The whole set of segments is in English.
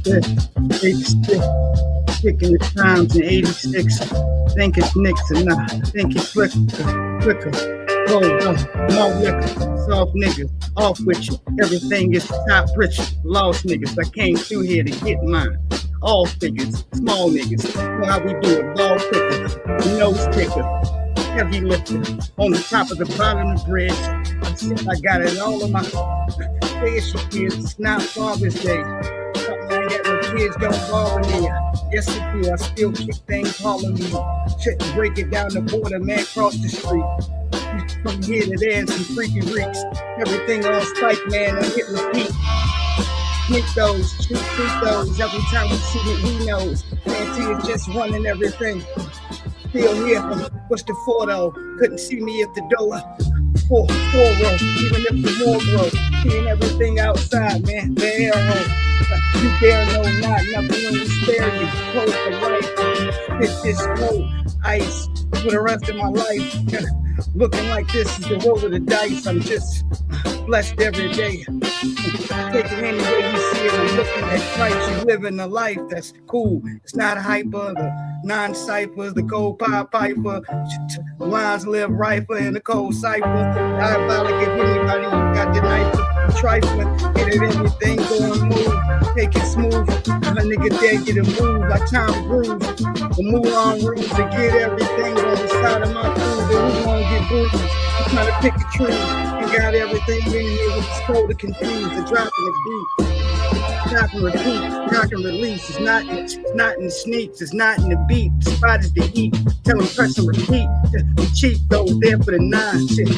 86, kicking the times in 86. Think it's Nixon, nah, think it's quicker. Cold, more liquor, soft niggas, off with you. Everything is top rich, lost niggas. I came through here to get mine. All figures, small niggas, know how we do it. Ball picker, nose picker, heavy lifter. On the top of the bottom of the bridge, I got it all in my face. It's not Father's Day. I ain't got no kids, don't bother me. Yes, it do. I still kick things calling me. Shit, break it down the border, man, cross the street. From here to there and some freaky reeks. Everything on spike, man, I hit repeat. Hit those, shoot those. Every time we see it, we knows. Fancy is just running everything. Still here, what's the for though? Couldn't see me at the door. Four row, even if the more grow. Seeing everything outside, man, the air hole. You dare know not, nothing will spare you. Close the right, hit this cold ice for the rest of my life. Looking like this is the roll of the dice. I'm just blessed every day. Taking any way you see it. I'm looking at Christ. You living a life that's cool. It's not hyper. The non-ciphers, the cold piper. Lines live riper in the cold cipher. Diabolic if anybody got the knife. Trifling, get it everything going move. Take it smooth. My nigga dead get it move. Like time grooves. The move on rules to get everything on the side of my food. Then we won't get bruised. I'm trying to pick a tree. And got everything in here with the scroll to confuse. The dropping the beat. Knock and repeat, knock and release. It's not in the sneaks, it's not in the beat. The spot is the heat. Tell them press and repeat. The cheap though, there for the nine. Shit.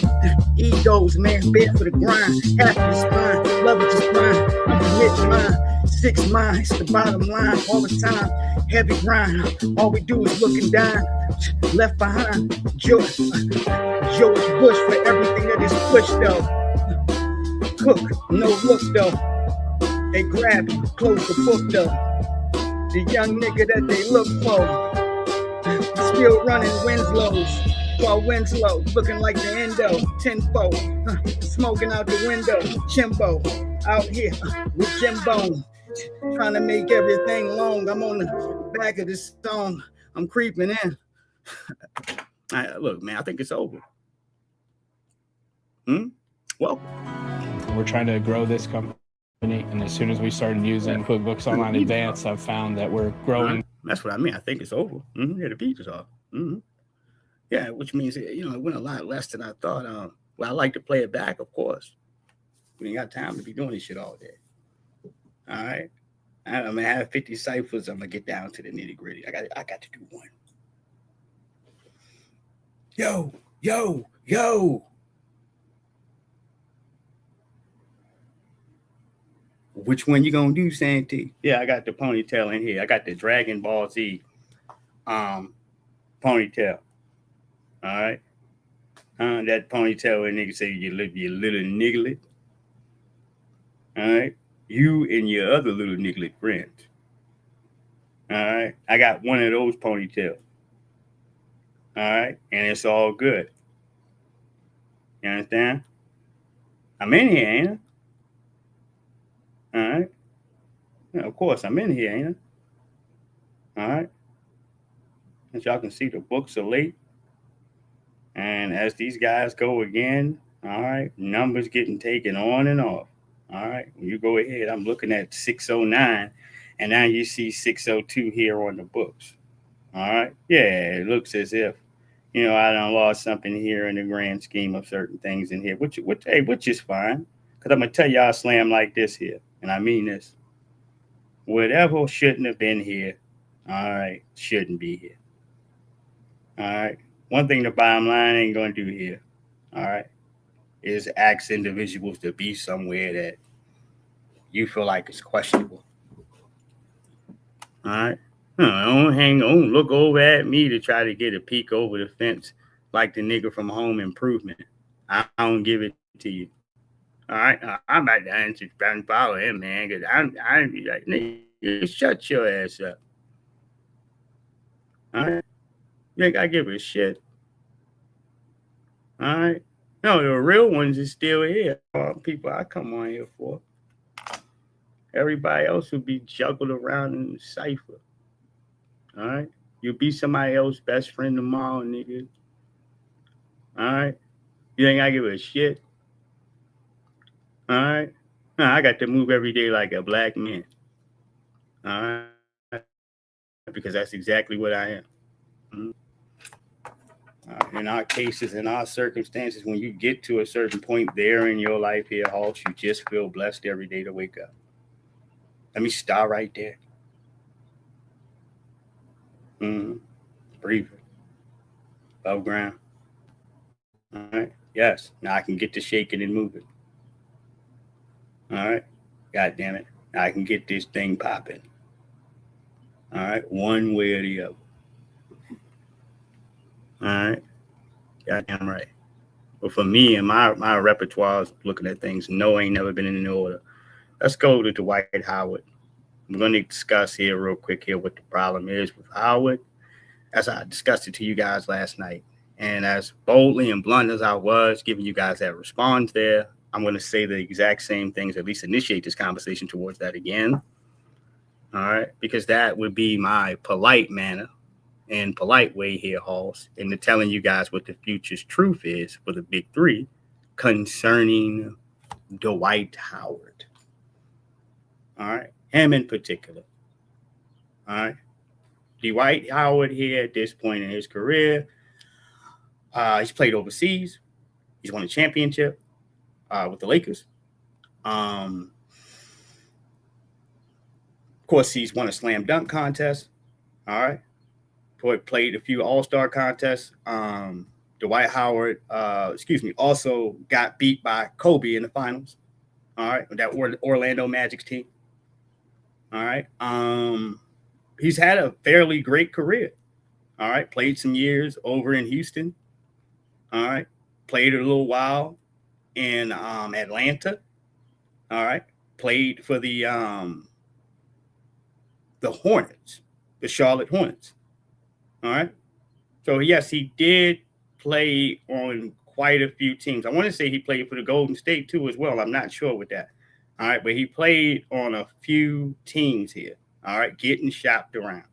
Egos, man, bed for the grind. Happy is fine, love is just fine. I'm committing mine. 6 minds, the bottom line all the time. Heavy grind. All we do is look and dine. Left behind. George Bush for everything that is pushed though. Cook, no look though. They grab you, close the book though. The young nigga that they look for. Still running Winslows. While Winslow looking like the endo. Tenfold. Smoking out the window. Chimbo. Out here with Jimbo. Trying to make everything long. I'm on the back of this song. I'm creeping in. Look, man, I think it's over. Well, we're trying to grow this company. And as soon as we started using QuickBooks Online Advanced, I've found that we're growing. That's what I mean. I think it's over. Yeah, the beat is off. Yeah, which means, it went a lot less than I thought. Well, I like to play it back, of course. We ain't got time to be doing this shit all day. All right. I mean, I have 50 ciphers. I'm going to get down to the nitty gritty. I got to do one. Yo. Which one you gonna do, Santee? Yeah, I got the ponytail in here. I got the Dragon Ball Z ponytail. All right. That ponytail where niggas say you little nigglet. All right. You and your other little nigglet friends. All right. I got one of those ponytails. All right. And it's all good. You understand? I'm in here, ain't I? All right. Yeah, of course, I'm in here, ain't I? All right. As y'all can see, the books are late. And as these guys go again, all right, numbers getting taken on and off. All right. When you go ahead, I'm looking at 609, and now you see 602 here on the books. All right. Yeah, it looks as if, I done lost something here in the grand scheme of certain things in here, which is fine. Because I'm going to tell y'all a slam like this here. And I mean this. Whatever shouldn't have been here, all right, shouldn't be here. All right. One thing the bottom line ain't going to do here, all right, is ask individuals to be somewhere that you feel like is questionable. All right. Don't look over at me to try to get a peek over the fence like the nigga from Home Improvement. I don't give it to you. All right, I'm about to answer and follow him, man, because I'm like, nigga, shut your ass up. All right, you ain't gotta give a shit. All right, no, the real ones is still here. People I come on here for. Everybody else will be juggled around in the cipher. All right. You'll be somebody else's best friend tomorrow, nigga. All right. You ain't gotta give a shit. All right. Nah, I got to move every day like a black man. All right. Because that's exactly what I am. Mhm. In our cases, in our circumstances, when you get to a certain point there in your life here, Hawks, you just feel blessed every day to wake up. Let me start right there. Mm-hmm. Breathing above ground. All right. Yes. Now I can get to shaking and moving. All right. God damn it. Now I can get this thing popping. All right. One way or the other. All right. Goddamn right. But for me and my repertoire is looking at things, no, ain't never been in order. Let's go to Dwight Howard. I'm going to discuss here real quick here what the problem is with Howard, as I discussed it to you guys last night. And as boldly and blunt as I was giving you guys that response there, I'm going to say the exact same things, at least initiate this conversation towards that again. All right. Because that would be my polite manner and polite way here, Halls, into telling you guys what the future's truth is for the big three concerning Dwight Howard. All right. Him in particular. All right. Dwight Howard here at this point in his career, he's played overseas. He's won a championship with the Lakers. Of course, he's won a slam dunk contest. All right. Played a few All-Star contests. Dwight Howard, also got beat by Kobe in the finals. All right. With that Orlando Magic's team. All right. He's had a fairly great career. All right. Played some years over in Houston. All right. Played a little while in Atlanta. All right. Played for the Hornets, the Charlotte Hornets. All right. So, yes, he did play on quite a few teams. I want to say he played for the Golden State, too, as well. I'm not sure with that. All right. But he played on a few teams here. All right. Getting shopped around.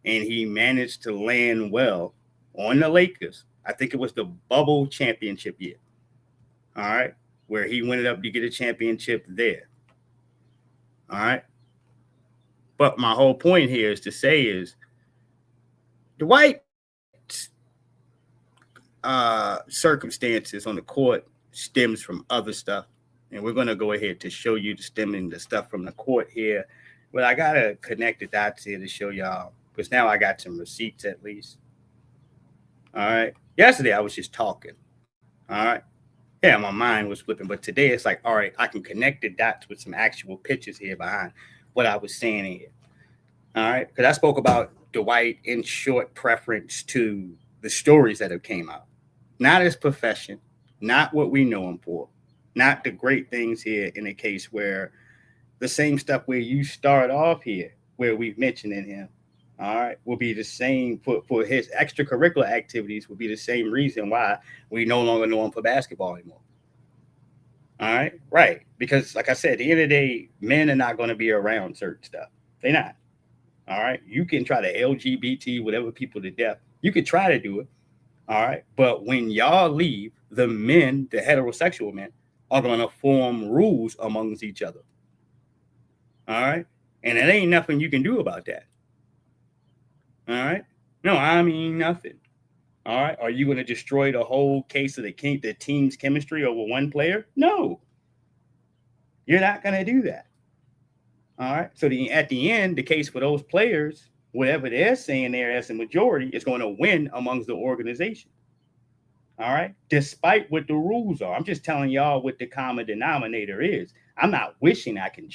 And he managed to land well on the Lakers. I think it was the bubble championship year. All right. Where he went up to get a championship there. All right. But my whole point here is to say is Dwight's circumstances on the court stems from other stuff. And we're going to go ahead to show you the stemming the stuff from the court here. But I got to connect the dots here to show y'all, because now I got some receipts at least. All right. Yesterday I was just talking. All right. Yeah, my mind was flipping. But today it's like, all right, I can connect the dots with some actual pictures here behind what I was saying here. All right. Because I spoke about Dwight in short preference to the stories that have came out. Not his profession, not what we know him for, not the great things here in a case where the same stuff where you start off here, where we've mentioned in him, all right, will be the same for his extracurricular activities, will be the same reason why we no longer know him for basketball anymore. All right, right. Because like I said, at the end of the day, men are not going to be around certain stuff. They're not. All right. You can try to LGBT, whatever people to death. You could try to do it. All right. But when y'all leave, the men, the heterosexual men, are going to form rules amongst each other. All right. And it ain't nothing you can do about that. All right. No, I mean nothing. All right. Are you going to destroy the whole case of the team's chemistry over one player? No. You're not going to do that. All right. So at the end, the case for those players, whatever they're saying there as a majority, is going to win amongst the organization. All right. Despite what the rules are. I'm just telling y'all what the common denominator is. I'm not wishing I can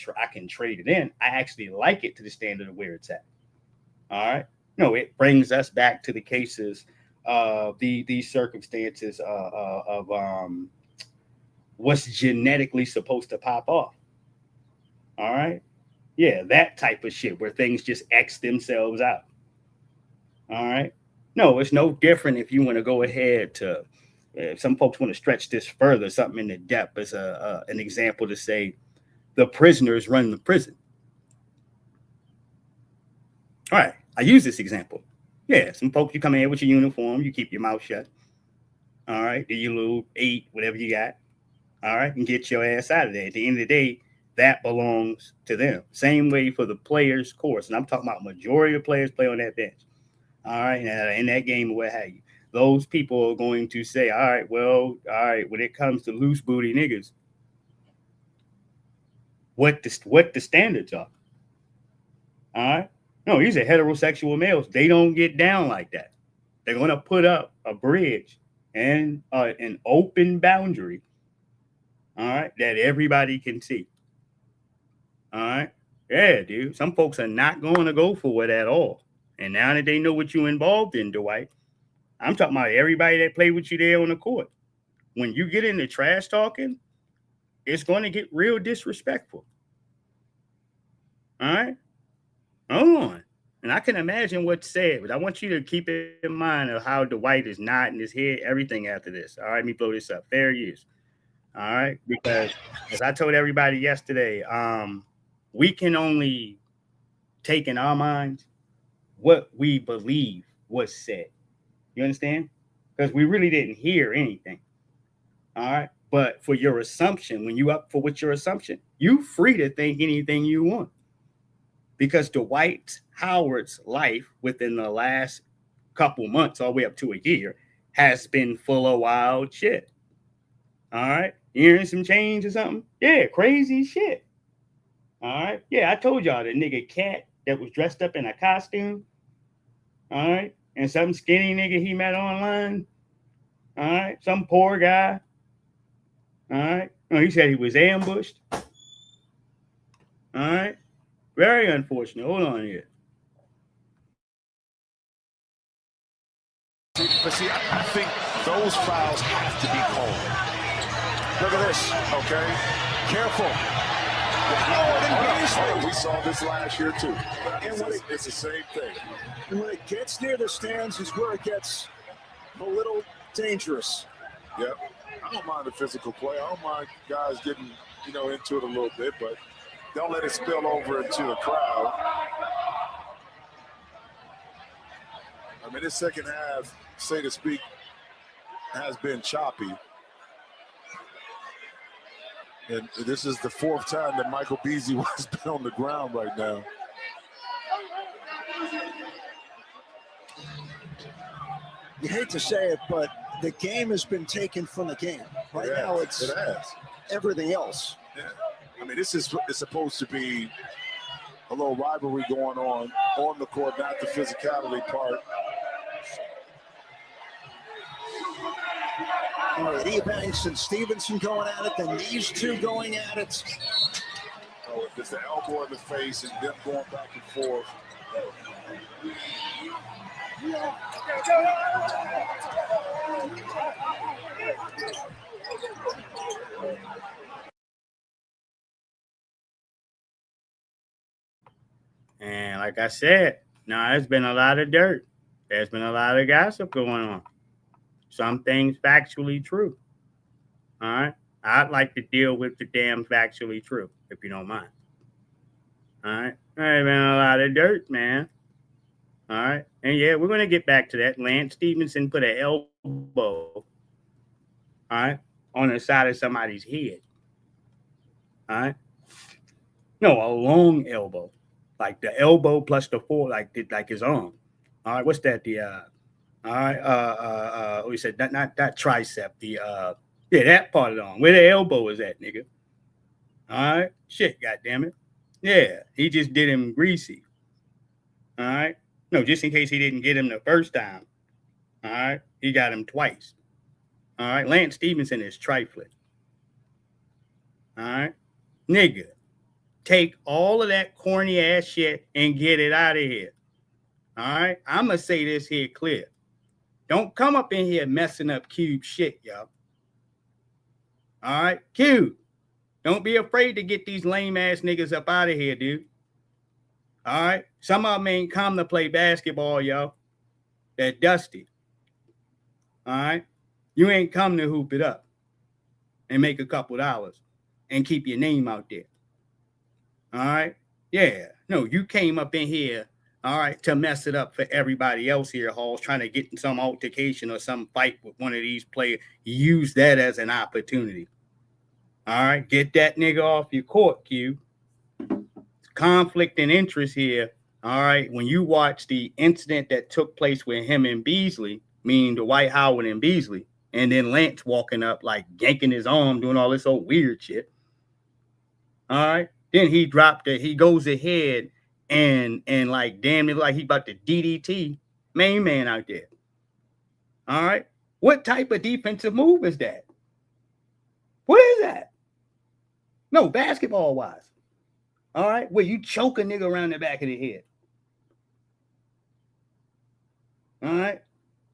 trade it in. I actually like it to the standard of where it's at. All right. No, it brings us back to the cases of these circumstances of what's genetically supposed to pop off. All right. Yeah, that type of shit where things just X themselves out. All right. No, it's no different if you want to go ahead to, if some folks want to stretch this further, something in the depth as an example to say the prisoners run the prison. All right, I use this example. Yeah, some folks, you come in here with your uniform, you keep your mouth shut. All right, do your little 8, whatever you got. All right, and get your ass out of there. At the end of the day, that belongs to them. Same way for the players' course. And I'm talking about majority of players play on that bench. All right, in that game, what have you. Those people are going to say, all right, when it comes to loose booty niggas, what the standards are. All right. No, these are heterosexual males. They don't get down like that. They're going to put up a bridge and an open boundary, all right, that everybody can see. All right. Yeah, dude. Some folks are not going to go for it at all. And now that they know what you're involved in, Dwight, I'm talking about everybody that played with you there on the court. When you get into trash talking, it's going to get real disrespectful. All right. Hold on. And I can imagine what's said, but I want you to keep in mind of how Dwight is nodding his head, everything after this. All right, let me blow this up. Fair use. All right. Because as I told everybody yesterday, we can only take in our minds what we believe was said. You understand? Because we really didn't hear anything. All right. But for your assumption, when you up for what's your assumption, you free to think anything you want. Because Dwight Howard's life within the last couple months, all the way up to a year, has been full of wild shit. All right. Hearing some change or something? Yeah, crazy shit. All right. Yeah, I told y'all the nigga cat that was dressed up in a costume. All right. And some skinny nigga he met online. All right. Some poor guy. All right. No, he said he was ambushed. All right. Very unfortunate. Hold on here. But see, I think those fouls have to be called. Look at this, okay? Careful. Oh, we saw this last year too. And it's the same thing. And when it gets near the stands is where it gets a little dangerous. Yep. I don't mind the physical play. I don't mind guys getting, into it a little bit, but don't let it spill over into the crowd. I mean, this second half, say to speak, has been choppy. And this is the fourth time that Michael Beasley has been on the ground right now. You hate to say it, but the game has been taken from the game. Right now it's everything else. Yeah. I mean, it's supposed to be a little rivalry going on the court, not the physicality part. All right, Ebanks and Stevenson going at it, then these two going at it. Oh, it's the elbow in the face and them going back and forth. And like I said, now there's been a lot of dirt. There's been a lot of gossip going on. Some things factually true. All right. I'd like to deal with the damn factually true, if you don't mind. All right. There's been a lot of dirt, man. All right. And yeah, we're going to get back to that. Lance Stevenson put an elbow, all right, on the side of somebody's head. All right. No, a long elbow. Like the elbow plus the four, like his arm. All right. What's that? All right. We said not that tricep. That part of the arm. Where the elbow is at, nigga. All right. Shit, goddammit. Yeah, he just did him greasy. All right. No, just in case he didn't get him the first time. All right. He got him twice. All right. Lance Stevenson is trifling. All right. Nigga, take all of that corny ass shit and get it out of here. All right. I'm going to say this here clear. Don't come up in here messing up Cube shit, y'all. All right. Cube, don't be afraid to get these lame ass niggas up out of here, dude. All right. Some of them ain't come to play basketball, y'all. They're dusty. All right. You ain't come to hoop it up and make a couple dollars and keep your name out there. All right. Yeah. No, you came up in here all right, to mess it up for everybody else here, Halls, trying to get in some altercation or some fight with one of these players. Use that as an opportunity. All right, get that nigga off your court, Q. Conflict and interest here. All right, when you watch the incident that took place with him and Beasley, meaning Dwight Howard and Beasley, and then Lance walking up like yanking his arm, doing all this old weird shit. All right, then he dropped it. He goes ahead and like damn it, like he about to DDT main man out there. All right, what type of defensive move is that? What is that? No, basketball wise. All right, where you choke a nigga around the back of the head. All right,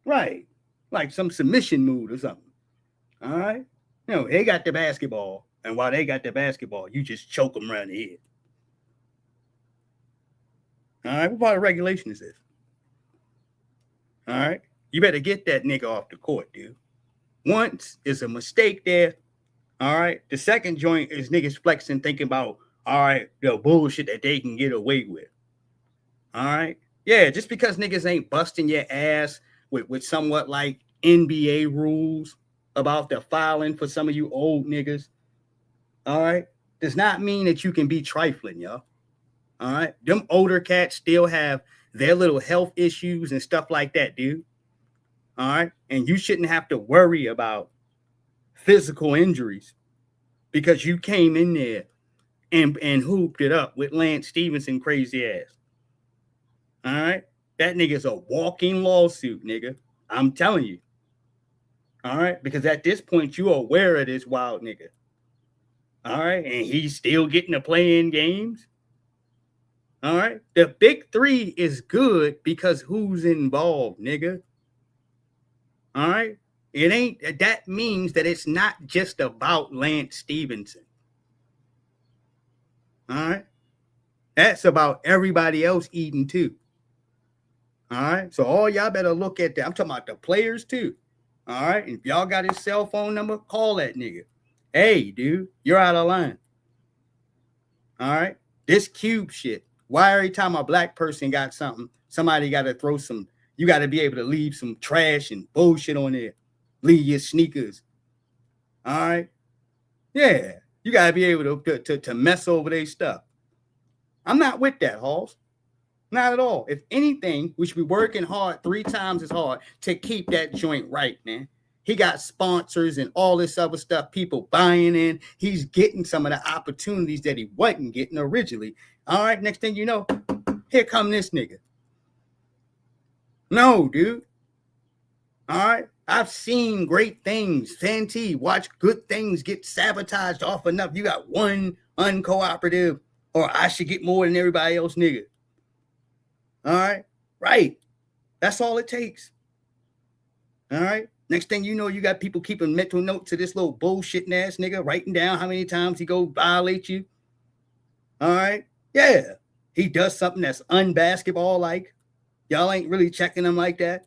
right, like some submission move or something. All right, they got the basketball, and while they got the basketball, you just choke them around the head. All right, what part of regulation is this? All right, you better get that nigga off the court, dude. Once is a mistake there. All right, the second joint is niggas flexing, thinking about, all right, the bullshit that they can get away with. All right, yeah, just because niggas ain't busting your ass with somewhat like NBA rules about the filing for some of you old niggas, all right, does not mean that you can be trifling, y'all. All right, them older cats still have their little health issues and stuff like that, dude. All right, and you shouldn't have to worry about physical injuries because you came in there and hooped it up with Lance Stevenson crazy ass. All right, that nigga's a walking lawsuit, nigga. I'm telling you. All right, because at this point you are aware of this wild nigga. All right, and he's still getting to play in games. All right, the big three is good because who's involved, nigga? All right, it ain't, that means that it's not just about Lance Stevenson. All right, that's about everybody else eating too. All right, so all y'all better look at that. I'm talking about the players too. All right, and if y'all got his cell phone number, call that nigga. Hey, dude, you're out of line. All right, this cube shit. Why every time a black person got something, somebody got to throw some, you got to be able to leave some trash and bullshit on there. Leave your sneakers. All right? Yeah, you got to be able to mess over their stuff. I'm not with that, Halls. Not at all. If anything, we should be working hard 3 times as hard to keep that joint right, man. He got sponsors and all this other stuff, people buying in. He's getting some of the opportunities that he wasn't getting originally. All right, next thing you know, here come this nigga. No, dude. All right, I've seen great things. Santee, watch good things get sabotaged off enough. You got one uncooperative, or I should get more than everybody else, nigga. All right, right. That's all it takes. All right. Next thing you know, you got people keeping mental notes to this little bullshitting ass nigga, writing down how many times he go violate you. All right. Yeah. He does something that's unbasketball like. Y'all ain't really checking him like that.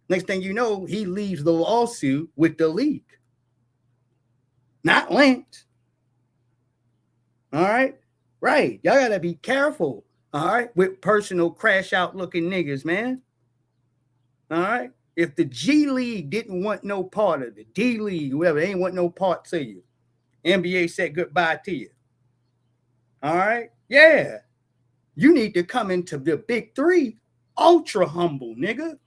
Next thing you know, he leaves the lawsuit with the league. Not Lance. All right. Right. Y'all got to be careful. All right. With personal crash out looking niggas, man. All right. If the G League didn't want no part of it, D League, whatever, they ain't want no part to you. NBA said goodbye to you. All right? Yeah. You need to come into the big 3 ultra humble, nigga.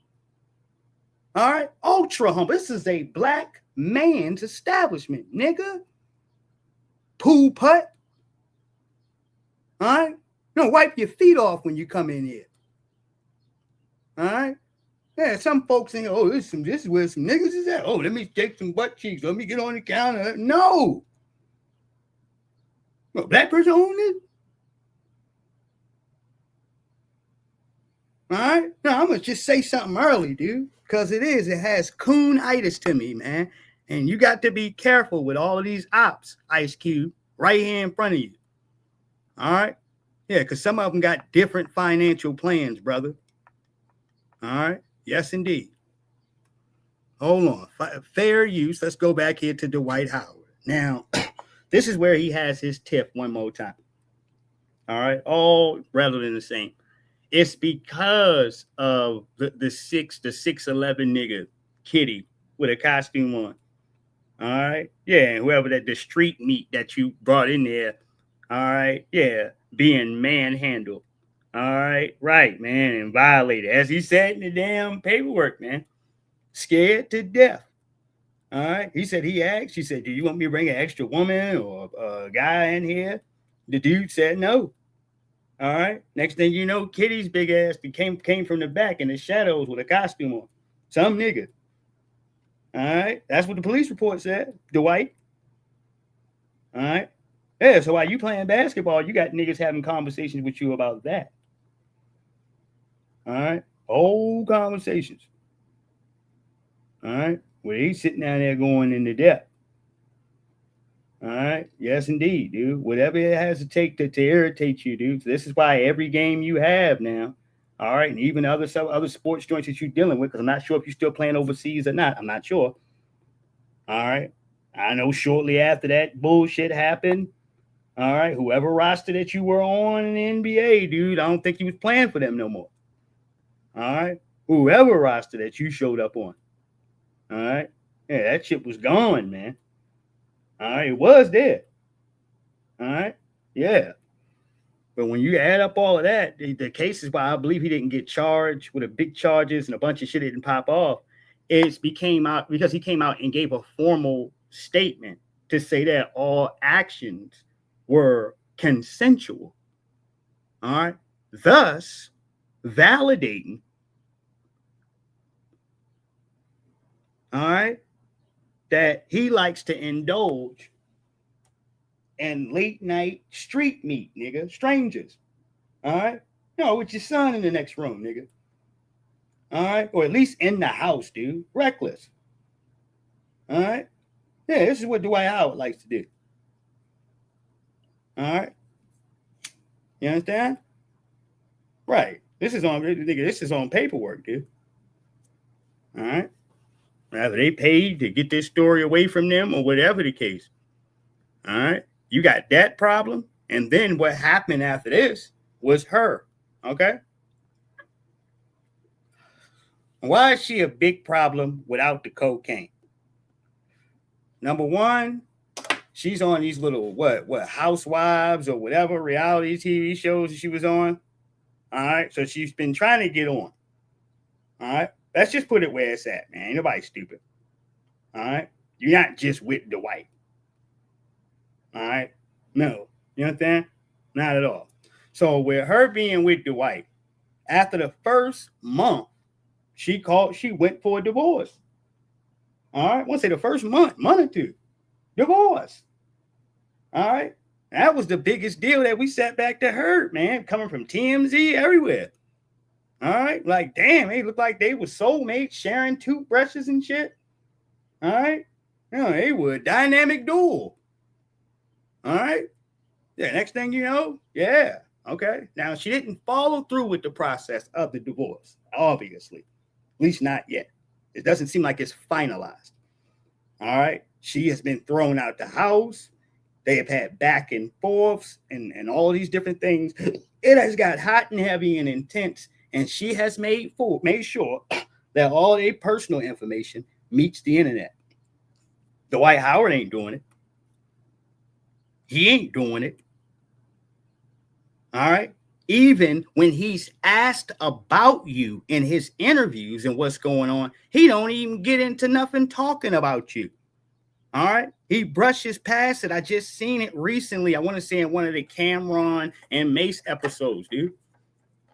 All right? Ultra humble. This is a black man's establishment, nigga. Pool putt. All right? Wipe your feet off when you come in here. All right? Yeah, some folks think, oh, this is where some niggas is at. Oh, let me take some butt cheeks. Let me get on the counter. No. Well, black person own this? All right? No, I'm going to just say something early, dude, because it has coon-itis to me, man. And you got to be careful with all of these ops, Ice Cube, right here in front of you. All right? Yeah, because some of them got different financial plans, brother. All right? Yes, indeed. Hold on. Fair use. Let's go back here to Dwight Howard. Now, this is where he has his tip one more time. All right? All rather than the same. It's because of the 6'11" nigga kitty with a costume on. All right. Yeah. And whoever the street meat that you brought in there. All right. Yeah. Being manhandled. All right. Right, man. And violated. As he said in the damn paperwork, man. Scared to death. All right. He said he asked. She said, do you want me to bring an extra woman or a guy in here? The dude said no. All right. Next thing you know, Kitty's big ass came from the back in the shadows with a costume on. Some nigga. All right. That's what the police report said. Dwight. All right. Yeah. So while you playing basketball, you got niggas having conversations with you about that. All right. Whole conversations. All right. Where he's sitting down there going into depth. All right. Yes, indeed, dude. Whatever it has to take to irritate you, dude. So this is why every game you have now. All right. And even other sports joints that you're dealing with, because I'm not sure if you're still playing overseas or not. I'm not sure. All right. I know shortly after that bullshit happened. All right. Whoever roster that you were on in the NBA, dude, I don't think you was playing for them no more. All right. Whoever roster that you showed up on. All right. Yeah, that shit was gone, man. All right. It was there. All right. Yeah. But when you add up all of that, the cases why I believe he didn't get charged with a big charges and a bunch of shit didn't pop off, became out because he came out and gave a formal statement to say that all actions were consensual. All right. Thus validating, all right, that he likes to indulge in late night street meat, nigga, strangers. All right. No, with your son in the next room, nigga. All right. Or at least in the house, dude. Reckless. All right. Yeah, this is what Dwight Howard likes to do. All right. You understand? Right. This is on paperwork, dude. All right. Either they paid to get this story away from them or whatever the case. All right. You got that problem. And then what happened after this was her. Okay. Why is she a big problem without the cocaine? Number one, she's on these little what housewives or whatever reality TV shows she was on. All right. So she's been trying to get on. All right. Let's just put it where it's at, man. Ain't nobody stupid. All right. You're not just with Dwight. All right. No. You understand? Not at all. So with her being with Dwight, after the first month, she went for a divorce. All right. I want to say the first month or two. Divorce. All right. That was the biggest deal that we sat back to heard, man. Coming from TMZ everywhere. All right. Like, damn, they looked like they were soulmates sharing toothbrushes and shit. All right. You know, they were a dynamic duo. All right. Yeah. Next thing you know, yeah. Okay. Now, she didn't follow through with the process of the divorce, obviously. At least not yet. It doesn't seem like it's finalized. All right. She has been thrown out the house. They have had back and forths and all these different things. It has got hot and heavy and intense. And she has made sure that all their personal information meets the internet. Dwight Howard ain't doing it. He ain't doing it. All right. Even when he's asked about you in his interviews and what's going on, he don't even get into nothing talking about you. All right. He brushes past it. I just seen it recently. I want to say in one of the Cameron and Mace episodes, dude.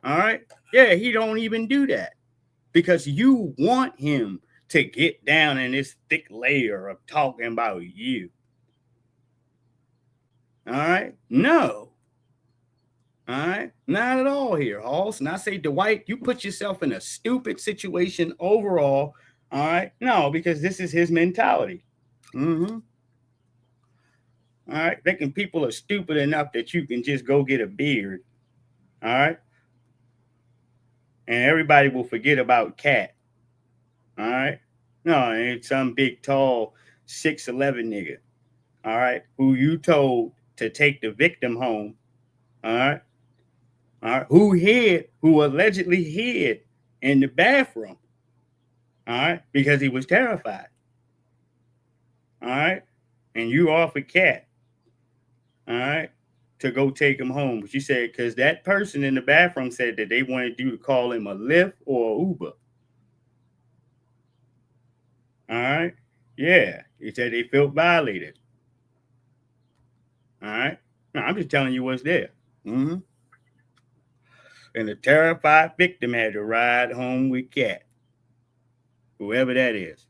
All right. Yeah, he don't even do that because you want him to get down in this thick layer of talking about you. All right. No. All right. Not at all here, Halls. And I say, Dwight, you put yourself in a stupid situation overall. All right. No, because this is his mentality. Mm-hmm. All right. Thinking people are stupid enough that you can just go get a beard. All right. And everybody will forget about Cat. All right. No, it's some big, tall, 6'11" nigga. All right. Who you told to take the victim home. All right. All right, who allegedly hid in the bathroom. All right, because he was terrified. All right, and you offered Cat, all right, to go take him home. But you said because that person in the bathroom said that they wanted you to call him a Lyft or Uber. All right, yeah, he said they felt violated. All right, no, I'm just telling you what's there. Mm-hmm. And the terrified victim had to ride home with Cat, whoever that is.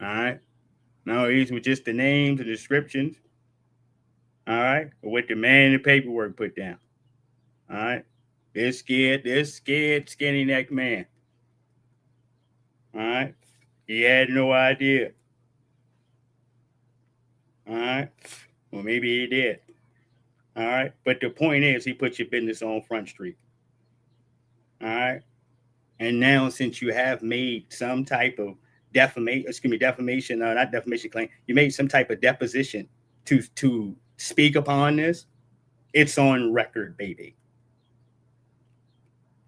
All right. No, these were just the names and descriptions. All right. What the man in the paperwork put down. All right. This scared, skinny neck man. All right. He had no idea. All right. Well, maybe he did. All right. But the point is, he put your business on Front Street. All right. And now, since you have made some type of defamation, not defamation claim, you made some type of deposition to speak upon this, it's on record, baby.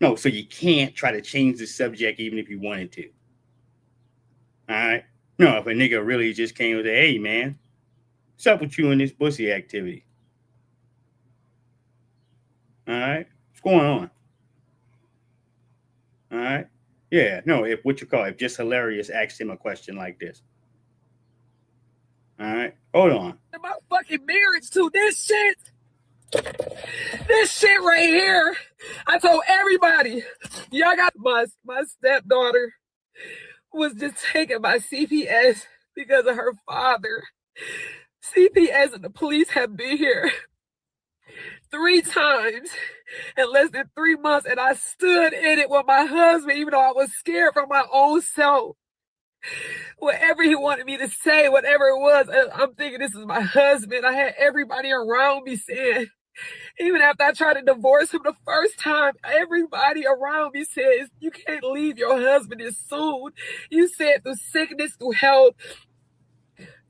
No, so you can't try to change the subject even if you wanted to. All right? No, if a nigga really just came and said, hey, man, what's up with you and this pussy activity? All right? What's going on? All right? Yeah, no, if just hilarious asked him a question like this. All right? Hold on. My fucking marriage to this shit right here. I told everybody, y'all got my stepdaughter was just taken by CPS because of her father. CPS and the police have been here 3 times in less than 3 months, and I stood in it with my husband, even though I was scared for my own self. Whatever he wanted me to say, whatever it was, I'm thinking this is my husband. I had everybody around me saying, even after I tried to divorce him the first time, everybody around me says, you can't leave your husband this soon. You said through sickness, through health,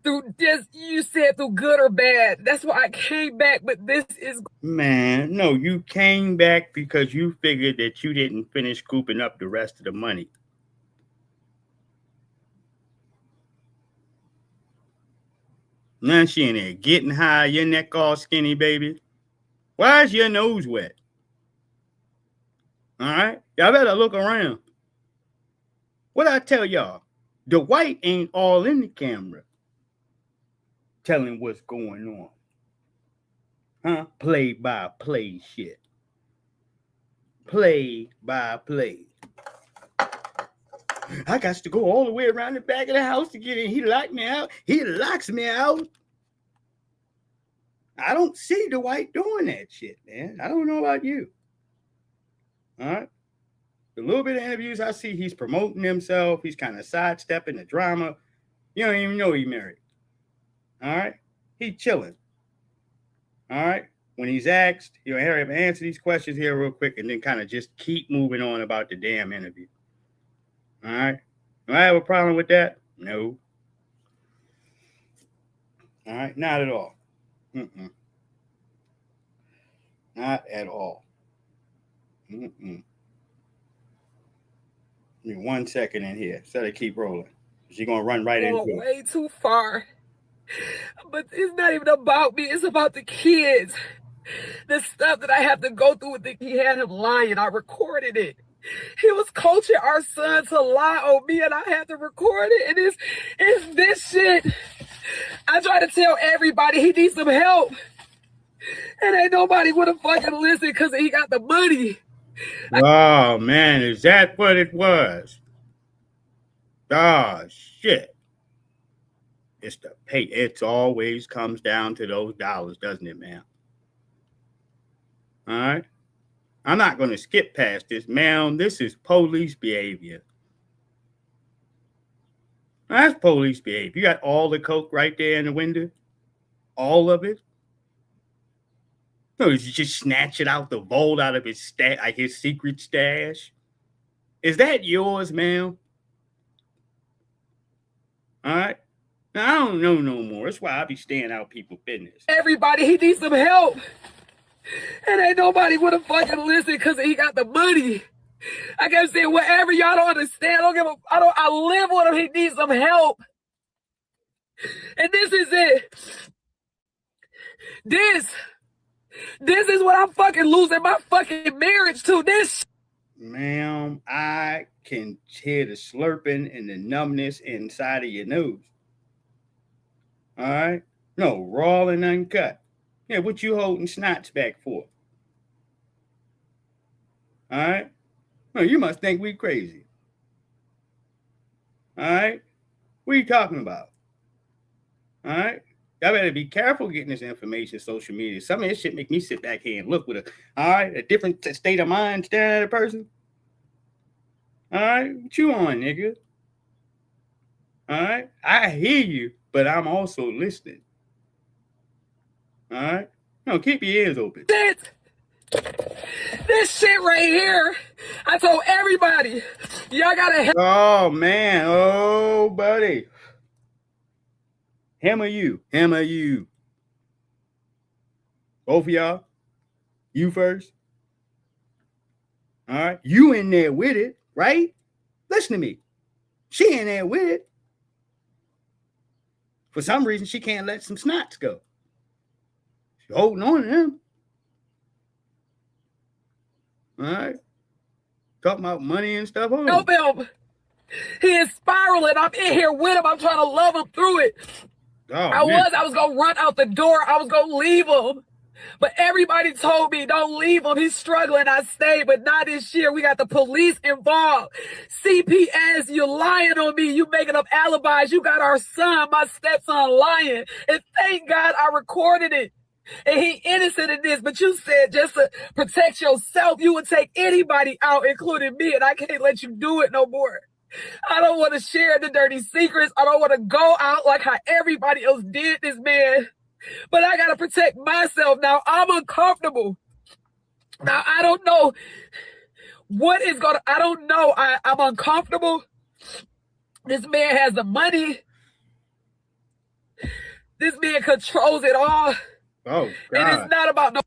you said through good or bad. That's why I came back, but this is... Man, no, you came back because you figured that you didn't finish scooping up the rest of the money. Now she in there getting high, your neck all skinny, baby. Why is your nose wet? All right? Y'all better look around. What I tell y'all, the white ain't all in the camera telling what's going on. Huh? Play by play shit. Play by play. I got to go all the way around the back of the house to get in. He locked me out. He locks me out. I don't see Dwight doing that shit, man. I don't know about you. All right. The little bit of interviews I see, he's promoting himself. He's kind of sidestepping the drama. You don't even know he married. All right. He's chilling. All right. When he's asked, hurry up and answer these questions here real quick and then kind of just keep moving on about the damn interview. All right. Do I have a problem with that? No. All right. Not at all. Not at all. Give me 1 second in here. So they keep rolling. She's going to run right into it. Way too far. But it's not even about me. It's about the kids. The stuff that I have to go through with he had him lying. I recorded it. He was coaching our son to lie on me, and I had to record it. And it's this shit. I try to tell everybody he needs some help. And ain't nobody would have fucking listened because he got the money. Oh, man. Is that what it was? Oh, shit. It's the pay. It always comes down to those dollars, doesn't it, man? All right. I'm not going to skip past this, ma'am. This is police behavior. That's police behavior. You got all the coke right there in the window. All of it. No, you just snatch it out the vault out of his like his secret stash. Is that yours, ma'am? All right. Now, I don't know no more. That's why I be staying out people's business. Everybody, he needs some help. And ain't nobody would have fucking listened because he got the money. I kept saying, whatever, y'all don't understand. I live with him. He needs some help. And this is it. This is what I'm fucking losing my fucking marriage to. This. Ma'am, I can hear the slurping and the numbness inside of your nose. All right? No, raw and uncut. Yeah, what you holding snots back for? All right? No, you must think we crazy. All right? What are you talking about? All right? Y'all better be careful getting this information on social media. Some of this shit make me sit back here and look with a different state of mind staring at a person. All right? What you on, nigga? All right? I hear you, but I'm also listening. All right? No, keep your ears open. This shit right here, I told everybody, y'all gotta help. Oh, man. Oh, buddy. Him or you? Him or you? Both of y'all? You first? All right? You in there with it, right? Listen to me. She in there with it. For some reason, she can't let some snots go. She's holding on to him. All right? Talking about money and stuff. Help him. He is spiraling. I'm in here with him. I'm trying to love him through it. Oh, I was going to run out the door. I was going to leave him. But everybody told me, don't leave him. He's struggling. I stayed, but not this year. We got the police involved. CPS, you're lying on me. You making up alibis. You got our son, my stepson, lying. And thank God I recorded it. And he innocent in this, but you said just to protect yourself, you would take anybody out, including me, and I can't let you do it no more. I don't want to share the dirty secrets. I don't want to go out like how everybody else did this, man. But I got to protect myself now. I'm uncomfortable. Now, I don't know what is going to, I don't know. I'm uncomfortable. This man has the money. This man controls it all. Oh, God. And it's not about no.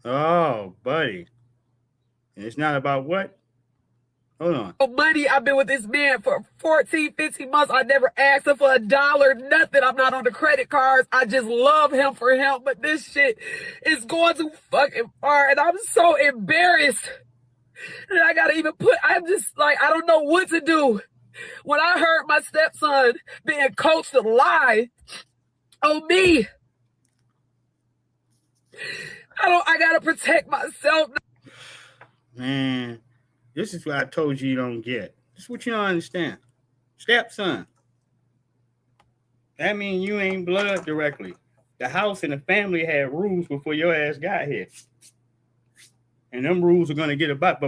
Oh, buddy. And it's not about what? Hold on. Money. I've been with this man for 14, 15 months. I never asked him for $1, nothing. I'm not on the credit cards. I just love him for him. But this shit is going too fucking far. And I'm so embarrassed. And I got to even I'm just like, I don't know what to do. When I heard my stepson being coached to lie on me, I got to protect myself. Man. This is what I told you don't get. This is what you don't understand. Stepson. That means you ain't blood directly. The house and the family had rules before your ass got here. And them rules are going to get about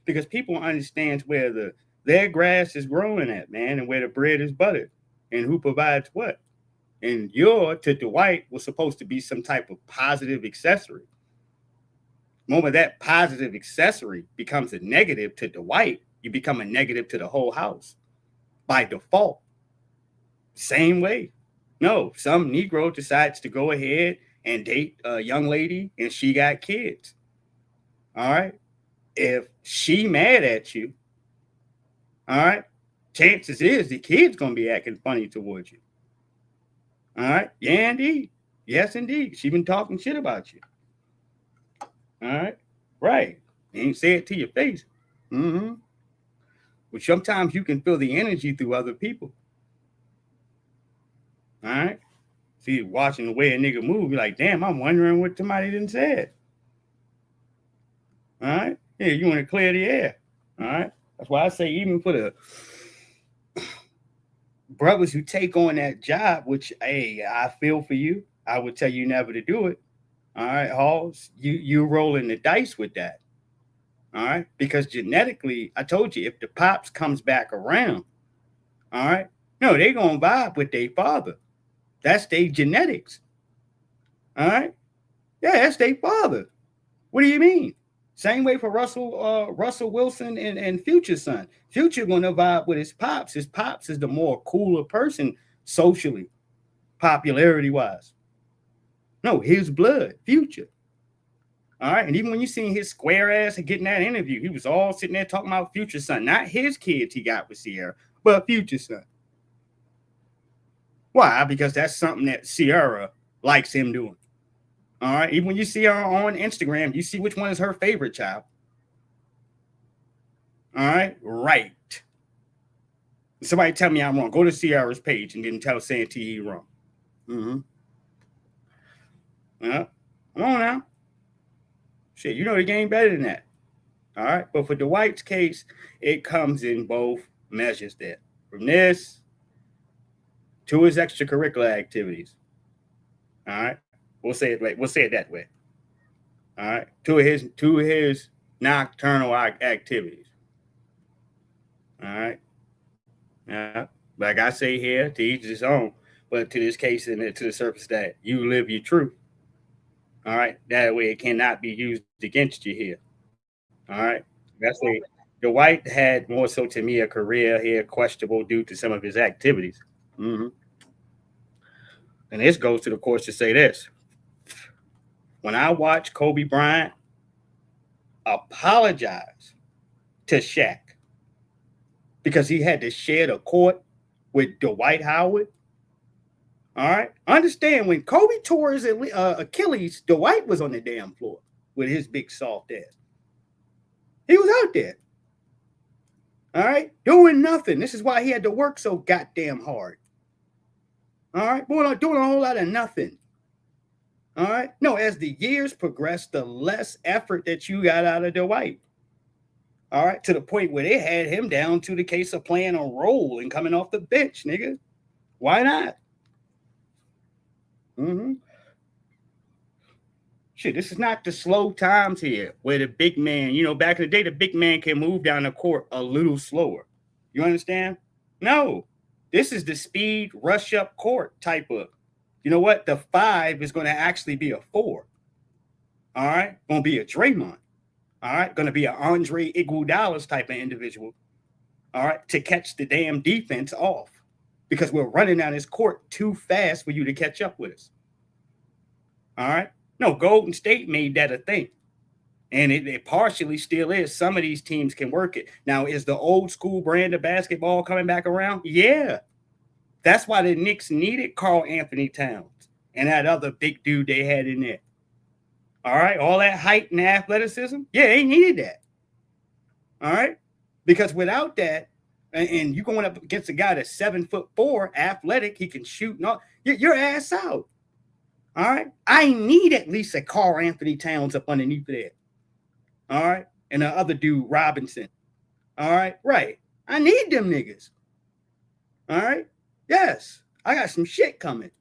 because people understand where their grass is growing at, man, and where the bread is buttered and who provides what. And your, to Dwight, was supposed to be some type of positive accessory. The moment that positive accessory becomes a negative to Dwight, you become a negative to the whole house by default. Same way. No, some Negro decides to go ahead and date a young lady and she got kids. All right. If she mad at you, all right, chances is the kid's going to be acting funny towards you. All right. Yeah, indeed. Yes, indeed. She been talking shit about you. All right. Right. Ain't say it to your face. Mm-hmm. But sometimes you can feel the energy through other people. All right. See, watching the way a nigga move, you're like, damn, I'm wondering what somebody didn't say. All right. Yeah, you want to clear the air. All right. That's why I say, even for the brothers who take on that job, which, hey, I feel for you. I would tell you never to do it. All right, Halls, you rolling the dice with that. All right, because genetically, I told you, if the pops comes back around, all right, no, they gonna vibe with their father. That's their genetics. All right, yeah, that's their father. What do you mean? Same way for Russell Wilson and Future's son. Future gonna vibe with his pops. His pops is the more cooler person socially, popularity wise. No, his blood, Future. All right. And even when you seen his square ass getting that interview, he was all sitting there talking about Future son, not his kids he got with Sierra, but Future son. Why? Because that's something that Sierra likes him doing. All right. Even when you see her on Instagram, you see which one is her favorite child. All right. Right. Somebody tell me I'm wrong. Go to Sierra's page and then tell Santee he's wrong. Mm-hmm. Yeah. Come on now. Shit, you know the game better than that. All right. But for Dwight's case, it comes in both measures there. From this to his extracurricular activities. All right. We'll say it that way. All right. To his nocturnal activities. All right. Yeah. Like I say here, to each his own. But to this case and to the surface that you live your truth. All right. That way it cannot be used against you here. All right. That's why Dwight had more so to me a career here questionable due to some of his activities. Mm-hmm. And this goes to the course to say this. When I watch Kobe Bryant apologize to Shaq because he had to share the court with Dwight Howard. All right. Understand when Kobe tore his Achilles, Dwight was on the damn floor with his big soft ass. He was out there. All right. Doing nothing. This is why he had to work so goddamn hard. All right. Doing a whole lot of nothing. All right. No, as the years progressed, the less effort that you got out of Dwight. All right. To the point where they had him down to the case of playing a role and coming off the bench, nigga. Why not? Mm-hmm. Shit, this is not the slow times here where the big man, back in the day, the big man can move down the court a little slower. You understand? No. This is the speed rush up court type of. You know what? The 5 is going to actually be a 4. All right? Going to be a Draymond. All right? Going to be an Andre Iguodala type of individual. All right? To catch the damn defense off. Because we're running down this court too fast for you to catch up with us. All right? No, Golden State made that a thing. And it partially still is. Some of these teams can work it. Now, is the old school brand of basketball coming back around? Yeah. That's why the Knicks needed Karl Anthony Towns and that other big dude they had in there. All right? All that height and athleticism? Yeah, they needed that. All right? Because without that, and you going up against a guy that's 7'4", athletic, he can shoot and all, your ass out. All right? I need at least a Karl Anthony Towns up underneath there. All right? And the other dude, Robinson. All right? Right. I need them niggas. All right? Yes. I got some shit coming.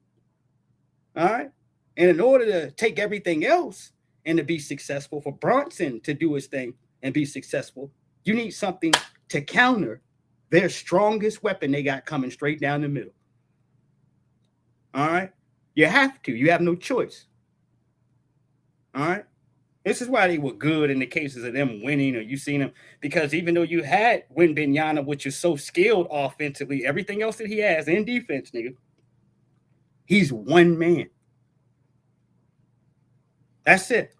All right? And in order to take everything else and to be successful, for Bronson to do his thing and be successful, you need something to counter their strongest weapon they got coming straight down the middle. All right? You have to. You have no choice. All right? This is why they were good in the cases of them winning, or you seen them, because even though you had Wembanyama, which is so skilled offensively, everything else that he has in defense, nigga, he's one man. That's it.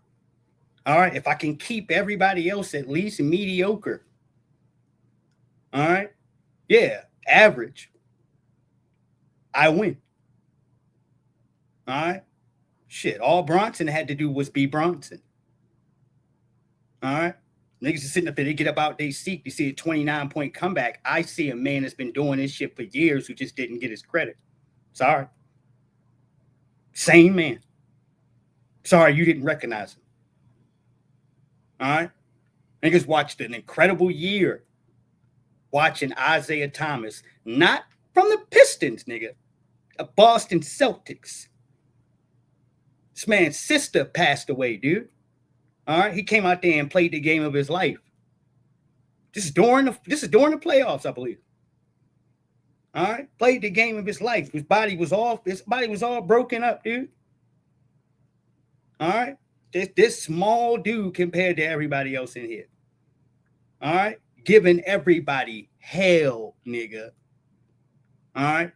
All right? If I can keep everybody else at least mediocre, all right? Yeah, average, I win. All right? Shit, all Bronson had to do was be Bronson. All right? Niggas are sitting up there, they get up out their seat, you see a 29-point comeback. I see a man that's been doing this shit for years who just didn't get his credit. Sorry. Same man. Sorry, you didn't recognize him. All right? Niggas watched an incredible year watching Isaiah Thomas, not from the Pistons, nigga, a Boston Celtics. This man's sister passed away, dude. All right, he came out there and played the game of his life. This is during the playoffs, I believe. All right, played the game of his life. His body was all broken up, dude. All right, this small dude compared to everybody else in here. All right, giving everybody hell, nigga. All right.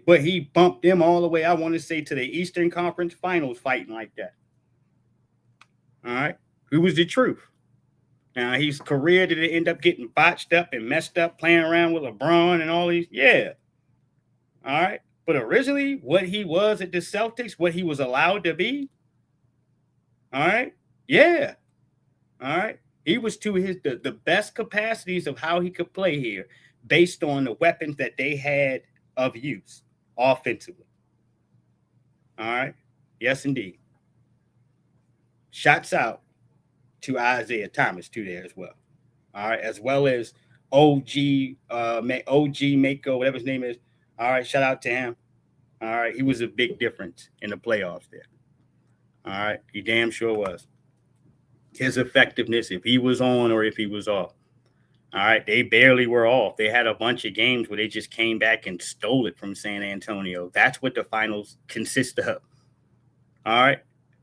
But he bumped them all the way, I want to say, to the Eastern Conference Finals fighting like that. All right. Who was the truth? Now, his career, did it end up getting botched up and messed up playing around with LeBron and all these? Yeah. All right. But originally, what he was at the Celtics, what he was allowed to be, all right. Yeah. All right. He was to the best capacities of how he could play here based on the weapons that they had of use offensively. All right. Yes, indeed. Shots out to Isaiah Thomas too there as well. All right. As well as OG Mako, whatever his name is. All right. Shout out to him. All right. He was a big difference in the playoffs there. All right. He damn sure was. His effectiveness, if he was on or if he was off. All right. They barely were off. They had a bunch of games where they just came back and stole it from San Antonio. That's what the finals consist of. All right.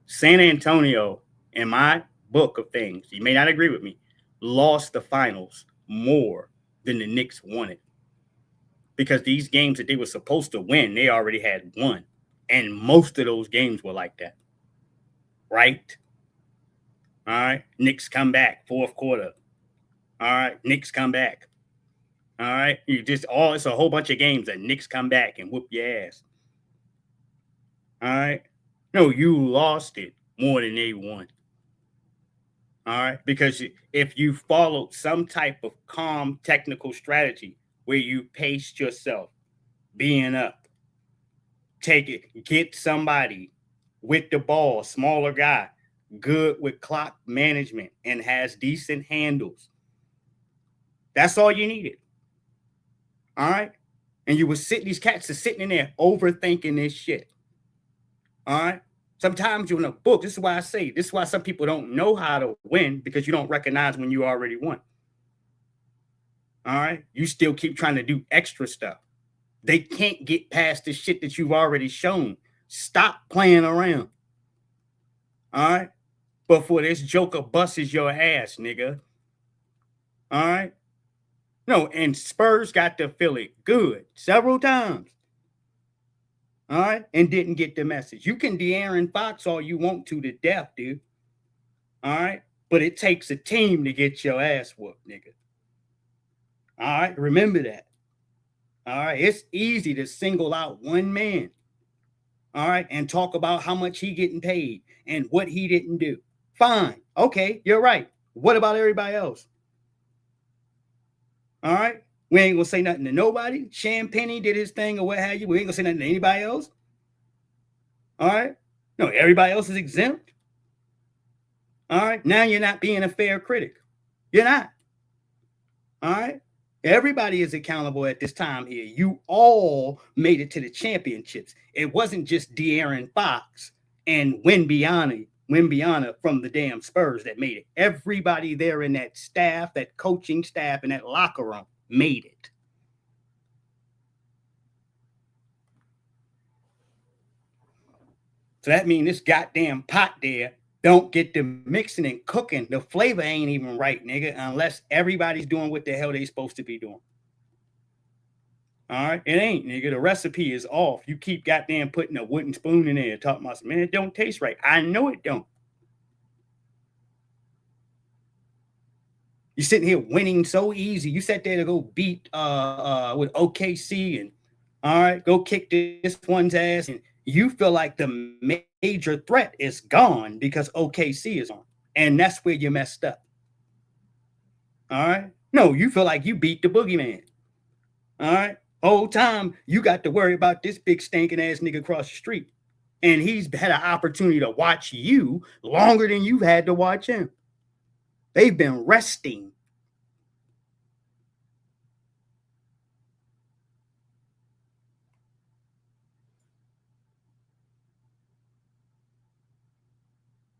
San Antonio, in my book of things, you may not agree with me, lost the finals more than the Knicks won it. Because these games that they were supposed to win, they already had won. And most of those games were like that. Right? All right. Knicks come back, fourth quarter. All right. Knicks come back. All right. It's a whole bunch of games that Knicks come back and whoop your ass. All right. No, you lost it more than they won. All right. Because if you followed some type of calm technical strategy where you paced yourself, being up, take it, get somebody with the ball, smaller guy, good with clock management and has decent handles. That's all you needed. All right. And these cats are sitting in there overthinking this shit. All right. Sometimes you're in a book. This is why some people don't know how to win, because you don't recognize when you already won. All right. You still keep trying to do extra stuff. They can't get past the shit that you've already shown. Stop playing around. All right. Before this joker busts your ass, nigga. All right. No, and Spurs got to feel it good several times. All right. And didn't get the message. You can De'Aaron Fox all you want to death, dude. All right. But it takes a team to get your ass whooped, nigga. All right. Remember that. All right. It's easy to single out one man. All right. And talk about how much he getting paid and what he didn't do. Fine. Okay. You're right. What about everybody else? All right. We ain't going to say nothing to nobody. Champagne did his thing or what have you. We ain't going to say nothing to anybody else. All right. No, everybody else is exempt. All right. Now you're not being a fair critic. You're not. All right. Everybody is accountable at this time here. You all made it to the championships. It wasn't just De'Aaron Fox and Wembyana from the damn Spurs that made it. Everybody there in that staff, that coaching staff, and that locker room made it. So that means this goddamn pot there don't get the mixing and cooking. The flavor ain't even right, nigga, unless everybody's doing what the hell they supposed to be doing. All right? It ain't, nigga. The recipe is off. You keep goddamn putting a wooden spoon in there talking about, man, it don't taste right. I know it don't. You're sitting here winning so easy. You sat there to go beat with OKC and, all right, go kick this one's ass. And you feel like the major threat is gone because OKC is on. And that's where you messed up. All right? No, you feel like you beat the boogeyman. All right? Whole time, you got to worry about this big stinking ass nigga across the street. And he's had an opportunity to watch you longer than you've had to watch him. They've been resting.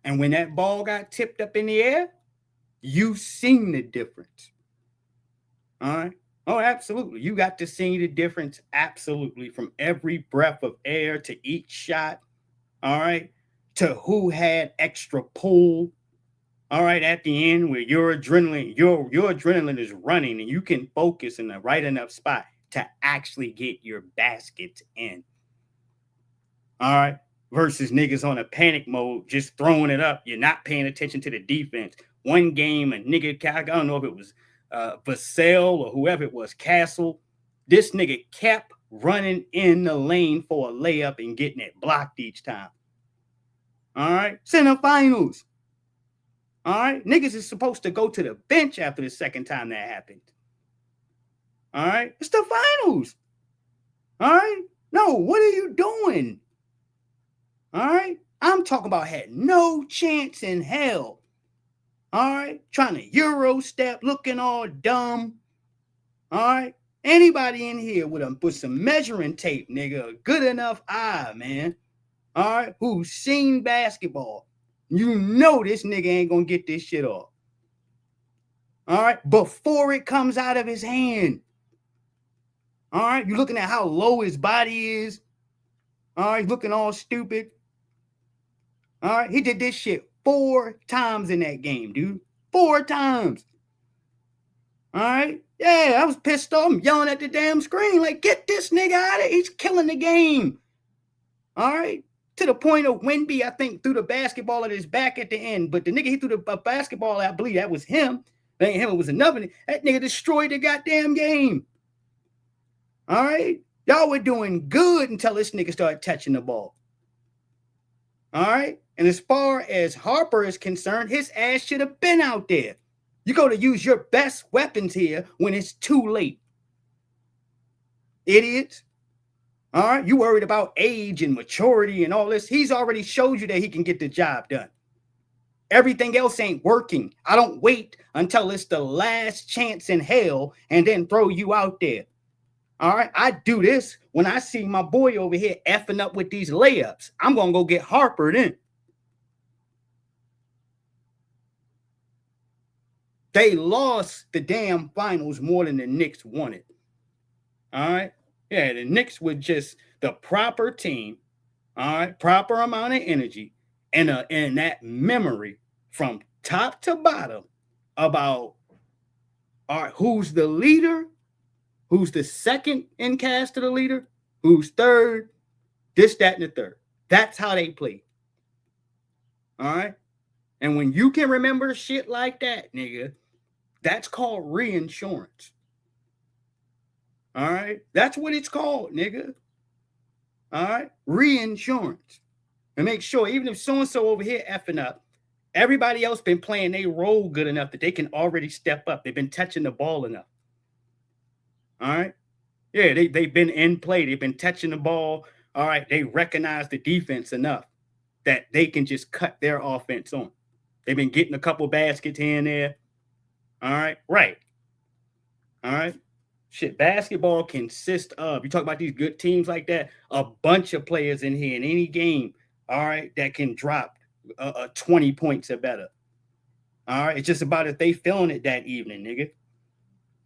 And when that ball got tipped up in the air, you seen the difference. All right? Oh, absolutely. You got to see the difference, absolutely, from every breath of air to each shot, all right, to who had extra pull. All right, at the end where your adrenaline is running and you can focus in the right enough spot to actually get your baskets in. All right. versus niggas on a panic mode, just throwing it up. You're not paying attention to the defense. One game, a nigga, I don't know if it was Vassell or whoever it was, Castle. This nigga kept running in the lane for a layup and getting it blocked each time. All right, semifinals. All right, niggas is supposed to go to the bench after the second time that happened. All right, it's the finals. All right, no, what are you doing? All right, I'm talking about had no chance in hell. All right, trying to Euro step, looking all dumb. All right, anybody in here with some measuring tape, nigga, a good enough eye, man. All right, who's seen basketball, you know this nigga ain't gonna get this shit off. All right, before it comes out of his hand. All right, you're looking at how low his body is. All right, looking all stupid. All right, he did this shit 4 times in that game, dude. 4 times. All right, yeah, I was pissed off. I'm yelling at the damn screen like, get this nigga out of here. He's killing the game. All right, to the point of Wemby, I think, threw the basketball at his back at the end. But the nigga he threw the basketball at, I believe that was him. That ain't him, it was another. That nigga destroyed the goddamn game. All right, y'all were doing good until this nigga started touching the ball. All right, and as far as Harper is concerned, his ass should have been out there. You go to use your best weapons here when it's too late. Idiots. All right, you worried about age and maturity and all this. He's already showed you that he can get the job done. Everything else ain't working. I don't wait until it's the last chance in hell and then throw you out there. All right, I do this when I see my boy over here effing up with these layups. I'm going to go get Harper then. They lost the damn finals more than the Knicks wanted. All right, yeah, the Knicks were just the proper team, all right, proper amount of energy, and that memory from top to bottom about, all right, who's the leader, who's the second in cast to the leader, who's third, this, that, and the third. That's how they play. All right, and when you can remember shit like that, nigga, that's called reinsurance. All right, that's what it's called, nigga. All right, reinsurance. And make sure, even if so-and-so over here effing up, everybody else been playing their role good enough that they can already step up. They've been touching the ball enough. All right, yeah, they've been in play. They've been touching the ball. All right, they recognize the defense enough that they can just cut their offense on. They've been getting a couple baskets here and there. All right, right. All right. Shit, basketball consists of, you talk about these good teams like that, a bunch of players in here in any game, all right, that can drop 20 points or better. All right, it's just about if they feeling it that evening, nigga.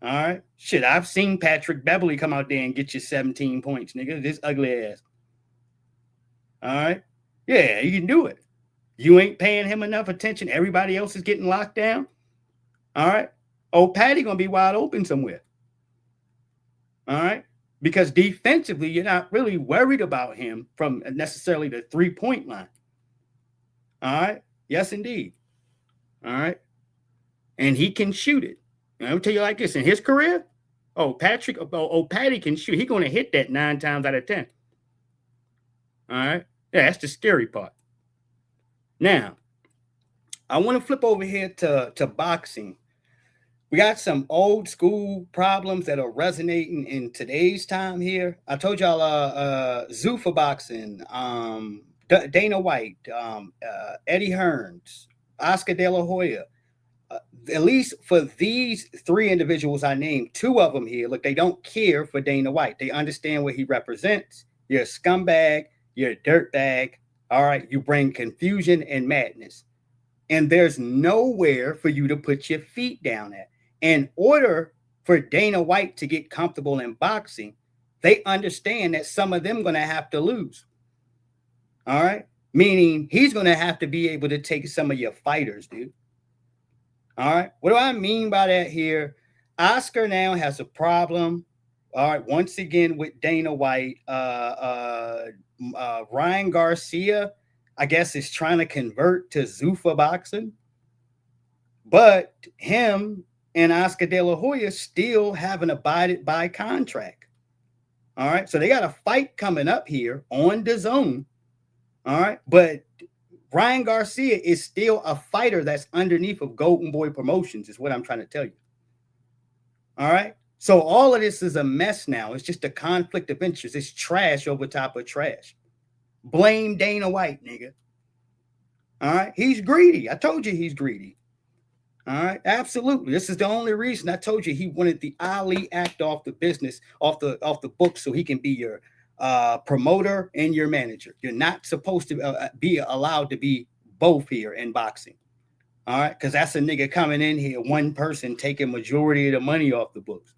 All right, shit, I've seen Patrick Beverly come out there and get you 17 points, nigga, this ugly ass. All right, yeah, you can do it. You ain't paying him enough attention. Everybody else is getting locked down. All right, old Patty gonna be wide open somewhere. All right, because defensively, you're not really worried about him from necessarily the 3-point line. All right, yes, indeed. All right, and he can shoot it. And I'll tell you like this: in his career, Patty can shoot. He's gonna hit that 9 times out of 10. All right, yeah, that's the scary part. Now, I want to flip over here to boxing. We got some old school problems that are resonating in today's time here. I told y'all Zuffa boxing, Dana White, Eddie Hearns, Oscar De La Hoya. At least for these 3 individuals I named, 2 of them here, look, they don't care for Dana White. They understand what he represents. You're a scumbag. You're a dirtbag. All right, you bring confusion and madness. And there's nowhere for you to put your feet down at. In order for Dana White to get comfortable in boxing, they understand that some of them going to have to lose. All right. Meaning he's going to have to be able to take some of your fighters, dude. All right. What do I mean by that here? Oscar now has a problem. All right. Once again with Dana White, Ryan Garcia, I guess, is trying to convert to Zuffa boxing, but him and Oscar De La Hoya still haven't abided by contract. All right, so they got a fight coming up here on DAZN. All right, but Ryan Garcia is still a fighter that's underneath of Golden Boy Promotions, is what I'm trying to tell you. All right, so all of this is a mess now. It's just a conflict of interest. It's trash over top of trash. Blame Dana White, nigga. All right, he's greedy. I told you he's greedy. All right, absolutely. This is the only reason I told you he wanted the Ali Act off the business, off the book, so he can be your promoter and your manager. You're not supposed to be allowed to be both here in boxing. All right, because that's a nigga coming in here, one person taking majority of the money off the books,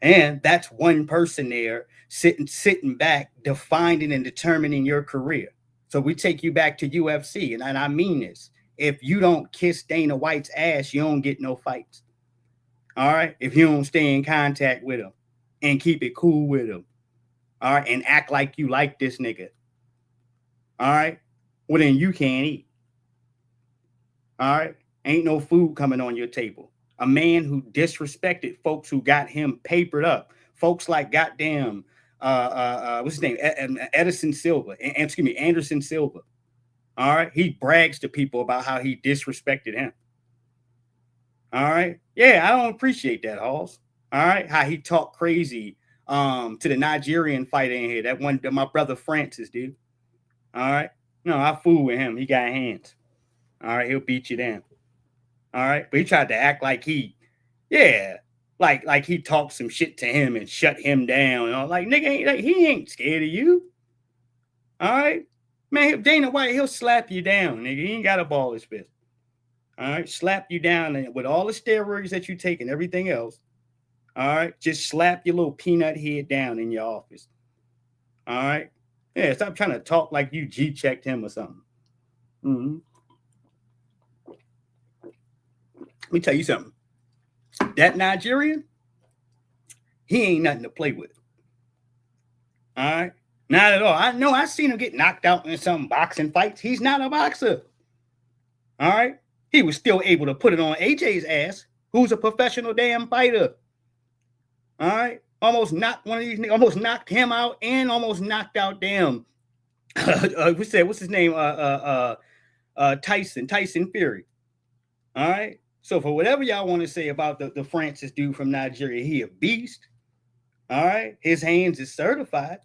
and that's one person there sitting back, defining and determining your career. So we take you back to UFC, and I mean this. If you don't kiss Dana White's ass, you don't get no fights. All right. If you don't stay in contact with him and keep it cool with him. All right. And act like you like this nigga. All right. Well, then you can't eat. All right. Ain't no food coming on your table. A man who disrespected folks who got him papered up. Folks like goddamn, what's his name? Anderson Silva. All right. He brags to people about how he disrespected him. All right. Yeah, I don't appreciate that, Halls. All right. How he talked crazy to the Nigerian fighter in here. That one that my brother Francis did. All right. No, I fool with him. He got hands. All right. He'll beat you down. All right. But he tried to act like he talked some shit to him and shut him down. You know? Like, nigga, he ain't scared of you. All right. Man, Dana White, he'll slap you down, nigga. He ain't got a ball his fist. All right, slap you down and with all the steroids that you take and everything else. All right, just slap your little peanut head down in your office. All right, yeah, stop trying to talk like you G-checked him or something. Mm-hmm. Let me tell you something. That Nigerian, he ain't nothing to play with. All right. Not at all. I know I've seen him get knocked out in some boxing fights. He's not a boxer. All right. He was still able to put it on AJ's ass, who's a professional damn fighter. All right. Almost knocked one of these niggas, almost knocked him out and almost knocked out damn. What's his name? Tyson Fury. All right. So for whatever y'all want to say about the Francis dude from Nigeria, he a beast. All right. His hands is certified.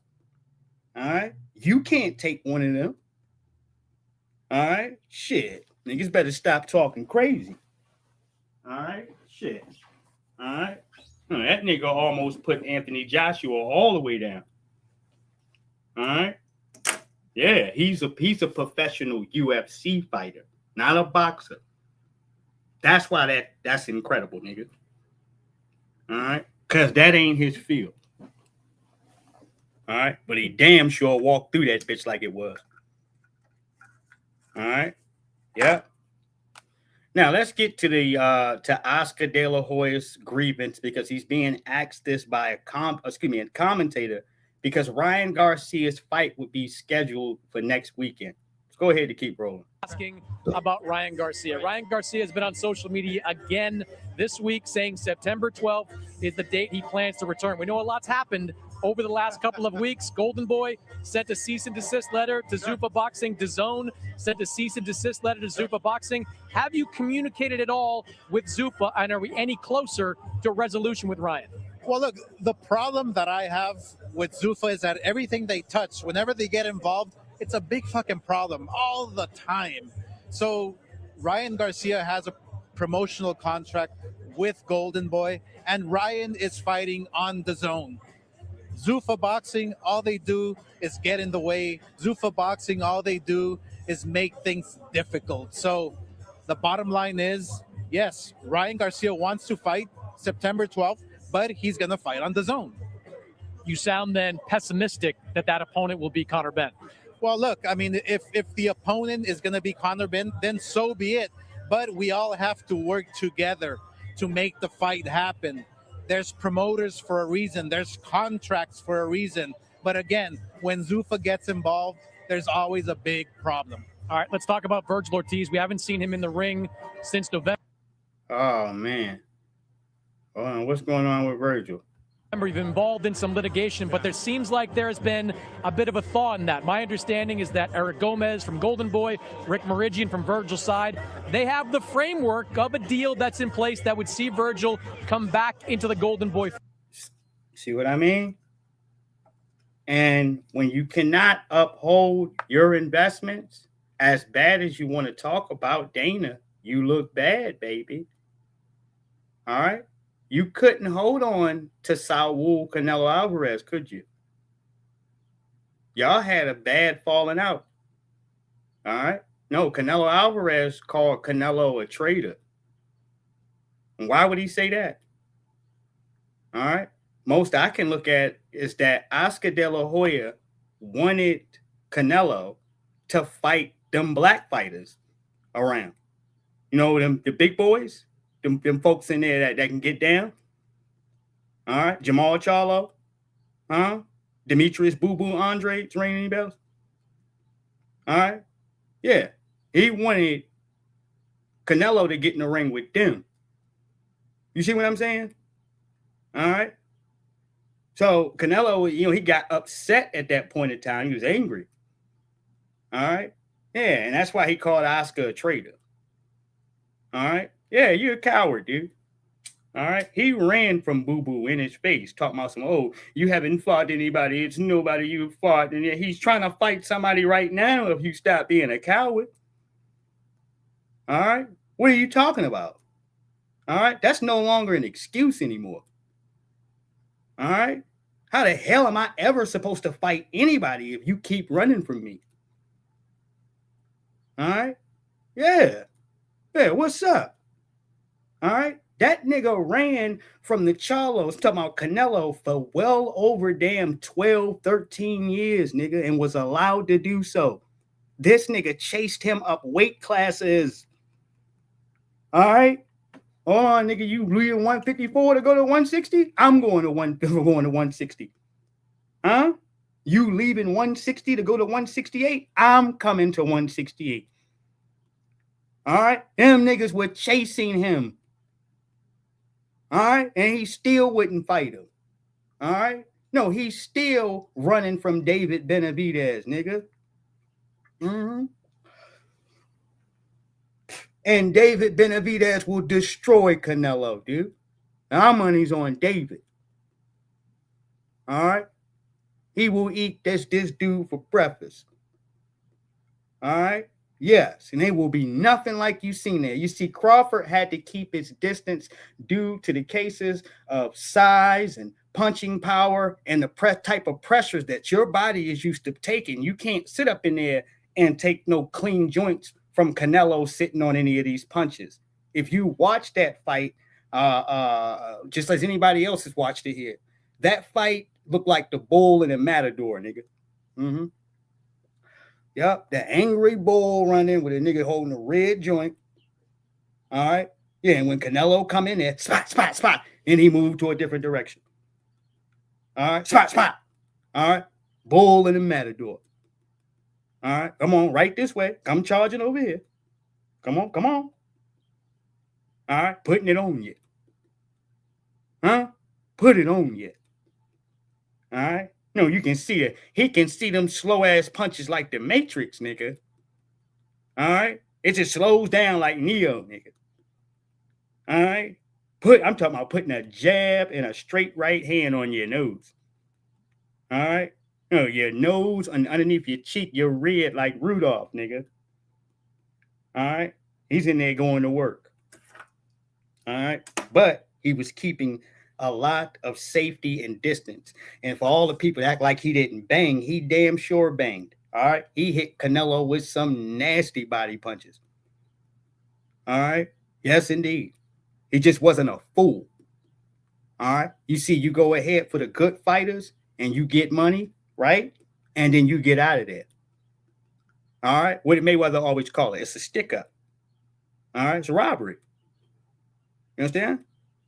All right. You can't take one of them. All right. Shit. Niggas better stop talking crazy. All right. Shit. All right. That nigga almost put Anthony Joshua all the way down. All right. Yeah, he's a professional UFC fighter, not a boxer. That's why that's incredible, nigga. All right. Because that ain't his field. All right, but he damn sure walked through that bitch like it was. All right, yeah. Now let's get to the to Oscar De La Hoya's grievance, because he's being asked this by a commentator, because Ryan Garcia's fight would be scheduled for next weekend. Let's go ahead and keep rolling. Asking about Ryan Garcia. Ryan Garcia has been on social media again this week saying September 12th is the date he plans to return. We know a lot's happened over the last couple of weeks. Golden Boy sent a cease and desist letter to Zuffa Boxing. DAZN sent a cease and desist letter to Zuffa Boxing. Have you communicated at all with Zuffa, and are we any closer to resolution with Ryan? Well, look, the problem that I have with Zuffa is that everything they touch, whenever they get involved, it's a big fucking problem all the time. So Ryan Garcia has a promotional contract with Golden Boy, and Ryan is fighting on DAZN. Zuffa Boxing, all they do is get in the way. Zuffa Boxing, all they do is make things difficult. So the bottom line is, yes, Ryan Garcia wants to fight September 12th, but he's going to fight on DAZN. You sound then pessimistic that opponent will be Conor Benn. Well, look, I mean, if the opponent is going to be Conor Benn, then so be it. But we all have to work together to make the fight happen. There's promoters for a reason. There's contracts for a reason. But again, when Zuffa gets involved, there's always a big problem. All right, let's talk about Virgil Ortiz. We haven't seen him in the ring since November. Oh man. Hold on, what's going on with Virgil? You've been involved in some litigation, but there seems like there has been a bit of a thaw in that. My understanding is that Eric Gomez from Golden Boy, Rick Meridian from Virgil's side, they have the framework of a deal that's in place that would see Virgil come back into the Golden Boy. See what I mean? And when you cannot uphold your investments, as bad as you want to talk about Dana, you look bad, baby. All right? You couldn't hold on to Saul Canelo Alvarez, could you? Y'all had a bad falling out. All right? No, Canelo Alvarez called Canelo a traitor. And why would he say that? All right? Most I can look at is that Oscar De La Hoya wanted Canelo to fight them black fighters around. You know, the big boys, them folks in there that can get down. All right, Jamal Charlo, Demetrius Boo Boo Andre, ring any bells? All right, yeah, he wanted Canelo to get in the ring with them. You see what I'm saying? All right. So Canelo, he got upset at that point in time. He was angry. All right. Yeah, and that's why he called Oscar a traitor. All right. Yeah, you're a coward, dude. All right. He ran from Boo Boo in his face, talking about you haven't fought anybody. It's nobody you've fought. And he's trying to fight somebody right now if you stop being a coward. All right. What are you talking about? All right. That's no longer an excuse anymore. All right. How the hell am I ever supposed to fight anybody if you keep running from me? All right. Yeah. Yeah. What's up? All right. That nigga ran from the Charlos, talking about Canelo, for well over damn 12, 13 years, nigga, and was allowed to do so. This nigga chased him up weight classes. All right. Hold on, nigga, you leave 154 to go to 160? I'm going to 160. Huh? You leaving 160 to go to 168? I'm coming to 168. All right? Them niggas were chasing him. All right? And he still wouldn't fight him. All right? No, he's still running from David Benavidez, nigga. Mm-hmm. And David Benavidez will destroy Canelo, dude. Our money's on David. All right? He will eat this dude for breakfast. All right? Yes, and it will be nothing like you've seen there. You see, Crawford had to keep his distance due to the cases of size and punching power and the type of pressures that your body is used to taking. You can't sit up in there and take no clean joints from Canelo sitting on any of these punches. If you watch that fight, just as anybody else has watched it here, that fight looked like the bull and the matador, nigga. Mm-hmm. Yep, the angry bull running with a nigga holding a red joint. All right. Yeah, and when Canelo come in there, spot, and he moved to a different direction. All right, spot. All right, bull and the matador. All right, come on, right this way. Come charging over here. Come on. All right, putting it on you. Huh? Put it on you. All right. No, you can see it. He can see them slow ass punches like the Matrix, nigga. All right. It just slows down like Neo, nigga. All right. I'm talking about putting a jab and a straight right hand on your nose. All right. No, your nose and underneath your cheek, you're red like Rudolph, nigga. All right. He's in there going to work. All right. But he was keeping a lot of safety and distance. And for all the people that act like he didn't bang, he damn sure banged. All right. He hit Canelo with some nasty body punches. All right. Yes, indeed. He just wasn't a fool. All right. You see, you go ahead for the good fighters and you get money, right? And then you get out of there. All right. What did Mayweather always call it? It's a stick up. All right. It's a robbery. You understand?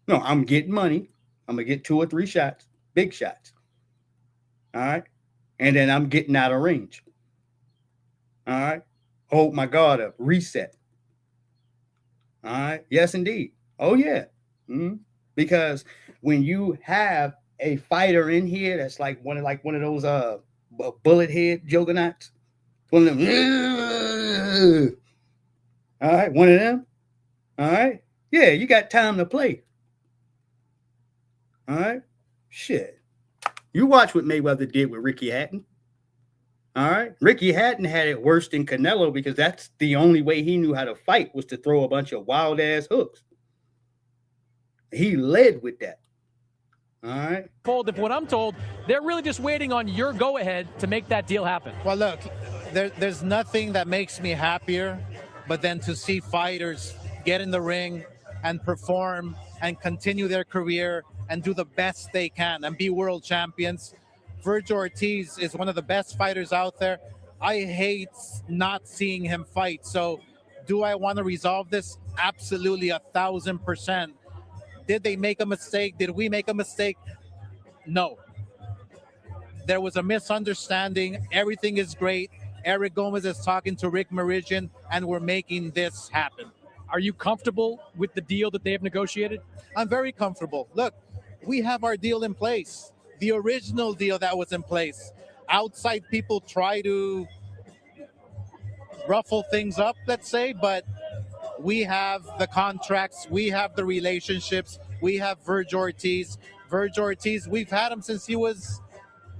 No, I'm getting money. I'm going to get 2 or 3 shots, big shots. All right. and then I'm getting out of range. All right. Hold my guard up. Reset. All right. Yes, indeed. Oh, yeah. Mm-hmm. Because when you have a fighter in here that's like one of those bullet head juggernauts, one of them. All right, one of them. All right. Yeah, you got time to play. All right. Shit. You watch what Mayweather did with Ricky Hatton. All right. Ricky Hatton had it worse than Canelo because that's the only way he knew how to fight was to throw a bunch of wild ass hooks. He led with that. All right. If what I'm told, they're really just waiting on your go ahead to make that deal happen. Well, look, there's nothing that makes me happier but then to see fighters get in the ring and perform and continue their career and do the best they can and be world champions. Virgil Ortiz is one of the best fighters out there. I hate not seeing him fight. So do I want to resolve this? Absolutely, 1,000%. Did they make a mistake? Did we make a mistake? No. There was a misunderstanding. Everything is great. Eric Gomez is talking to Rick Meridian, and we're making this happen. Are you comfortable with the deal that they have negotiated? I'm very comfortable. Look, we have our deal in place. The original deal that was in place. Outside people try to ruffle things up, let's say, but we have the contracts, we have the relationships, we have Virgil Ortiz. Virgil Ortiz, we've had him since he was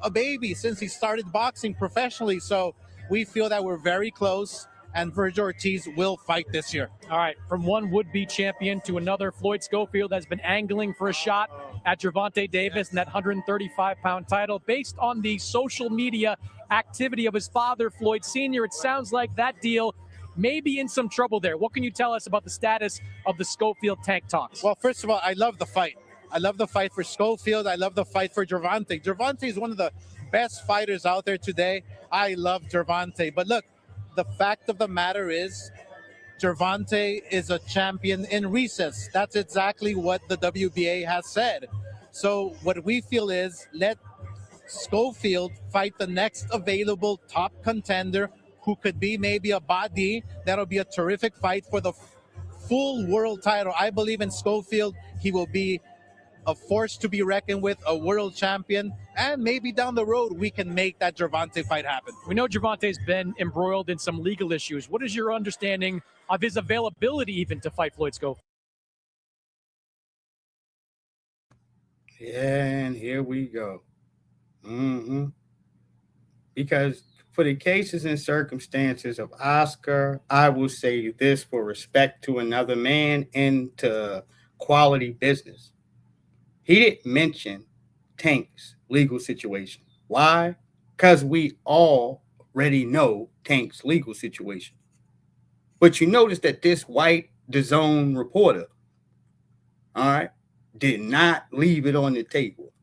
a baby, since he started boxing professionally. So we feel that we're very close, and Virgil Ortiz will fight this year. All right, from one would-be champion to another, Floyd Schofield has been angling for a shot at Gervonta Davis in that 135-pound title. Based on the social media activity of his father, Floyd Sr., it sounds like that deal may be in some trouble there. What can you tell us about the status of the Schofield-Tank talks? Well, first of all, I love the fight. I love the fight for Schofield. I love the fight for Gervonta. Gervonta is one of the best fighters out there today. I love Gervonta. But look, the fact of the matter is Gervonta is a champion in recess. That's exactly what the WBA has said. So what we feel is let Schofield fight the next available top contender who could be maybe a body. That'll be a terrific fight for the full world title. I believe in Schofield. He will be a force to be reckoned with, a world champion, and maybe down the road we can make that Gervonta fight happen. We know Gervonta's been embroiled in some legal issues. What is your understanding of his availability even to fight Floyd Schofield? And here we go. Because for the cases and circumstances of Oscar, I will say this for respect to another man and to quality business. He didn't mention Tank's legal situation. Why? Because we already know Tank's legal situation. But you notice that this white DAZN reporter, all right, did not leave it on the table.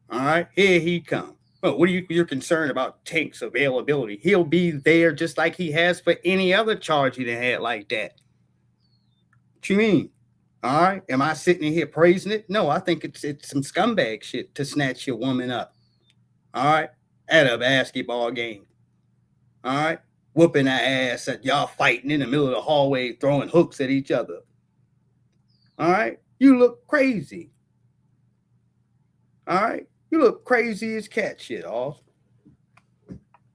All right, here he comes. Well, what are you're concerned about Tank's availability? He'll be there just like he has for any other charge he done had like that. What you mean? All right. Am I sitting in here praising it? No, I think it's some scumbag shit to snatch your woman up. All right. At a basketball game. All right. Whooping her ass at y'all fighting in the middle of the hallway, throwing hooks at each other. All right. You look crazy. All right. You look crazy as cat shit, off.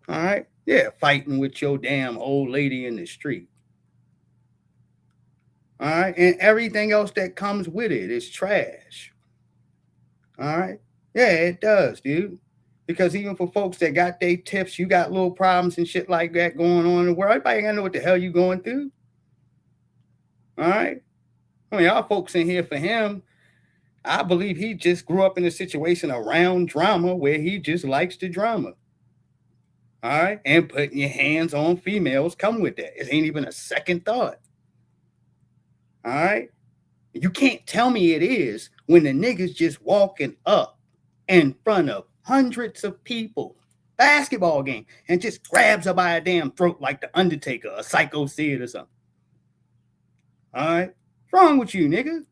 All right. Yeah. Fighting with your damn old lady in the street. All right. And everything else that comes with it is trash. All right. Yeah, it does, dude. Because even for folks that got their tips, you got little problems and shit like that going on in the world. Everybody gotta know what the hell you going through. All right. I mean, y'all folks in here for him, I believe he just grew up in a situation around drama where he just likes the drama. All right. And putting your hands on females come with that. It ain't even a second thought. All right. You can't tell me it is when the niggas just walking up in front of hundreds of people, basketball game, and just grabs her by a damn throat like the Undertaker, a Psycho Sid or something. All right. What's wrong with you, nigga?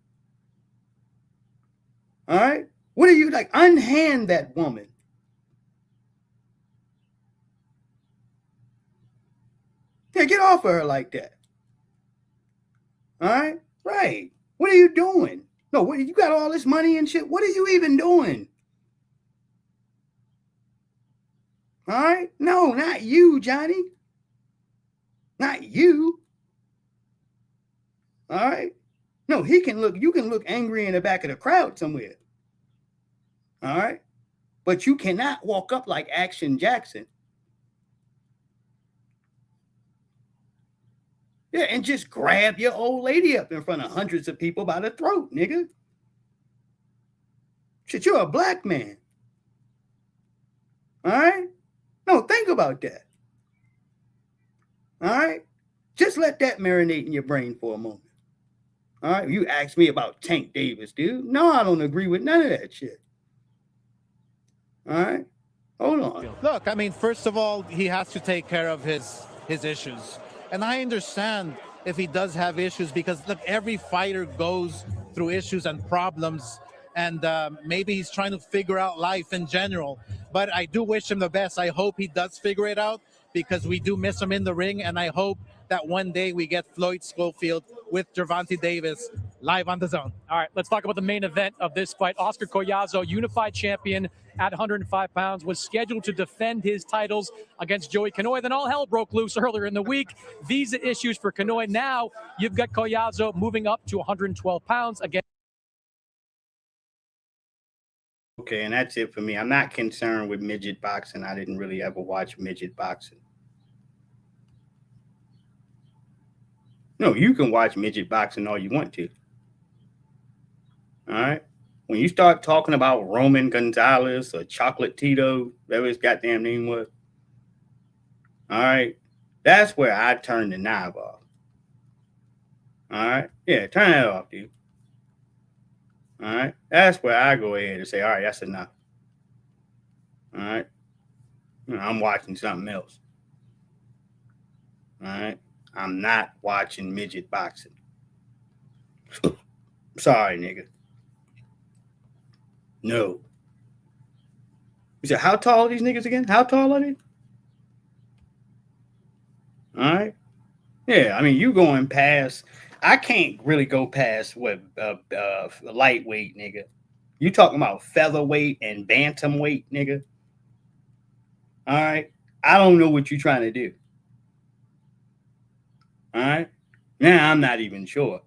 All right. What are you like? Unhand that woman. Yeah, get off of her like that. All right? Right. What are you doing? No, what, you got all this money and shit. What are you even doing? All right? No, not you, Johnny. Not you. All right? No, you can look angry in the back of the crowd somewhere. All right? But you cannot walk up like Action Jackson. Yeah, and just grab your old lady up in front of hundreds of people by the throat, nigga. Shit, you're a black man. All right? No, think about that. All right? Just let that marinate in your brain for a moment. All right? You ask me about Tank Davis, dude. No, I don't agree with none of that shit. All right? Hold on. Look, I mean, first of all, he has to take care of his issues. And I understand if he does have issues because, look, every fighter goes through issues and problems. And maybe he's trying to figure out life in general. But I do wish him the best. I hope he does figure it out because we do miss him in the ring. And I hope that one day we get Floyd Schofield with Gervonta Davis live on the zone. All right, let's talk about the main event of this fight. Oscar Collazo, unified champion at 105 pounds, was scheduled to defend his titles against Joey Canoy. Then all hell broke loose earlier in the week. Visa issues for Canoy. Now you've got Collazo moving up to 112 pounds again. Okay, and that's it for me. I'm not concerned with midget boxing. I didn't really ever watch midget boxing. No, you can watch midget boxing all you want to. All right? When you start talking about Roman Gonzalez or Chocolate Tito, whatever his goddamn name was, all right, that's where I turn the knob off. All right? Yeah, turn that off, dude. All right? That's where I go ahead and say, all right, that's enough. All right? I'm watching something else. All right? I'm not watching midget boxing. Sorry, nigga. No. You said, how tall are these niggas again? How tall are they? All right. Yeah, I mean, you going past. I can't really go past what lightweight, nigga. You talking about featherweight and bantamweight, nigga? All right. I don't know what you're trying to do. All right. Now I'm not even sure.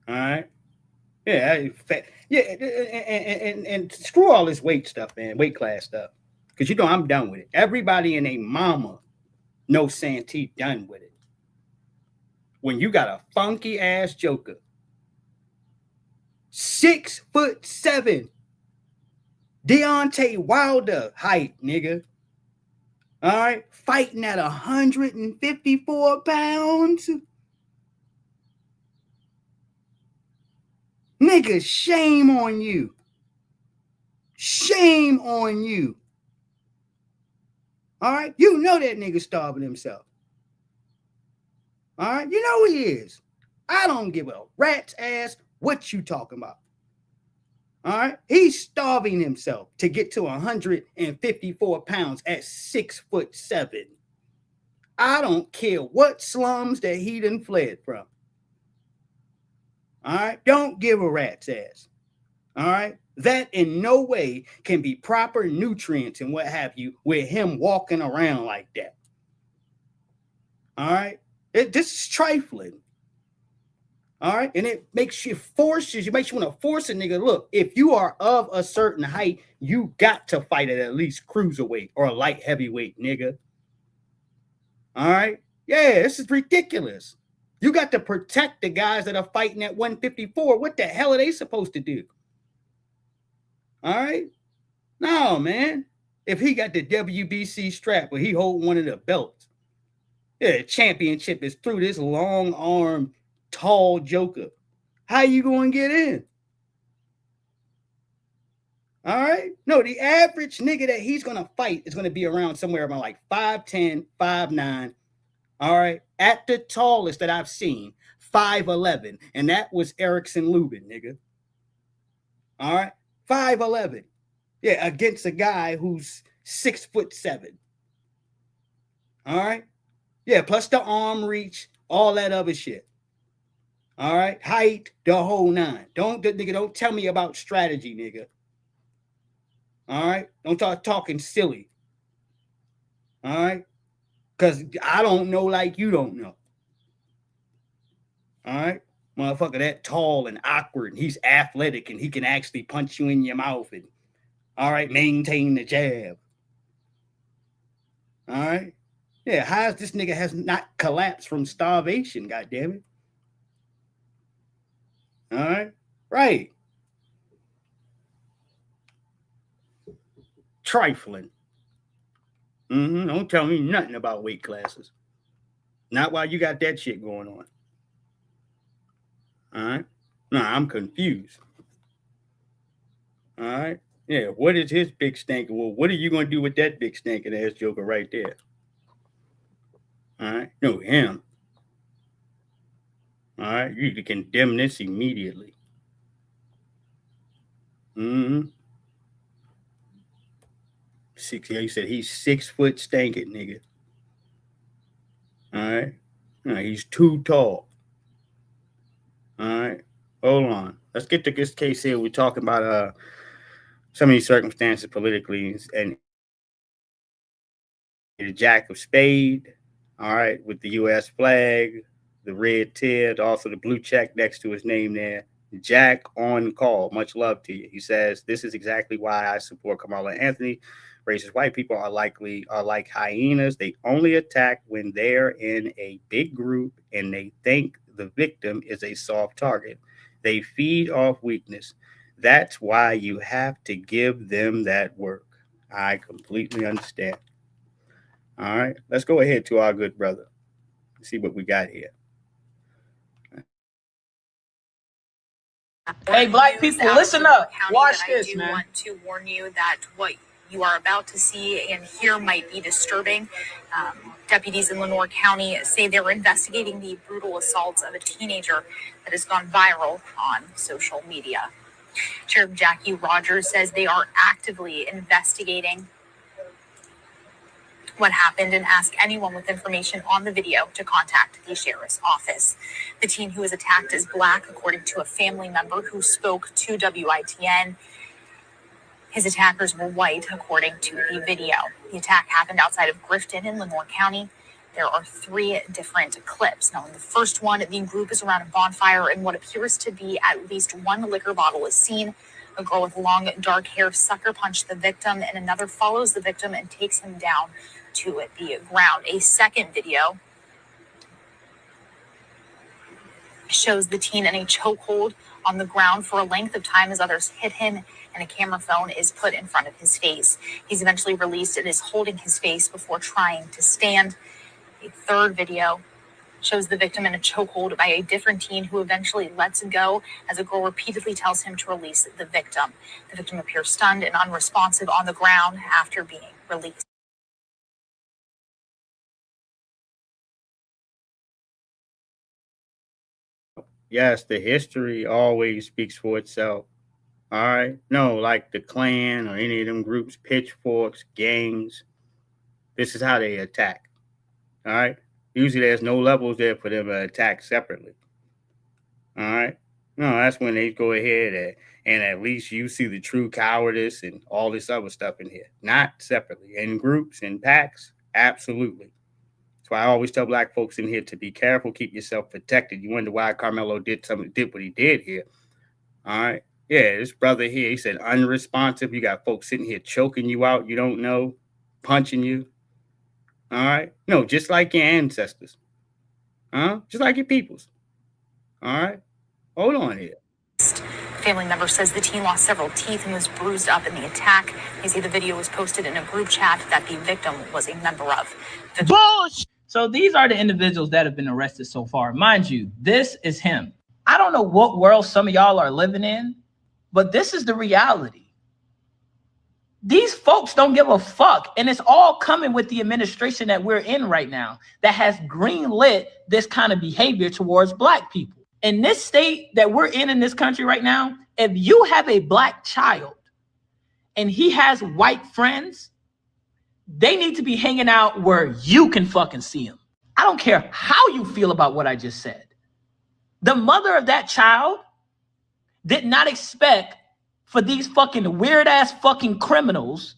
All right. Yeah, yeah, and screw all this weight stuff, man, weight class stuff. Because you know I'm done with it. Everybody and their mama knows Santee done with it. When you got a funky ass joker, 6'7", Deontay Wilder height, nigga. All right, fighting at 154 pounds. Nigga, shame on you. Shame on you. All right? You know that nigga starving himself. All right? You know he is. I don't give a rat's ass what you talking about. All right? He's starving himself to get to 154 pounds at 6'7". I don't care what slums that he done fled from. All right? Don't give a rat's ass. All right? That in no way can be proper nutrients and what have you with him walking around like that. All right? This is trifling. All right? And it makes you want to force a nigga. Look, if you are of a certain height, you got to fight at least cruiserweight or light heavyweight, nigga. All right? Yeah, this is ridiculous. You got to protect the guys that are fighting at 154. What the hell are they supposed to do? All right? No, man. If he got the WBC strap or he hold one of the belts, yeah, championship is through this long-armed, tall joker. How you going to get in? All right? No, the average nigga that he's going to fight is going to be around somewhere around like 5'10", 5'9". All right? At the tallest that I've seen, 5'11". And that was Erickson Lubin, nigga. All right? 5'11". Yeah, against a guy who's 6'7". All right? Yeah, plus the arm reach, all that other shit. All right, height, the whole nine. Don't tell me about strategy, nigga. All right, don't start talking silly. All right, because I don't know like you don't know. All right, motherfucker, that tall and awkward, and he's athletic, and he can actually punch you in your mouth and, all right, maintain the jab. All right, yeah. How is this nigga has not collapsed from starvation? God damn it. All right, right. Trifling. Don't tell me nothing about weight classes. Not while you got that shit going on. All right. No, I'm confused. All right. Yeah. What is his big stinker? Well, what are you going to do with that big stinking ass joker right there? All right. No, him. All right. You need to condemn this immediately. He said he's 6 foot stinking, nigga. All right. No, he's too tall. All right. Hold on. Let's get to this case here. We're talking about some of these circumstances politically, and the Jack of Spade, all right, with the U.S. flag, the red tear, also the blue check next to his name there. Jack on call. Much love to you. He says, this is exactly why I support Kamala Anthony. Racist white people are like hyenas. They only attack when they're in a big group and they think the victim is a soft target. They feed off weakness. That's why you have to give them that work. I completely understand. All right, let's go ahead to our good brother. See what we got here. Hey, black people, listen up. Watch this, man. I do want to warn you that what you are about to see and hear might be disturbing. Deputies in Lenoir County say they're investigating the brutal assaults of a teenager that has gone viral on social media. Sheriff Jackie Rogers says they are actively investigating what happened and ask anyone with information on the video to contact the sheriff's office. The teen who was attacked is black, according to a family member who spoke to WITN. His attackers were white, according to the video. The attack happened outside of Grifton in Lenoir County. There are 3 different clips. Now, in the first one, the group is around a bonfire, and what appears to be at least 1 liquor bottle is seen. A girl with long, dark hair sucker punched the victim, and another follows the victim and takes him down to the ground. A second video shows the teen in a chokehold on the ground for a length of time as others hit him, and a camera phone is put in front of his face. He's eventually released and is holding his face before trying to stand. A third video shows the victim in a chokehold by a different teen who eventually lets go as a girl repeatedly tells him to release the victim. The victim appears stunned and unresponsive on the ground after being released. Yes, the history always speaks for itself. All right. No, like the Klan or any of them groups, pitchforks, gangs. This is how they attack. All right. Usually there's no levels there for them to attack separately. All right. No, that's when they go ahead and at least you see the true cowardice and all this other stuff in here. Not separately. In groups, in packs, absolutely. That's why I always tell black folks in here to be careful, keep yourself protected. You wonder why Carmelo did what he did here. All right. Yeah, this brother here, he said unresponsive. You got folks sitting here choking you out. You don't know, punching you. All right. No, just like your ancestors. Just like your peoples. All right. Hold on here. Family member says the teen lost several teeth and was bruised up in the attack. They say the video was posted in a group chat that the victim was a member of. Bullshit! So these are the individuals that have been arrested so far. Mind you, this is him. I don't know what world some of y'all are living in, but this is the reality. These folks don't give a fuck. And it's all coming with the administration that we're in right now that has greenlit this kind of behavior towards black people. In this state that we're in this country right now, if you have a black child and he has white friends, they need to be hanging out where you can fucking see them. I don't care how you feel about what I just said. The mother of that child did not expect for these fucking weird ass fucking criminals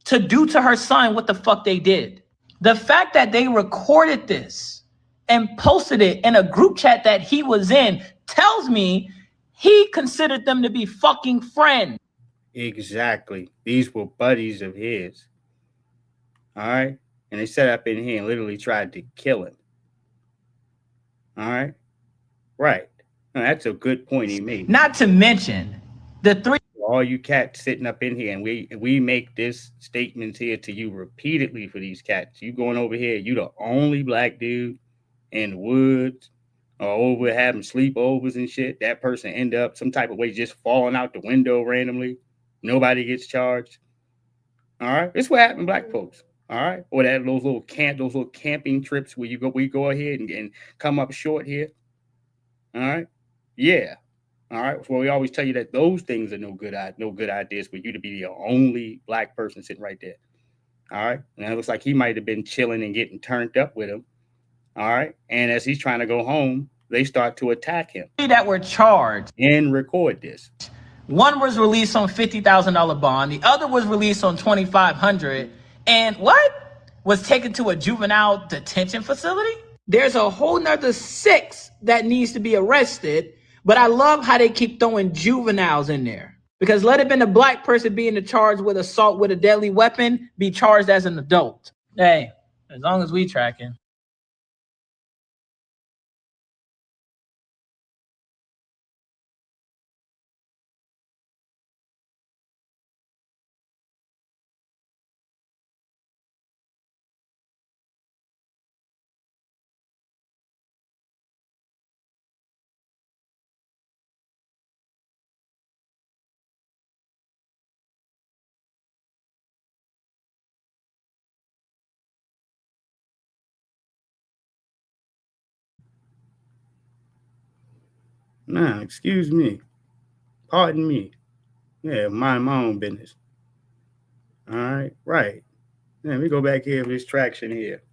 to do to her son what the fuck they did. The fact that they recorded this and posted it in a group chat that he was in tells me he considered them to be fucking friends. Exactly. These were buddies of his. All right. And they set up in here and literally tried to kill him. All right. Right. Now, that's a good point he made. Not to mention the three. All you cats sitting up in here, and we make this statements here to you repeatedly for these cats. You going over here, you the only black dude in the woods or over having sleepovers and shit. That person end up some type of way just falling out the window randomly. Nobody gets charged. All right. This is what happened to black folks. All right. Or that those little camping trips where we go ahead and come up short here. All right. Yeah. All right. Well, we always tell you that those things are no good ideas for you to be the only black person sitting right there. All right. And it looks like he might have been chilling and getting turned up with him. All right. And as he's trying to go home, they start to attack him. That were charged and record this. One was released on $50,000 bond. The other was released on $2,500. And what? Was taken to a juvenile detention facility? There's a whole nother 6 that needs to be arrested. But I love how they keep throwing juveniles in there. Because let it been a black person being charged with assault with a deadly weapon, be charged as an adult. Hey, as long as we tracking. Nah, excuse me. Pardon me. Yeah, mind my own business. All right, right. Let me go back here with this traction here.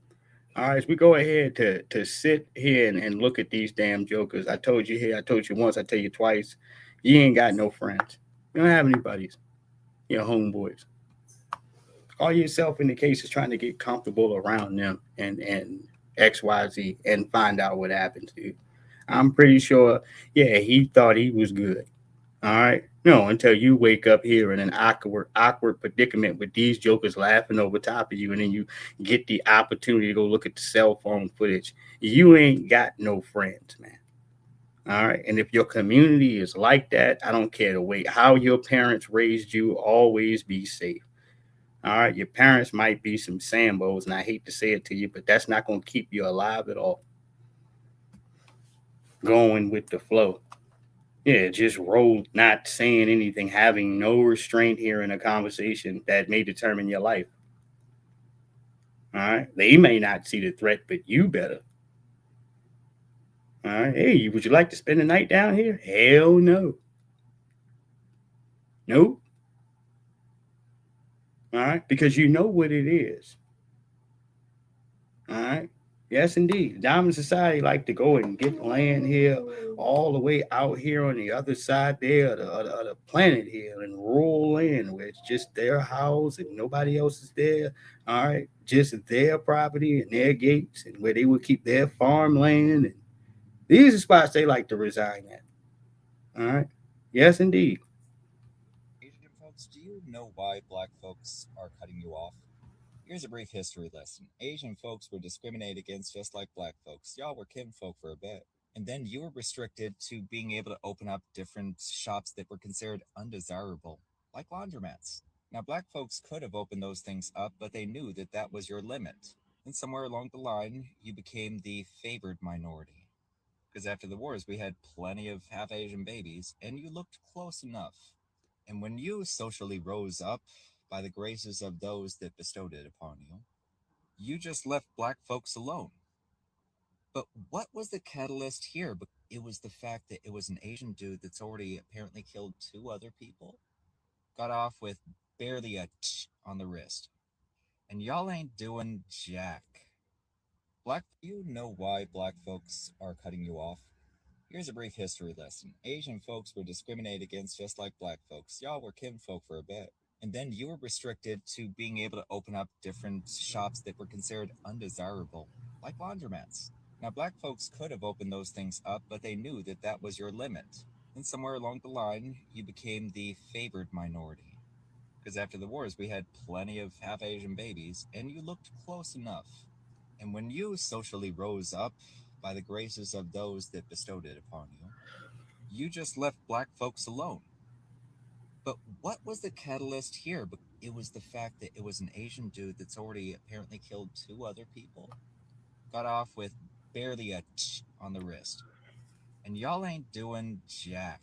All right, so we go ahead to sit here and look at these damn jokers. I told you here, I told you once, I tell you twice. You ain't got no friends. You don't have any buddies. Your homeboys. All yourself in the case is trying to get comfortable around them and XYZ and find out what happens, dude. I'm pretty sure, yeah, he thought he was good. All right. No, until you wake up here in an awkward predicament with these jokers laughing over top of you, and then you get the opportunity to go look at the cell phone footage. You ain't got no friends, man. All right. And if your community is like that, I don't care the way how your parents raised you, always be safe. All right. Your parents might be some Sambos, and I hate to say it to you, but that's not going to keep you alive at all. Going with the flow. Yeah, just roll, not saying anything, having no restraint here in a conversation that may determine your life. All right. They may not see the threat, but you better. All right. Hey, would you like to spend the night down here? Hell no. Nope. All right. Because you know what it is. All right. Yes, indeed. Diamond Society like to go and get land here all the way out here on the other side there of the planet here in rural land where it's just their house and nobody else is there. All right. Just their property and their gates and where they would keep their farmland. And these are spots they like to reside at. All right. Yes, indeed. Asian folks, do you know why black folks are cutting you off? Here's a brief history lesson. Asian folks were discriminated against just like black folks. Y'all were kinfolk for a bit. And then you were restricted to being able to open up different shops that were considered undesirable, like laundromats. Now, black folks could have opened those things up, but they knew that that was your limit. And somewhere along the line, you became the favored minority. Because after the wars, we had plenty of half-Asian babies, and you looked close enough. And when you socially rose up, by the graces of those that bestowed it upon you, you just left black folks alone. But what was the catalyst here? It was the fact that it was an Asian dude that's already apparently killed 2 other people, got off with barely a on the wrist. And y'all ain't doing jack. You know why black folks are cutting you off? Here's a brief history lesson. Asian folks were discriminated against just like black folks. Y'all were kinfolk for a bit. And then you were restricted to being able to open up different shops that were considered undesirable, like laundromats. Now, black folks could have opened those things up, but they knew that that was your limit. And somewhere along the line, you became the favored minority. Because after the wars, we had plenty of half-Asian babies, and you looked close enough. And when you socially rose up by the graces of those that bestowed it upon you, you just left black folks alone. But what was the catalyst here? It was the fact that it was an Asian dude that's already apparently killed 2 other people. Got off with barely a on the wrist. And y'all ain't doing jack.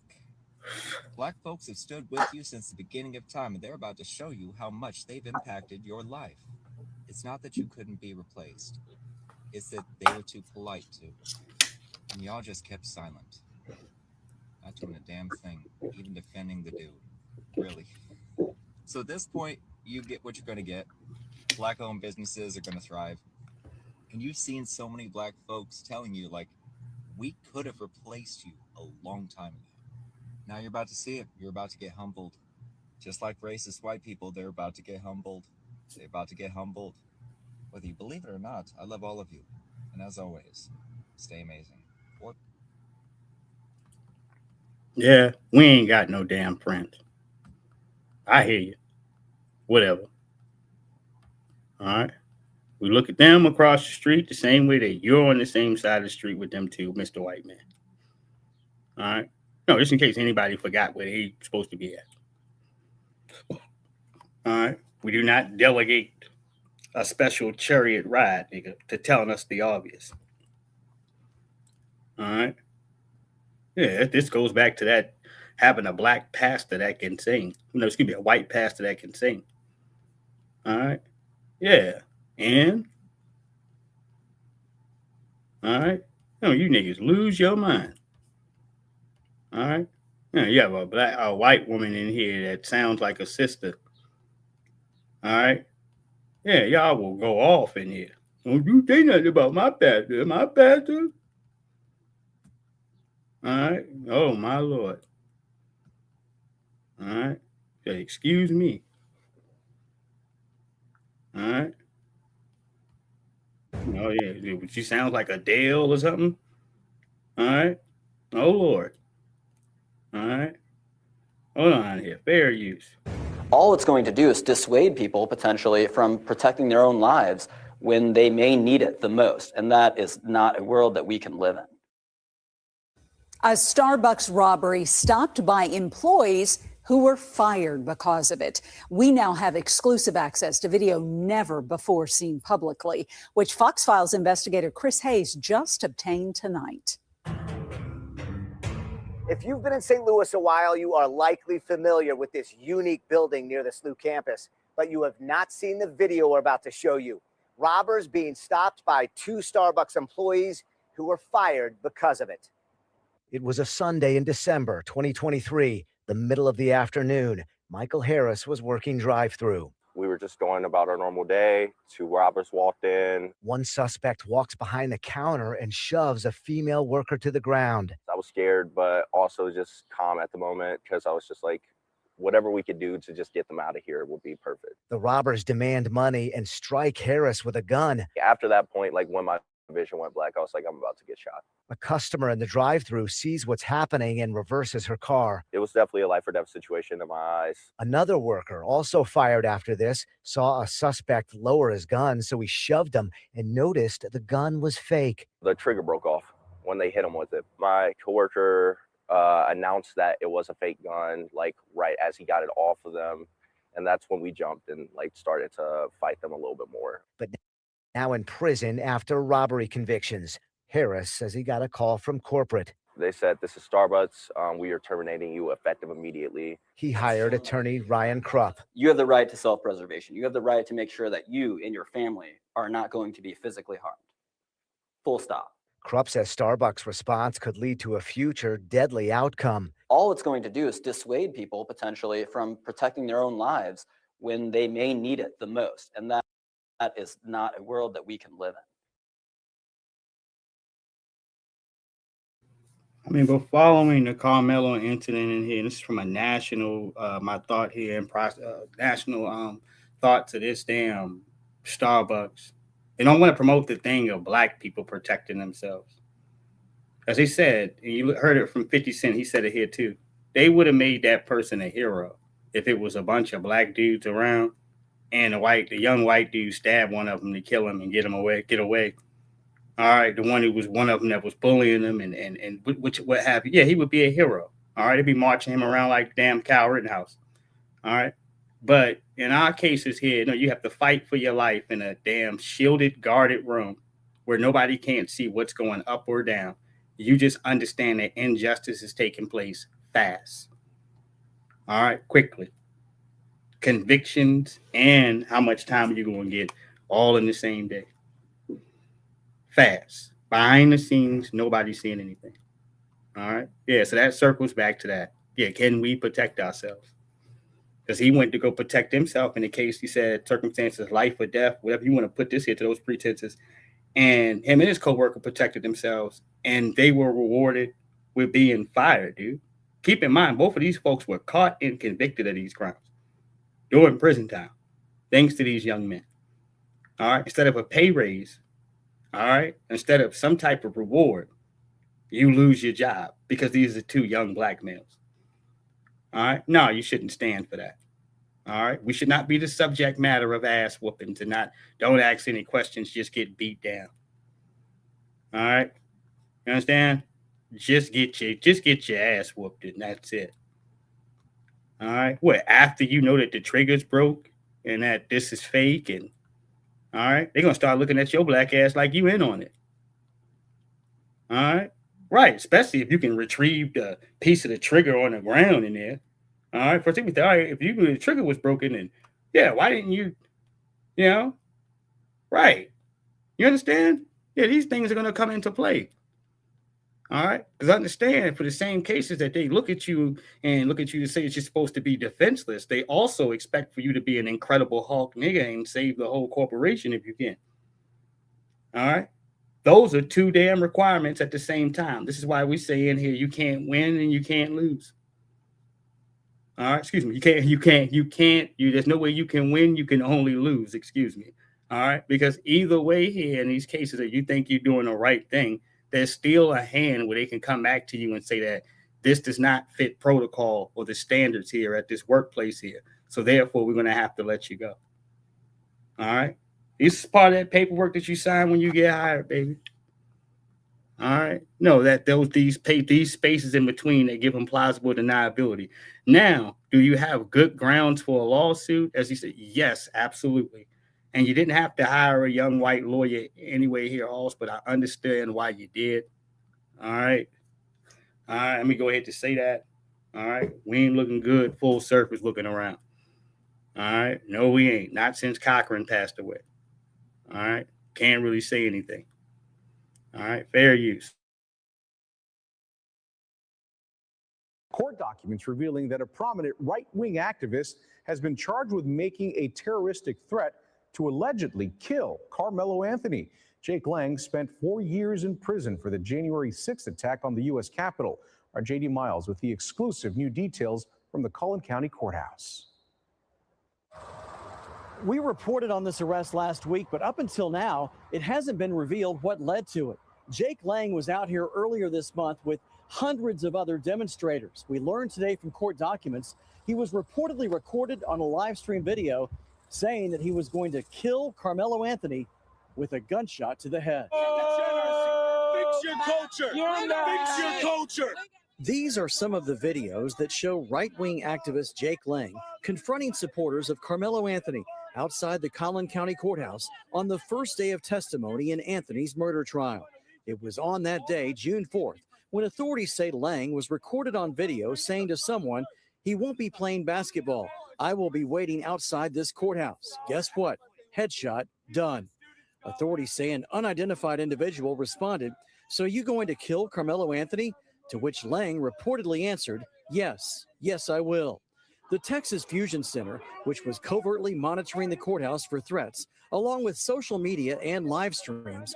Black folks have stood with you since the beginning of time, and they're about to show you how much they've impacted your life. It's not that you couldn't be replaced. It's that they were too polite to. And y'all just kept silent. Not doing a damn thing, even defending the dude. Really. So at this point, you get what you're going to get. Black-owned businesses are going to thrive. And you've seen so many black folks telling you, like, we could have replaced you a long time ago. Now you're about to see it. You're about to get humbled. Just like racist white people, they're about to get humbled. They're about to get humbled. Whether you believe it or not, I love all of you. And as always, stay amazing. Yeah, we ain't got no damn friends. I hear you. Whatever. All right. We look at them across the street the same way that you're on the same side of the street with them too, Mr. White Man. All right. No, just in case anybody forgot where he's supposed to be at. All right. We do not delegate a special chariot ride, nigga, to telling us the obvious. All right. Yeah, this goes back to that having a black pastor that can sing. No, excuse me, a white pastor that can sing. All right. Yeah. And all right. No, you niggas lose your mind. All right. Yeah, you have a white woman in here that sounds like a sister. All right. Yeah, y'all will go off in here. Don't you say nothing about my pastor. My pastor? All right. Oh, my Lord. All right. Say, excuse me. All right. Oh, yeah. She sounds like Adele or something. All right. Oh, Lord. All right. Hold on here. Fair use. All it's going to do is dissuade people potentially from protecting their own lives when they may need it the most. And that is not a world that we can live in. A Starbucks robbery stopped by employees who were fired because of it. We now have exclusive access to video never before seen publicly, which Fox Files investigator Chris Hayes just obtained tonight. If you've been in St. Louis a while, you are likely familiar with this unique building near the SLU campus, but you have not seen the video we're about to show you. Robbers being stopped by 2 Starbucks employees who were fired because of it. It was a Sunday in December 2023, the middle of the afternoon. Michael Harris was working drive-through. We were just going about our normal day. 2 robbers walked in. One suspect walks behind the counter and shoves a female worker to the ground. I was scared, but also just calm at the moment because I was just like, whatever we could do to just get them out of here would be perfect. The robbers demand money and strike Harris with a gun. After that point, like when my vision went black, I was like, I'm about to get shot. A customer in the drive-thru sees what's happening and reverses her car. It was definitely a life or death situation in my eyes. Another worker, also fired after this, saw a suspect lower his gun, so he shoved him and noticed the gun was fake. The trigger broke off when they hit him with it. My coworker announced that it was a fake gun, like right as he got it off of them. And that's when we jumped and like started to fight them a little bit more. But now in prison after robbery convictions. Harris says he got a call from corporate. They said, this is Starbucks. We are terminating you effective immediately. He hired attorney Ryan Krupp. You have the right to self-preservation. You have the right to make sure that you and your family are not going to be physically harmed. Full stop. Krupp says Starbucks' response could lead to a future deadly outcome. All it's going to do is dissuade people potentially from protecting their own lives when they may need it the most. And that is not a world that we can live in. I mean, but following the Carmelo incident in here, this is from a national, my thought here and national thought to this damn Starbucks. They don't want to promote the thing of black people protecting themselves. As they said, and you heard it from 50 Cent, he said it here too. They would have made that person a hero if it was a bunch of black dudes around and the young white dude stabbed one of them to kill him and get away. All right, the one who was one of them that was bullying them and what have you. Yeah, he would be a hero. All right, they'd be marching him around like damn Kyle Rittenhouse. All right, but in our cases here, no, you have to fight for your life in a damn shielded, guarded room where nobody can't see what's going up or down. You just understand that injustice is taking place fast. All right, quickly. Convictions and how much time you're going to get all in the same day. Fast. Behind the scenes, nobody's seeing anything. All right. Yeah, so that circles back to that. Yeah, can we protect ourselves? Because he went to go protect himself in the case, he said, circumstances, life or death, whatever you want to put this here to those pretenses. And him and his co-worker protected themselves, and they were rewarded with being fired, dude. Keep in mind, both of these folks were caught and convicted of these crimes during prison time, thanks to these young men. All right. Instead of a pay raise, all right, instead of some type of reward, you lose your job because these are two young black males. All right. No, you shouldn't stand for that. All right. We should not be the subject matter of ass whoopings and don't ask any questions, just get beat down. All right. You understand? Just get your ass whooped and that's it. All right. What, after you know that the trigger's broke and that this is fake and all right, they're gonna start looking at your black ass like you in on it. All right. Right, especially if you can retrieve the piece of the trigger on the ground in there. All right. First thing we thought, all right, if you knew the trigger was broken, and yeah, why didn't you, right. You understand? Yeah, these things are gonna come into play. All right. Because understand for the same cases that they look at you to say that you're supposed to be defenseless, they also expect for you to be an incredible Hulk nigga and save the whole corporation if you can. All right. Those are two damn requirements at the same time. This is why we say in here you can't win and you can't lose. All right, excuse me. There's no way you can win, you can only lose, excuse me. All right, because either way here in these cases that you think you're doing the right thing, there's still a hand where they can come back to you and say that this does not fit protocol or the standards here at this workplace here. So therefore, we're going to have to let you go. All right. This is part of that paperwork that you sign when you get hired, baby. All right. No, that these spaces in between, they give them plausible deniability. Now, do you have good grounds for a lawsuit? As you said, yes, absolutely. And you didn't have to hire a young white lawyer anyway here also, but I understand why you did. All right. All right. Let me go ahead to say that. All right. We ain't looking good, full surface looking around. All right. No, we ain't. Not since Cochran passed away. All right. Can't really say anything. All right. Fair use. Court documents revealing that a prominent right-wing activist has been charged with making a terroristic threat to allegedly kill Carmelo Anthony. Jake Lang spent 4 years in prison for the January 6th attack on the U.S. Capitol. Our J.D. Miles with the exclusive new details from the Collin County Courthouse. We reported on this arrest last week, but up until now, it hasn't been revealed what led to it. Jake Lang was out here earlier this month with hundreds of other demonstrators. We learned today from court documents he was reportedly recorded on a live stream video saying that he was going to kill Carmelo Anthony with a gunshot to the head. Fix your culture. Fix your culture. These are some of the videos that show right-wing activist Jake Lang confronting supporters of Carmelo Anthony outside the Collin County Courthouse on the first day of testimony in Anthony's murder trial. It was on that day, June 4th, when authorities say Lang was recorded on video saying to someone, "He won't be playing basketball. I will be waiting outside this courthouse." Guess what? Headshot done. Authorities say an unidentified individual responded, "So you going to kill Carmelo Anthony?" To which Lang reportedly answered, "Yes, yes, I will." The Texas Fusion Center, which was covertly monitoring the courthouse for threats, along with social media and live streams,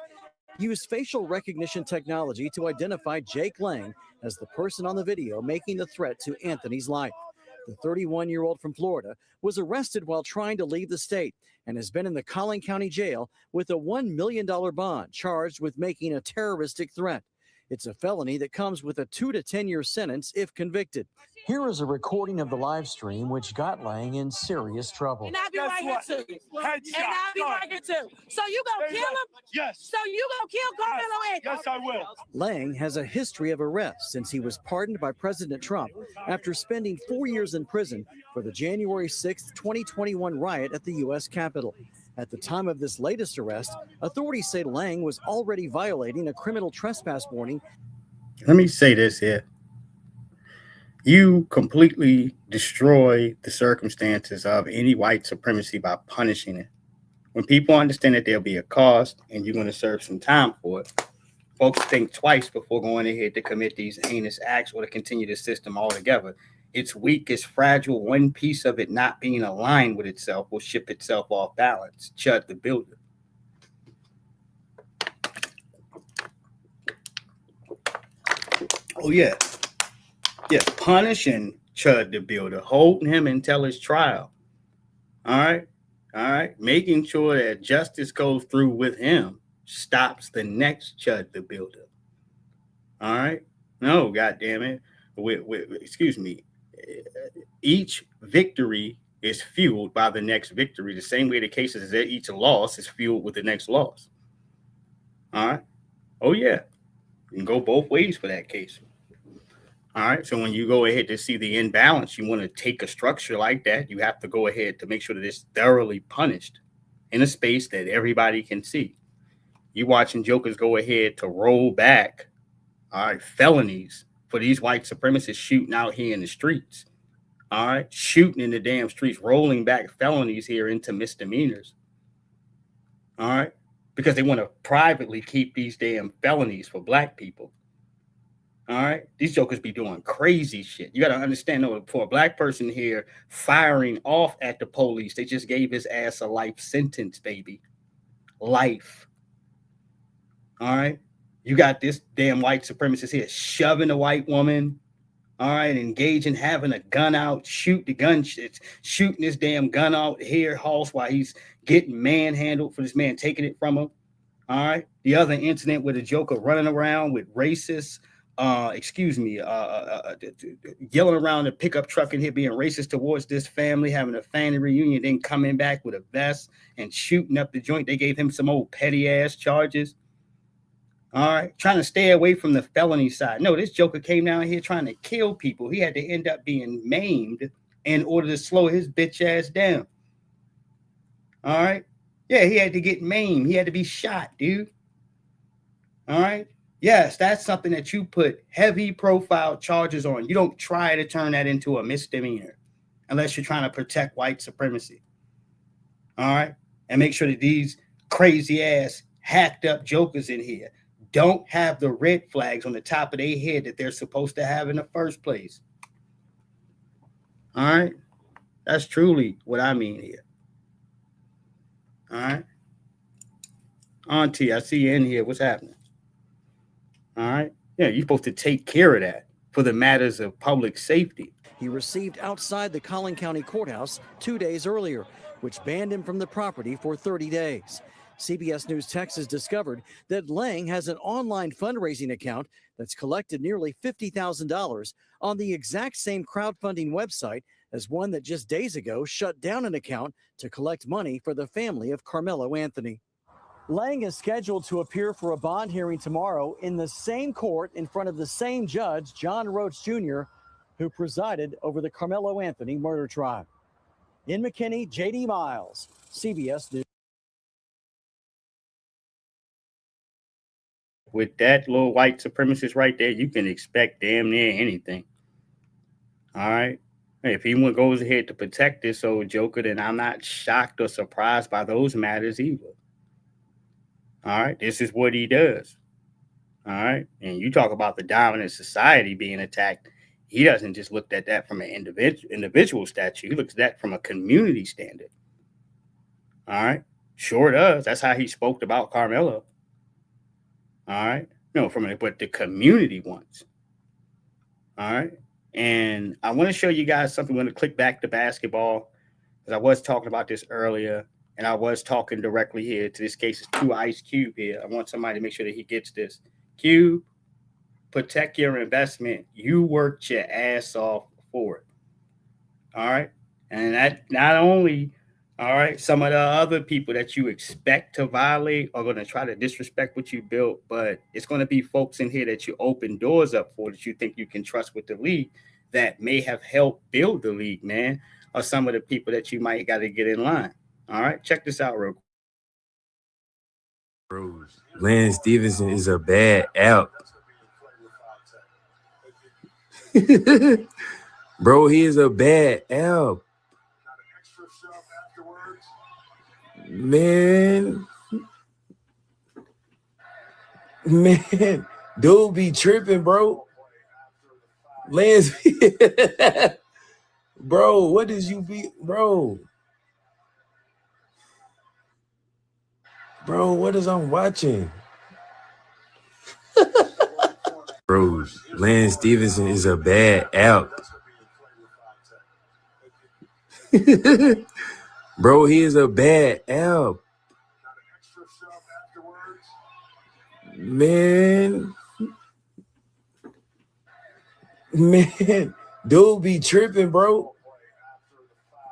used facial recognition technology to identify Jake Lang as the person on the video making the threat to Anthony's life. The 31-year-old from Florida was arrested while trying to leave the state and has been in the Collin County Jail with a $1 million bond, charged with making a terroristic threat. It's a felony that comes with a 2 to 10 year sentence if convicted. Here is a recording of the live stream which got Lang in serious trouble. And I'll be right here too. And I'll be right here too. So you gonna kill him? Yes. So you gonna kill Carmelo Anthony? Yes, I will. Lang has a history of arrests since he was pardoned by President Trump after spending 4 years in prison for the January 6, 2021 riot at the U.S. Capitol. At the time of this latest arrest, authorities say Lang was already violating a criminal trespass warning. Let me say this here. You completely destroy the circumstances of any white supremacy by punishing it. When people understand that there'll be a cost and you're going to serve some time for it, folks think twice before going ahead to commit these heinous acts or to continue the system altogether. It's weak, it's fragile. One piece of it not being aligned with itself will ship itself off balance. Chud the builder. Oh, yeah. Yeah, punishing Chud the builder, holding him until his trial. All right. All right. Making sure that justice goes through with him stops the next Chud the builder. All right. No, goddamn it. Excuse me. Each victory is fueled by the next victory. The same way the case is that each loss is fueled with the next loss. All right. Oh, yeah. You can go both ways for that case. All right. So when you go ahead to see the imbalance, you want to take a structure like that. You have to go ahead to make sure that it's thoroughly punished in a space that everybody can see. You watching jokers go ahead to roll back, all right, felonies for these white supremacists shooting out here in the streets. All right. Shooting in the damn streets, rolling back felonies here into misdemeanors. All right. Because they want to privately keep these damn felonies for black people. All right. These jokers be doing crazy shit. You got to understand, though, for a black person here firing off at the police, they just gave his ass a life sentence, baby. Life. All right. You got this damn white supremacist here shoving a white woman. All right. Engaging, having a gun out, shoot the gun, shooting this damn gun out here, Hoss, while he's getting manhandled for this man taking it from him. All right. The other incident with a joker running around with racist, yelling around the pickup truck in here, being racist towards this family, having a family reunion, then coming back with a vest and shooting up the joint. They gave him some old petty ass charges. All right. Trying to stay away from the felony side. No, this joker came down here trying to kill people. He had to end up being maimed in order to slow his bitch ass down. All right. Yeah, he had to get maimed. He had to be shot, dude. All right. Yes, that's something that you put heavy profile charges on. You don't try to turn that into a misdemeanor unless you're trying to protect white supremacy. All right. And make sure that these crazy ass hacked up jokers in here don't have the red flags on the top of their head that they're supposed to have in the first place. All right. That's truly what I mean here. All right. Auntie, I see you in here. What's happening? All right. Yeah, you're supposed to take care of that for the matters of public safety. He received outside the Collin County Courthouse 2 days earlier, which banned him from the property for 30 days. CBS News Texas discovered that Lang has an online fundraising account that's collected nearly $50,000 on the exact same crowdfunding website as one that just days ago shut down an account to collect money for the family of Carmelo Anthony. Lang is scheduled to appear for a bond hearing tomorrow in the same court in front of the same judge, John Roach Jr., who presided over the Carmelo Anthony murder trial. In McKinney, J.D. Miles, CBS News. With that little white supremacist right there, you can expect damn near anything. All right. If anyone goes ahead to protect this old joker, then I'm not shocked or surprised by those matters either. All right. This is what he does. All right. And you talk about the dominant society being attacked. He doesn't just look at that from an individual statute. He looks at that from a community standard. All right. Sure does. That's how he spoke about Carmelo. All right. No, from what the community wants. All right. And I want to show you guys something. I'm going to click back to basketball because I was talking about this earlier, and I was talking directly here to this case. It's to Ice Cube here. I want somebody to make sure that he gets this. Cube, protect your investment. You worked your ass off for it. All right. And that not only, all right, some of the other people that you expect to violate are going to try to disrespect what you built, but it's going to be folks in here that you open doors up for that you think you can trust with the league that may have helped build the league, man, or some of the people that you might got to get in line. All right. Check this out real quick. Lance Stevenson is a bad app. Bro, he is a bad app. Man, dude be tripping, bro. Lance, bro, what does you be, bro? Bro, what is I'm watching? Bro, Lance Stevenson is a bad app. Bro, he is a bad app. Man, dude be tripping, bro.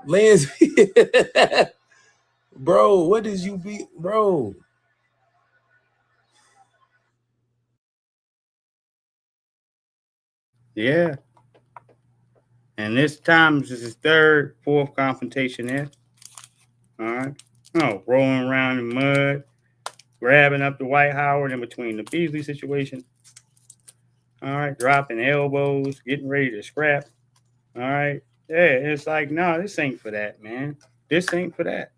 Lance, bro, what does you be, bro? Yeah. And this time this is his third, fourth confrontation there. All right. Oh, rolling around in mud, grabbing up the White Howard in between the Beasley situation. All right. Dropping elbows, getting ready to scrap. All right. Yeah. It's like, no, this ain't for that, man. This ain't for that.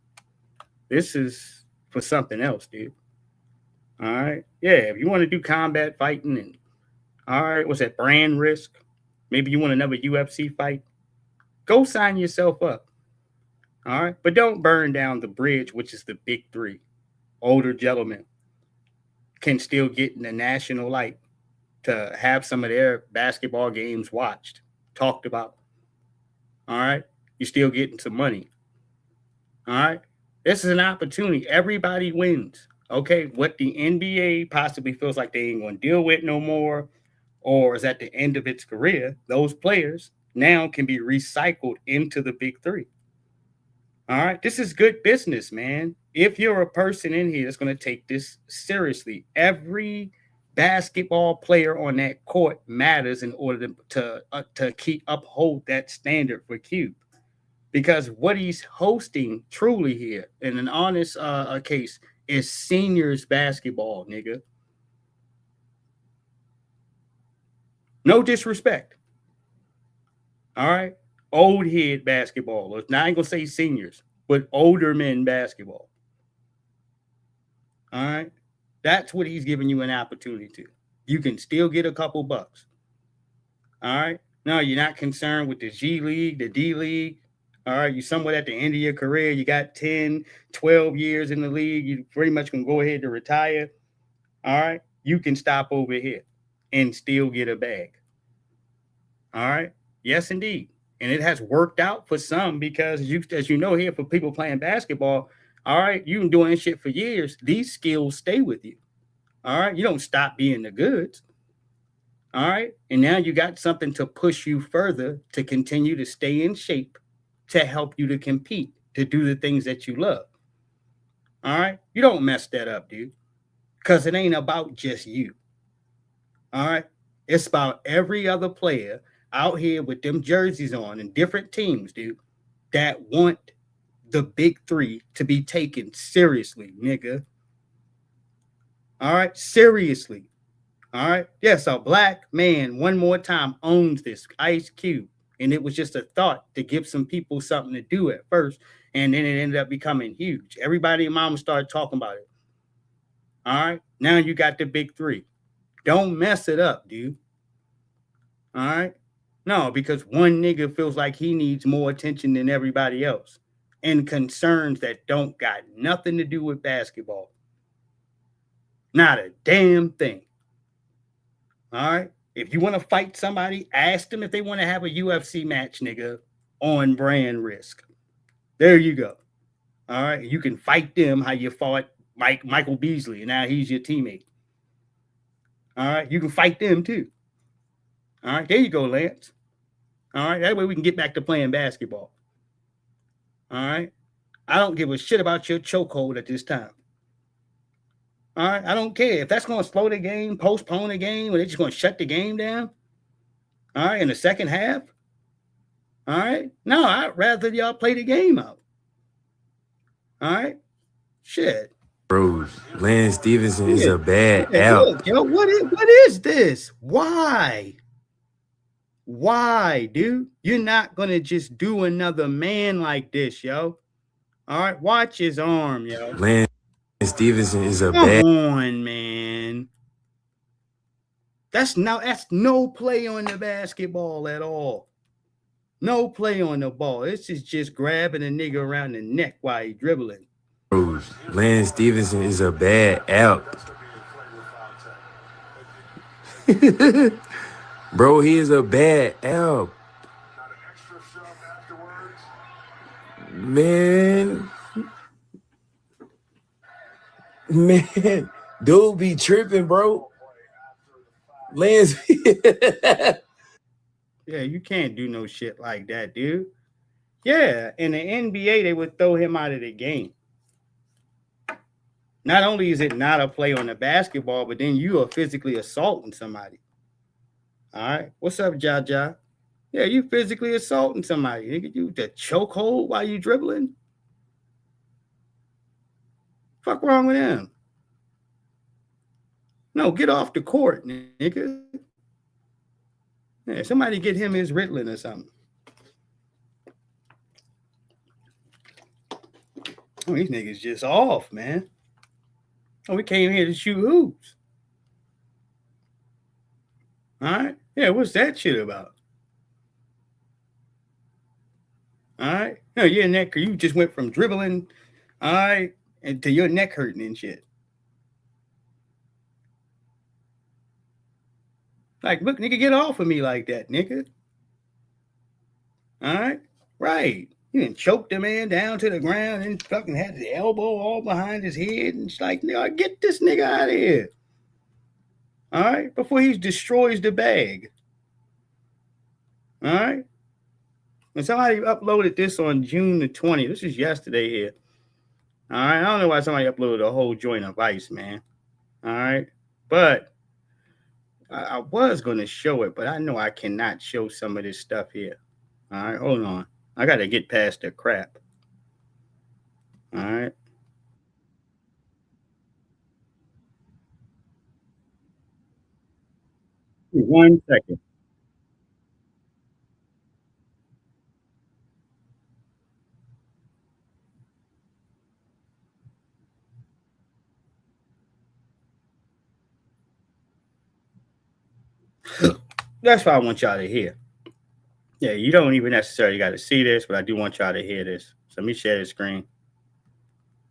This is for something else, dude. All right. Yeah. If you want to do combat fighting and, all right, what's that, brand risk? Maybe you want another UFC fight. Go sign yourself up. All right. But don't burn down the bridge, which is the big three. Older gentlemen can still get in the national light to have some of their basketball games watched, talked about. All right. You're still getting some money. All right. This is an opportunity. Everybody wins. Okay. What the NBA possibly feels like they ain't going to deal with no more, or is at the end of its career, those players now can be recycled into the big three. All right. This is good business, man. If you're a person in here that's going to take this seriously, every basketball player on that court matters in order to keep uphold that standard for Cube. Because what he's hosting truly here in an honest case is seniors basketball, nigga. No disrespect. All right. Old head basketball. Now I ain't gonna say seniors, but older men basketball. All right. That's what he's giving you an opportunity to. You can still get a couple bucks. All right. No, you're not concerned with the G League, the D League. All right. You're somewhat at the end of your career. You got 10, 12 years in the league. You pretty much can go ahead to retire. All right. You can stop over here and still get a bag. All right. Yes, indeed. And it has worked out for some because, as you know here, for people playing basketball, all right, you've been doing this shit for years. These skills stay with you. All right. You don't stop being the goods. All right. And now you got something to push you further to continue to stay in shape, to help you to compete, to do the things that you love. All right. You don't mess that up, dude, because it ain't about just you. All right. It's about every other player out here with them jerseys on and different teams, dude, that want the big three to be taken seriously, nigga. All right. Seriously. All right. Yes, a black man one more time owns this, Ice Cube. And it was just a thought to give some people something to do at first. And then it ended up becoming huge. Everybody in mama started talking about it. All right. Now you got the big three. Don't mess it up, dude. All right. No, because one nigga feels like he needs more attention than everybody else and concerns that don't got nothing to do with basketball. Not a damn thing. All right. If you want to fight somebody, ask them if they want to have a UFC match, nigga, on brand risk. There you go. All right. You can fight them how you fought Michael Beasley, and now he's your teammate. All right. You can fight them too. All right. There you go, Lance. All right. That way we can get back to playing basketball. All right. I don't give a shit about your chokehold at this time. All right. I don't care. If that's going to slow the game, postpone the game, or they're just going to shut the game down. All right. In the second half. All right. No, I'd rather y'all play the game out. All right. Shit. Bro, Lance Stevenson is a bad out. Look, yo, what is this? Why? Why, dude? You're not going to just do another man like this, yo. All right. Watch his arm, yo. Lance Stevenson is a Come bad. on, man. That's no play on the basketball at all. No play on the ball. This is just grabbing a nigga around the neck while he dribbling. Bro, Lance Stevenson is a bad out. Bro, he is a bad out. Man, dude be tripping, bro. Lance. Yeah, you can't do no shit like that, dude. Yeah, in the NBA, they would throw him out of the game. Not only is it not a play on the basketball, but then you are physically assaulting somebody. All right. What's up, Jaja? Yeah, you physically assaulting somebody. Nigga, you the chokehold while you dribbling? Fuck wrong with him? No, get off the court, nigga. Yeah, somebody get him his Ritalin or something. Oh, these niggas just off, man. Oh, we came here to shoot hoops. All right. Yeah, what's that shit about? All right. No, your neck, you just went from dribbling, all right, and to your neck hurting and shit. Like, look, nigga, get off of me like that, nigga. All right. Right. You didn't choke the man down to the ground and fucking had the elbow all behind his head. And it's like, nigga, get this nigga out of here. All right. Before he destroys the bag. All right. And somebody uploaded this on June the 20th. This is yesterday here. All right. I don't know why somebody uploaded a whole joint of ice, man. All right. But I was going to show it, but I know I cannot show some of this stuff here. All right. Hold on. I got to get past the crap. All right. One second. That's what I want y'all to hear. Yeah, you don't even necessarily got to see this, but I do want y'all to hear this. So let me share the screen.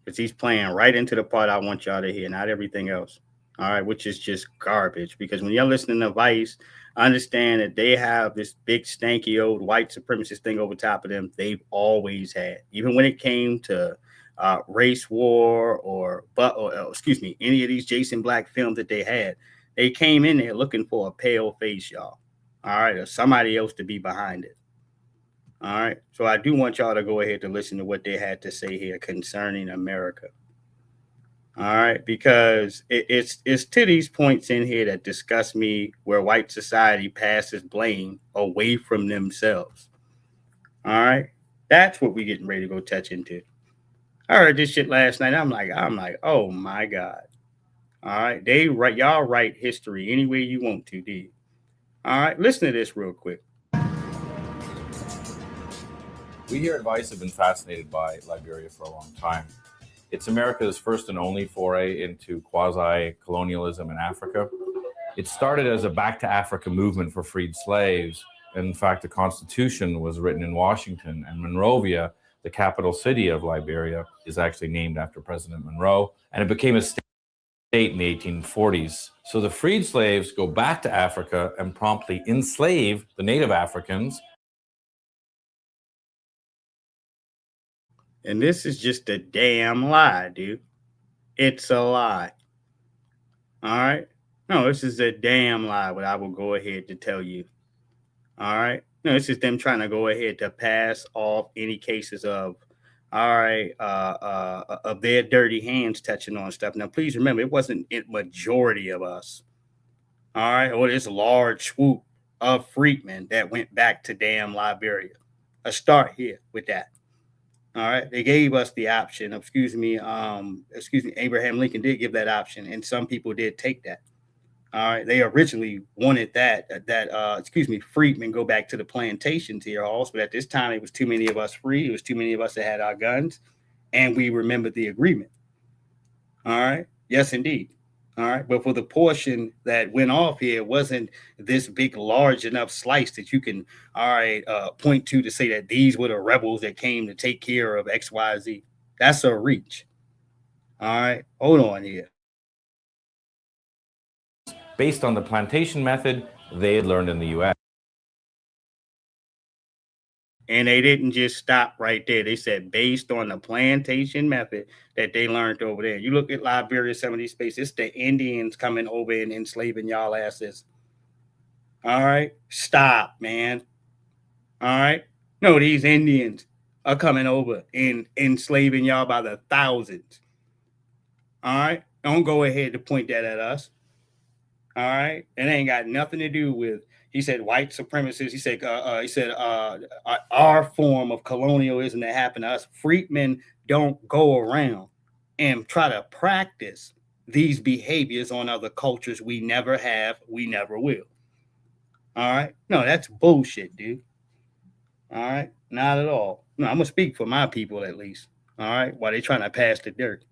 Because he's playing right into the part I want y'all to hear, not everything else. All right, which is just garbage. Because when you're listening to Vice, understand that they have this big, stanky, old white supremacist thing over top of them. They've always had. Even when it came to race war or any of these Jason Black films that they had, they came in there looking for a pale face, y'all. All right, or somebody else to be behind it. All right, so I do want y'all to go ahead to listen to what they had to say here concerning America. All right, because it's to these points in here that disgust me where white society passes blame away from themselves. All right, that's what we're getting ready to go touch into. I heard this shit last night. I'm like, oh my God. All right, y'all write history any way you want to, D. All right, listen to this real quick. We here at Vice have been fascinated by Liberia for a long time. It's America's first and only foray into quasi-colonialism in Africa. It started as a back to Africa movement for freed slaves. In fact, the Constitution was written in Washington, and Monrovia, the capital city of Liberia, is actually named after President Monroe, and it became a state state in the 1840s. So the freed slaves go back to Africa and promptly enslave the native Africans. And this is just a damn lie, dude. It's a lie. All right? No, this is a damn lie, what I will go ahead to tell you. All right? No, this is them trying to go ahead to pass off any cases of, of their dirty hands touching on stuff. Now, please remember, it wasn't a majority of us. All right? Or this large swoop of freedmen that went back to damn Liberia. Let's start here with that. All right, they gave us the option. Abraham Lincoln did give that option, and some people did take that. All right, they originally wanted freedmen go back to the plantations here also, but at this time it was too many of us free. It was too many of us that had our guns, and we remembered the agreement. All right, yes, indeed. All right, but for the portion that went off here, it wasn't this big, large enough slice that you can, point to say that these were the rebels that came to take care of X, Y, Z. That's a reach. All right, hold on here. Based on the plantation method they had learned in the U.S. And they didn't just stop right there. They said based on the plantation method that they learned over there. You look at Liberia, some of these places, it's the Indians coming over and enslaving y'all asses. All right, stop, man. All right, no, these Indians are coming over and enslaving y'all by the thousands. All right, don't go ahead to point that at us. All right, it ain't got nothing to do with. He said white supremacists. He said our form of colonialism that happened to us. Freedmen don't go around and try to practice these behaviors on other cultures. We never have. We never will. All right. No, that's bullshit, dude. All right. Not at all. No, I'm gonna speak for my people at least. All right. While they trying to pass the dirt.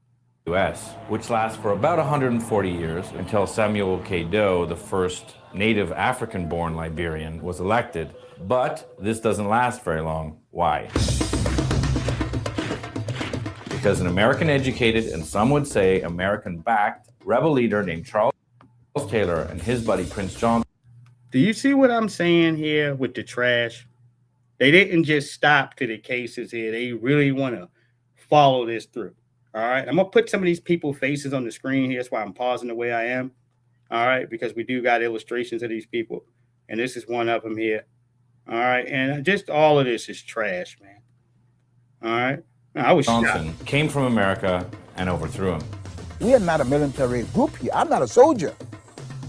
U.S., which lasts for about 140 years until Samuel K. Doe, the first native African-born Liberian, was elected. But this doesn't last very long. Why? Because an American-educated, and some would say American-backed, rebel leader named Charles Taylor and his buddy Prince John. Do you see what I'm saying here with the trash? They didn't just stop to the cases here. They really want to follow this through. All right, I'm going to put some of these people's faces on the screen here. That's why I'm pausing the way I am. All right, because we do got illustrations of these people. And this is one of them here. All right, and just all of this is trash, man. All right. I was Johnson came from America and overthrew him. We are not a military group here. I'm not a soldier.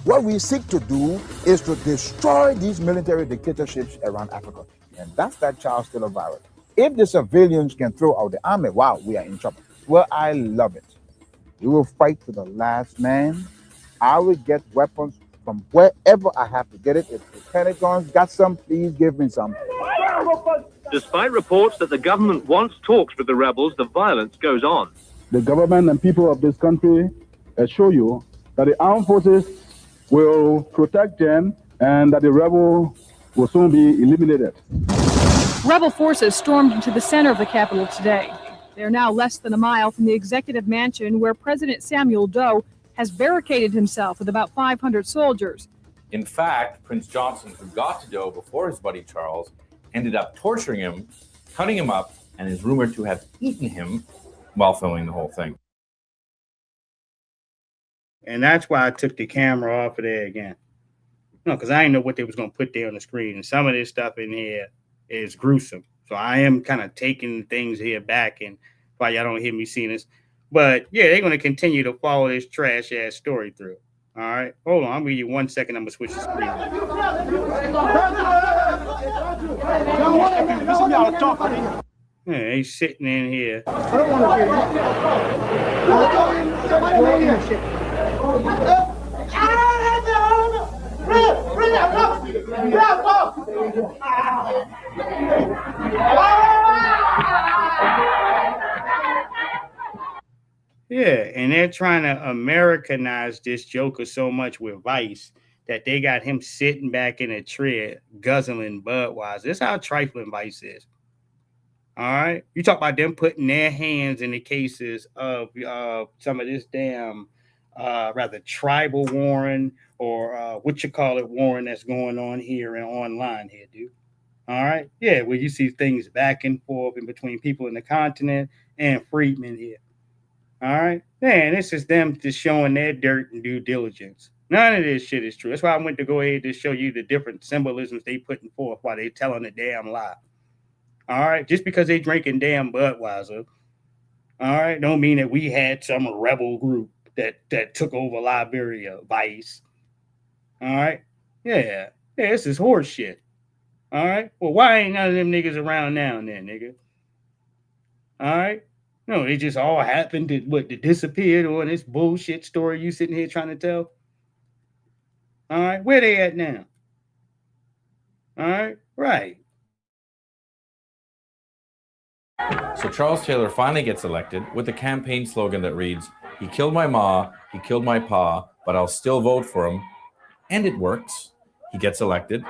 What we seek to do is to destroy these military dictatorships around Africa. And that's that child still a virus. If the civilians can throw out the army, wow, we are in trouble. Well, I love it. We will fight to the last man. I will get weapons from wherever I have to get it. If the Pentagon's got some, please give me some. Despite reports that the government wants talks with the rebels, the violence goes on. The government and people of this country assure you that the armed forces will protect them and that the rebel will soon be eliminated. Rebel forces stormed into the center of the Capitol today. They are now less than a mile from the executive mansion where President Samuel Doe has barricaded himself with about 500 soldiers. In fact, Prince Johnson, who got to Doe before his buddy Charles, ended up torturing him, cutting him up, and is rumored to have eaten him while filming the whole thing. And that's why I took the camera off of there again. No, because I didn't know what they was going to put there on the screen. And some of this stuff in here is gruesome. So I am kind of taking things here back, and why y'all don't hear me seeing this. But yeah, they're going to continue to follow this trash ass story through. All right, hold on. I'll give you 1 second. I'm going to switch the screen. Yeah, he's sitting in here. Yeah, and they're trying to Americanize this Joker so much with Vice that they got him sitting back in a tree guzzling Budweiser. This is how trifling Vice is. All right, you talk about them putting their hands in the cases of some of this damn rather tribal warring or warring that's going on here and online here, dude. All right. Yeah, where you see things back and forth in between people in the continent and freedmen here. All right. Man, this is them just showing their dirt and due diligence. None of this shit is true. That's why I went to go ahead to show you the different symbolisms they putting forth while they telling a damn lie. All right. Just because they drinking damn Budweiser, all right, don't mean that we had some rebel group that took over Liberia, Vice. All right. Yeah. Yeah, this is horse shit. All right. Well, why ain't none of them niggas around now and then, nigga? All right. No, they just all happened to disappear on this bullshit story you sitting here trying to tell. All right. Where they at now? All right. Right. So Charles Taylor finally gets elected with a campaign slogan that reads, "He killed my ma, he killed my pa, but I'll still vote for him." And it works. He gets elected.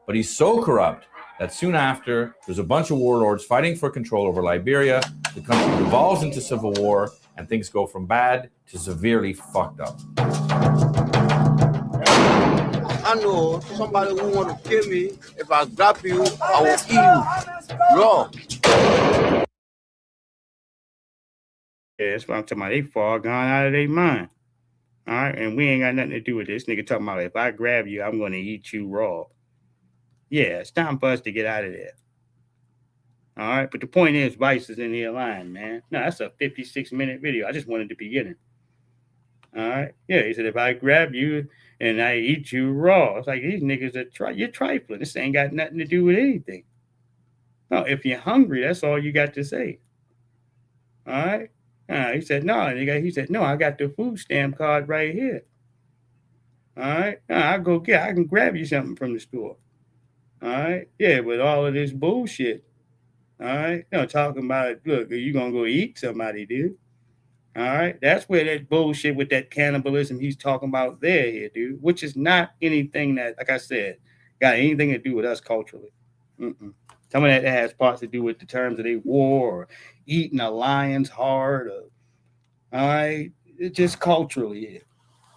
But he's so corrupt that soon after, there's a bunch of warlords fighting for control over Liberia. The country devolves into civil war, and things go from bad to severely fucked up. I know somebody who want to kill me. If I grab you, I will kill you. Raw. Yeah, that's what I'm talking about. They far gone out of their mind. All right, and we ain't got nothing to do with this. Nigga talking about if I grab you, I'm going to eat you raw. Yeah, it's time for us to get out of there. All right, but the point is, Vice is in here lying, man. No, that's a 56-minute video. I just wanted the beginning. All right, yeah, he said if I grab you and I eat you raw, it's like these niggas are you're trifling. This ain't got nothing to do with anything. No, if you're hungry, that's all you got to say. All right. He said no. He said no. I got the food stamp card right here. All right. I can grab you something from the store. All right. Yeah, with all of this bullshit. All right. Talking about, look, are you going to go eat somebody, dude? All right. That's where that bullshit with that cannibalism he's talking about here, dude, which is not anything that, like I said, got anything to do with us culturally. Some of that has parts to do with the terms of their war or eating a lion's heart. All right. It's just culturally.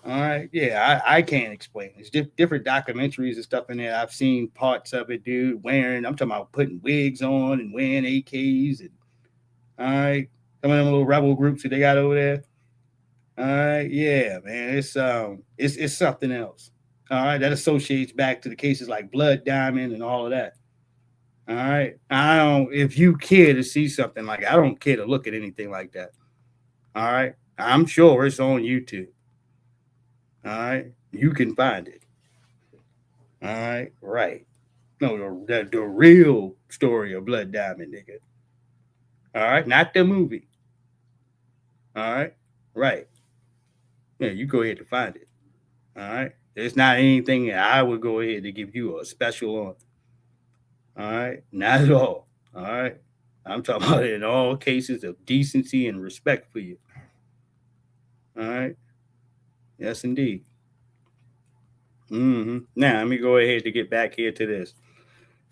All right. Yeah, I can't explain it. It's different documentaries and stuff in there. I've seen parts of it, dude, I'm talking about putting wigs on and wearing AKs. And all right. Some of them little rebel groups that they got over there. All right. Yeah, man. It's something else. All right. That associates back to the cases like Blood Diamond and all of that. All right. If you care to see something like that, I don't care to look at anything like that. All right. I'm sure it's on YouTube. All right. You can find it. All right. Right. No, the real story of Blood Diamond, nigga. All right. Not the movie. All right. Right. Yeah, you go ahead to find it. All right. It's not anything that I would go ahead to give you a special on. All right. Not at all. All right. I'm talking about in all cases of decency and respect for you. All right. Yes, indeed. Now, let me go ahead to get back here to this.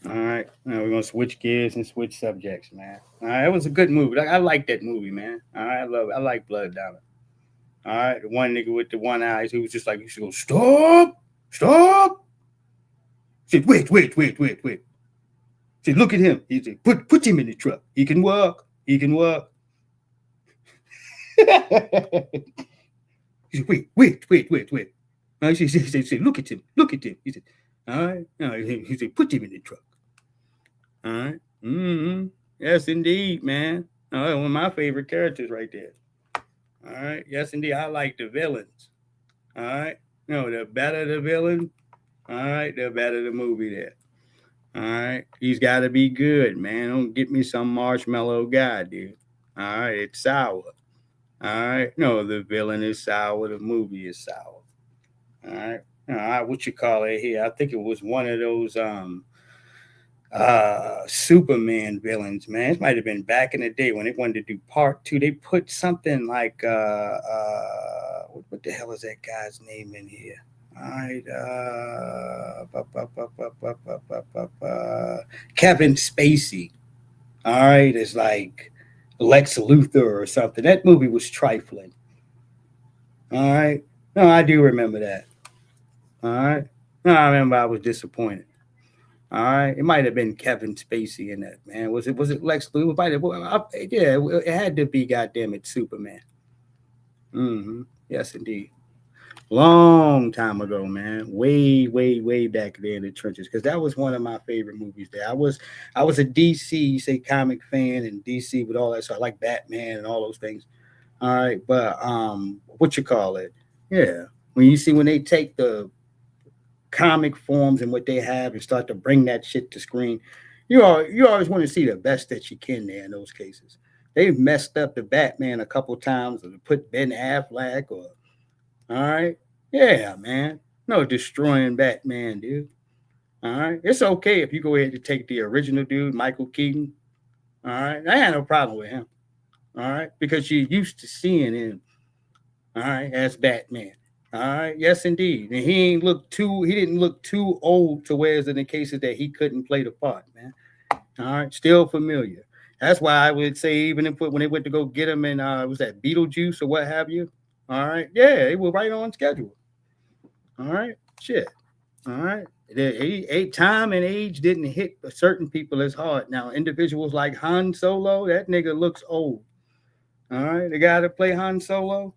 All right. Now we're going to switch gears and switch subjects, man. All right. It was a good movie. I like that movie, man. All right. I love it. I like Blood Diamond. All right. The one nigga with the one eyes who was just like, you should go, stop. He said, wait. He said, look at him. He said, put him in the truck. He can walk. He said, wait. He said, look at him. He said, all right. He said, put him in the truck. All right. Yes, indeed, man. One of my favorite characters right there. All right. Yes, indeed. I like the villains. All right. The better the villain, all right, the better the movie there. All right. He's got to be good, man. Don't get me some marshmallow guy, dude. All right. It's sour. All right. No, the villain is sour. The movie is sour. All right. What you call it here? I think it was one of those Superman villains, man. It might have been back in the day when they wanted to do part 2. They put something like what the hell is that guy's name in here? All right, Kevin Spacey. All right, it's like Lex Luthor or something. That movie was trifling. All right. No, I do remember that. All right. No, I remember I was disappointed. All right. It might have been Kevin Spacey in that, man. Was it Lex Luthor? Yeah, it had to be, goddamn it, Superman. Yes, indeed. Long time ago, man. Way, way, way back there in the trenches. Because that was one of my favorite movies there. I was a DC, say, comic fan, and DC with all that. So I like Batman and all those things. All right. But what you call it? Yeah. When they take the comic forms and what they have and start to bring that shit to screen, you always want to see the best that you can there in those cases. They've messed up the Batman a couple times, or put Ben Affleck, or all right, yeah, man, no destroying Batman, dude. All right, it's okay if you go ahead and take the original dude, Michael Keaton. All right, I had no problem with him. All right, because you're used to seeing him. All right, as Batman. All right, yes, indeed. And he didn't look too old to whereas in the cases that he couldn't play the part, man. All right, still familiar. That's why I would say even when they went to go get him in was that Beetlejuice or what have you. All right, yeah, they were right on schedule. All right, shit. All right. Time and age didn't hit certain people as hard. Now, individuals like Han Solo, that nigga looks old. All right, the guy that play Han Solo,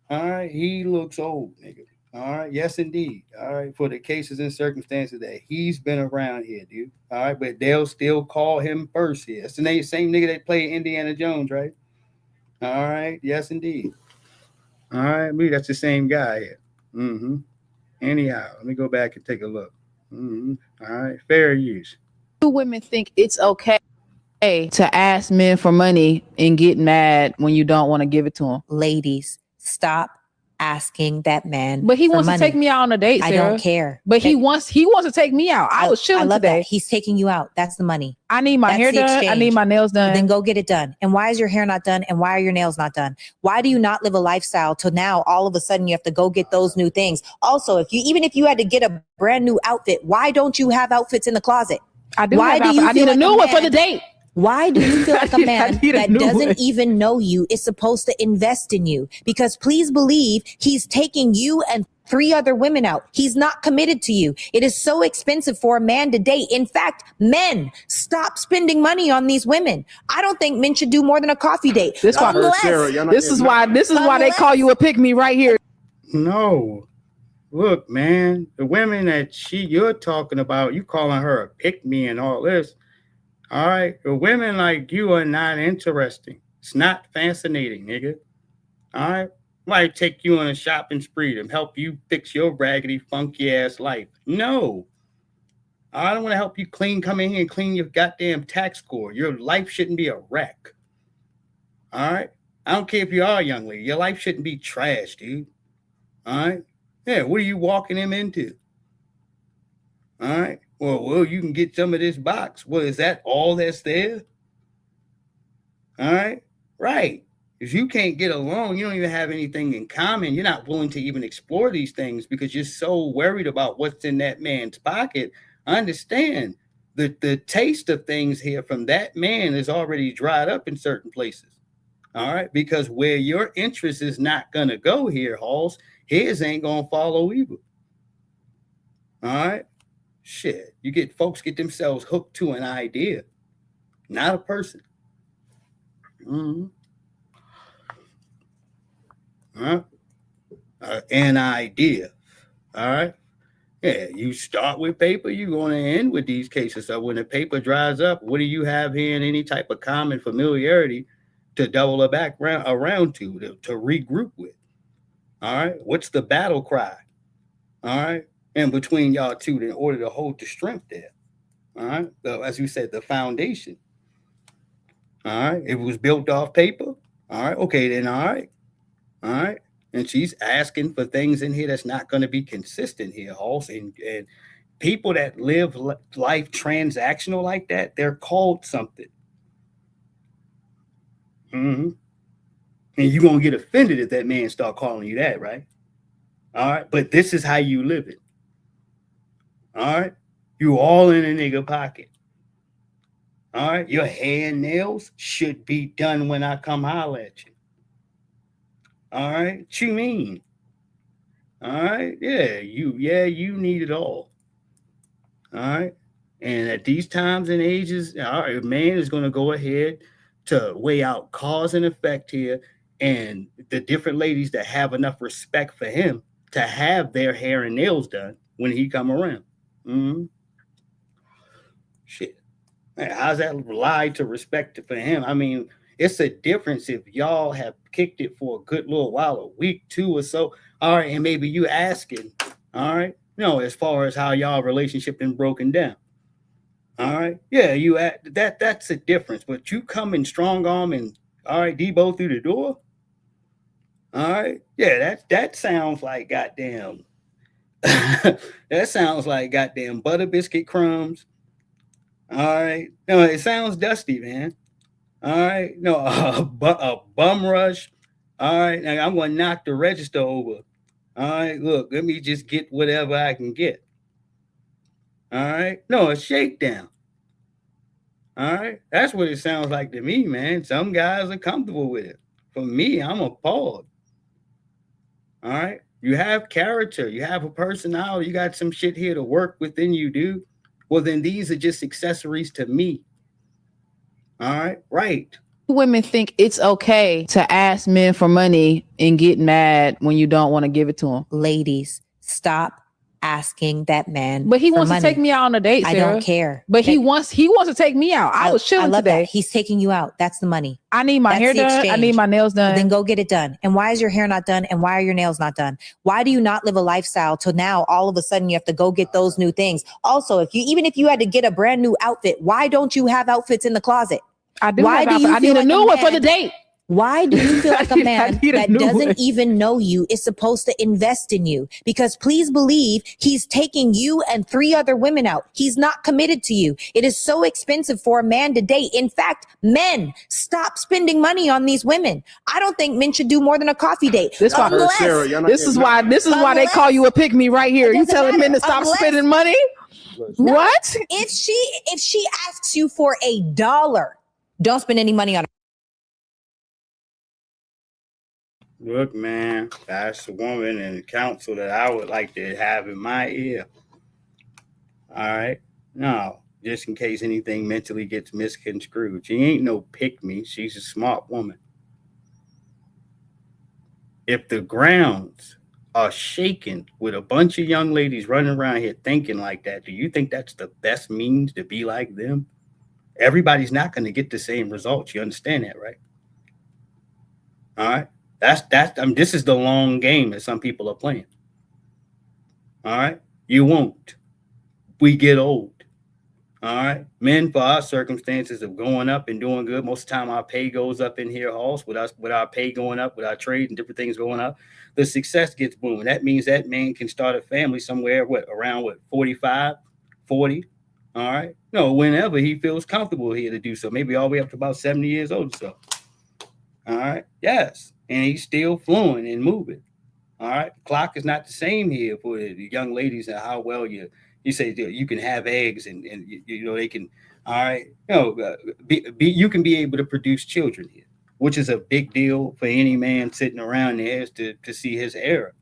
all right, he looks old, nigga. All right, yes, indeed. All right, for the cases and circumstances that he's been around here, dude. All right, but they'll still call him first here. It's the same nigga that played Indiana Jones, right? All right, yes, indeed. All right, maybe that's the same guy here. Anyhow, let me go back and take a look. All right, fair use. Do women think it's okay to ask men for money and get mad when you don't want to give it to them? Ladies, stop asking that man. But he for wants money. to take me out on a date, I Sarah. don't care. But he wants to take me out. I was chilling love today. That. He's taking you out. That's the money. I need my hair done. I need my nails done. Then go get it done. And why is your hair not done? And why are your nails not done? Why do you not live a lifestyle till now all of a sudden you have to go get those new things? Also, even if you had to get a brand new outfit, why don't you have outfits in the closet? I do. I need a new one for the date. Why do you feel like a man that doesn't even know you is supposed to invest in you? Because please believe he's taking you and 3 other women out. He's not committed to you. It is so expensive for a man to date. In fact, men, stop spending money on these women. I don't think men should do more than a coffee date. This is why they call you a pick me right here. No. Look, man, the women that you're talking about, you calling her a pick me and all this. All right, the women like you are not interesting. It's not fascinating, nigga. All right, might take you on a shopping spree to help you fix your raggedy, funky ass life. No, I don't want to help you come in here and clean your goddamn tax score. Your life shouldn't be a wreck. All right, I don't care if you are a young lady. Your life shouldn't be trash, dude. All right, yeah. What are you walking him into? All right. Well, you can get some of this box. Well, is that all that's there? All right. Right. If you can't get along, you don't even have anything in common. You're not willing to even explore these things because you're so worried about what's in that man's pocket. I understand the taste of things here from that man is already dried up in certain places. All right. Because where your interest is not going to go here, Halls, his ain't going to follow either. All right. Shit, folks get themselves hooked to an idea, not a person. An idea. All right. Yeah, you start with paper, you're going to end with these cases. So when the paper dries up, what do you have here in any type of common familiarity to double it back around to regroup with? All right. What's the battle cry? All right. And between y'all two, in order to hold the strength there. All right. So, as you said, the foundation. All right. It was built off paper. All right. Okay, then. All right. All right. And she's asking for things in here that's not going to be consistent here, also. And people that live life transactional like that, they're called something. And you're going to get offended if that man start calling you that, right? All right. But this is how you live it. All right. You all in a nigga pocket. All right. Your hair and nails should be done when I come holler at you. All right. What you mean? All right. You need it all. All right. And at these times and ages, all right, a man is going to go ahead to weigh out cause and effect here, and the different ladies that have enough respect for him to have their hair and nails done when he come around. Shit. Man, how's that lie to respect for him? I mean, it's a difference if y'all have kicked it for a good little while, a week, 2 or so. All right, and maybe you asking, all right, as far as how y'all relationship been broken down. All right. Yeah, that's a difference. But you coming strong arm and all right, Debo through the door. All right. Yeah, that sounds like goddamn. That sounds like goddamn butter biscuit crumbs. All right. No, it sounds dusty, man. All right. No, a bum rush. All right. Now I'm gonna knock the register over. All right. Look, let me just get whatever I can get. All right. No, a shakedown. All right. That's what it sounds like to me, man. Some guys are comfortable with it. For me, I'm appalled. All right. You have character, you have a personality, you got some shit here to work within you, dude. Well, then these are just accessories to me. All right. Right. Women think it's okay to ask men for money and get mad when you don't want to give it to them. Ladies, stop asking that man. But he for wants money. to take me out on a date, Sarah. I don't care. But he wants to take me out. I was chilling love today. That. He's taking you out. That's the money. I need my hair done. I need my nails done. Then go get it done. And why is your hair not done? And why are your nails not done? Why do you not live a lifestyle till now all of a sudden you have to go get those new things? Also, even if you had to get a brand new outfit, why don't you have outfits in the closet? I do. Why do you I need a new one for the date? Why do you feel like a man that doesn't even know you is supposed to invest in you? Because please believe he's taking you and 3 other women out. He's not committed to you. It is so expensive for a man to date. In fact, men, stop spending money on these women. I don't think men should do more than a coffee date. This is why they call you a pick me right here. You telling men to stop spending money? No, what? If she asks you for $1, don't spend any money on her. Look, man, that's the woman and the counsel that I would like to have in my ear. All right. No, just in case anything mentally gets misconstrued. She ain't no pick me. She's a smart woman. If the grounds are shaken with a bunch of young ladies running around here thinking like that, do you think that's the best means to be like them? Everybody's not going to get the same results. You understand that, right? All right. This is the long game that some people are playing. All right. You won't. We get old. All right. Men, for our circumstances of going up and doing good, most of the time our pay goes up in here, Halls, with our pay going up, with our trade and different things going up. The success gets booming. That means that man can start a family somewhere, around 45, 40. All right. No, whenever he feels comfortable here to do so, maybe all the way up to about 70 years old or so. All right. Yes. And he's still flowing and moving. All right. Clock is not the same here for the young ladies and how well you say you can have eggs and they can. All right. You can be able to produce children here, which is a big deal for any man sitting around there is to see his heir.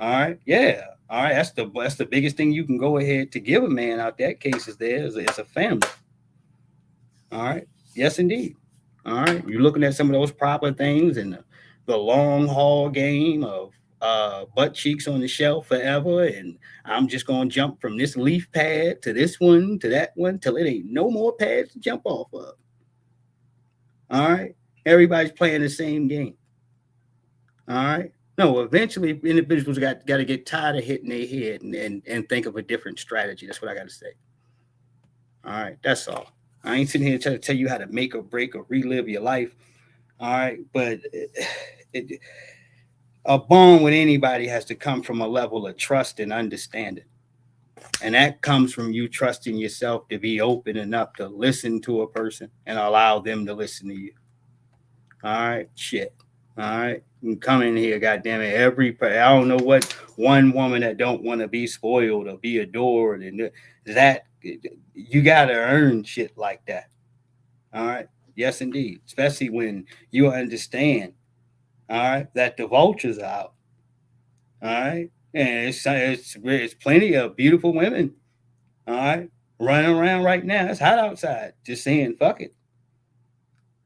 All right. Yeah. All right. That's the biggest thing you can go ahead to give a man out that case is a family. All right. Yes, indeed. All right. You're looking at some of those proper things and the long haul game of butt cheeks on the shelf forever. And I'm just going to jump from this leaf pad to this one, to that one, till it ain't no more pads to jump off of. All right. Everybody's playing the same game. All right. No, eventually individuals got to get tired of hitting their head and think of a different strategy. That's what I got to say. All right. That's all. I ain't sitting here trying to tell you how to make or break or relive your life. All right. But a bond with anybody has to come from a level of trust and understanding. And that comes from you trusting yourself to be open enough to listen to a person and allow them to listen to you. All right. Shit. All right. You come in here, goddamn it. I don't know what one woman that don't want to be spoiled or be adored and that you got to earn shit like that. All right. Yes, indeed. Especially when you understand, all right, that the vultures are out. All right. And it's plenty of beautiful women. All right. Running around right now. It's hot outside. Just saying, fuck it.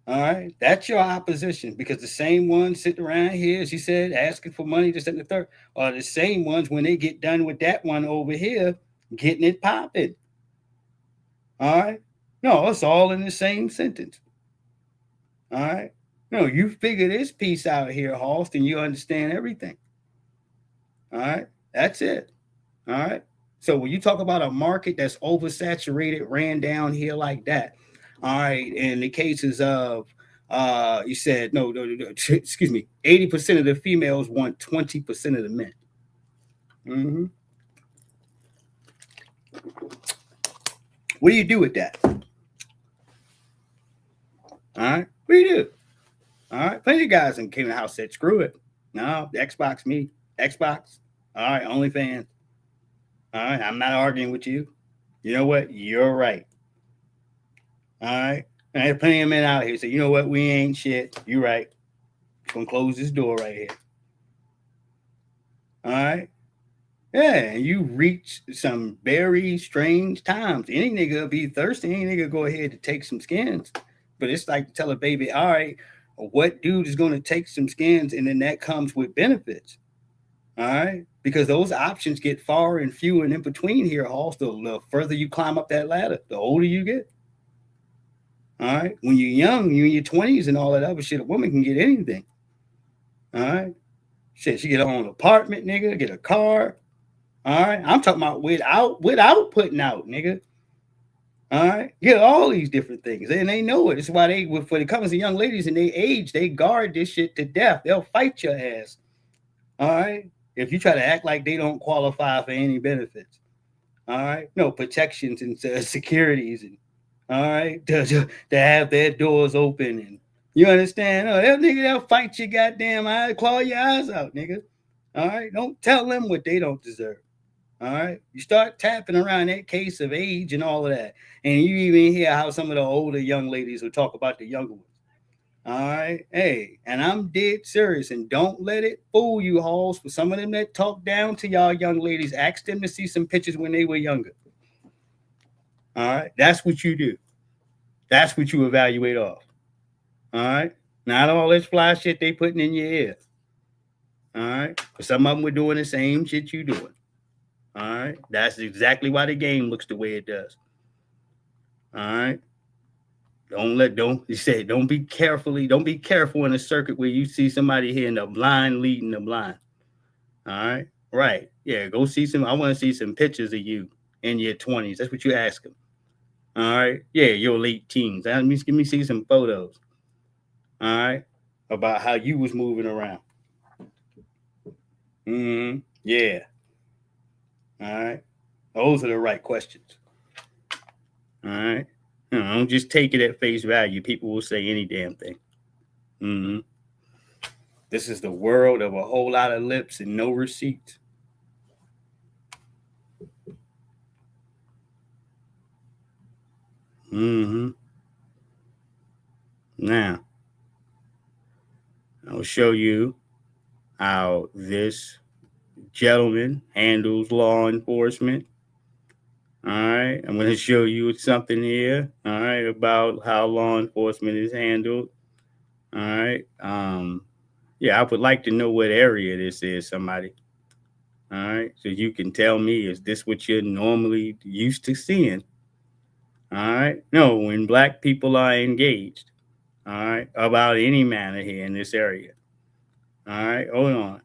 All right. That's your opposition, because the same ones sitting around here, as you said, asking for money, this and the third, are the same ones when they get done with that one over here, getting it popping. All right. No, it's all in the same sentence. All right. No, you figure this piece out here, Halst, and you understand everything. All right. That's it. All right. So when you talk about a market that's oversaturated, ran down here like that, all right, in the cases of you said no, excuse me, 80% of the females want 20% of the men. Mm-hmm. What do you do with that? All right. What do you do? All right. Plenty of guys came in the house said, screw it. No, Xbox me. Xbox. All right. OnlyFans. All right. I'm not arguing with you. You know what? You're right. All right. And there's plenty of men out here say, you know what? We ain't shit. You're right. I'm going to close this door right here. All right. Yeah. You reach some very strange times. Any nigga will be thirsty. Any nigga go ahead to take some skins. But it's like to tell a baby, all right, what dude is going to take some skins? And then that comes with benefits. All right. Because those options get far and few and in between here. Also, the further you climb up that ladder, the older you get. All right. When you're young, you're in your 20s and all that other shit, a woman can get anything. All right. Shit, she get her own apartment, nigga, get a car. All right. I'm talking about without putting out, nigga. All right. Get all these different things. And they know it. It's why they, when it comes to young ladies and they age, they guard this shit to death. They'll fight your ass. All right. If you try to act like they don't qualify for any benefits. All right. No protections and securities and all right, to have their doors open, and you understand? Oh, that nigga, they'll fight your goddamn eye, claw your eyes out, nigga. All right, don't tell them what they don't deserve. All right, you start tapping around that case of age and all of that, and you even hear how some of the older young ladies will talk about the younger ones. All right, hey, and I'm dead serious, and don't let it fool you, Halls. For some of them that talk down to y'all young ladies, ask them to see some pictures when they were younger. All right, that's what you do. That's what you evaluate off. All right, not all this fly shit they putting in your ear. All right, but some of them were doing the same shit you doing. All right, that's exactly why the game looks the way it does. All right, don't be careful in a circuit where you see somebody here in the blind leading the blind. All right, right, yeah, go see some. I want to see some pictures of you in your 20s. That's what you ask them. All right. Yeah, your late teens. Let me see some photos. All right. About how you was moving around. Yeah. All right. Those are the right questions. All right. Don't just take it at face value. People will say any damn thing. This is the world of a whole lot of lips and no receipts. Now, I'll show you how this gentleman handles law enforcement. All right, I'm going to show you something here. All right, about how law enforcement is handled. All right. Yeah, I would like to know what area this is, somebody. All right, so you can tell me, is this what you're normally used to seeing? All right. No, when black people are engaged. All right, about any manner here in this area. All right, hold on.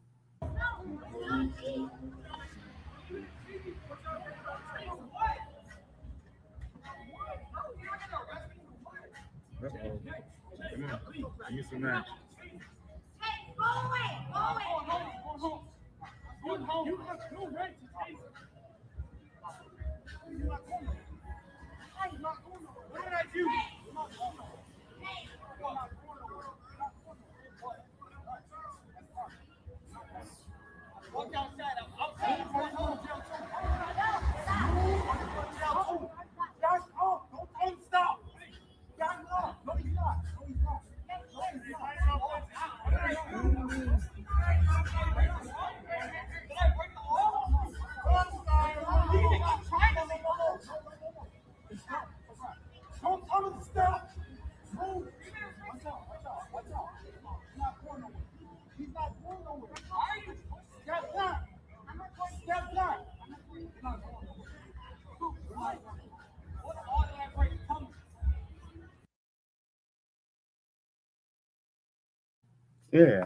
Yeah.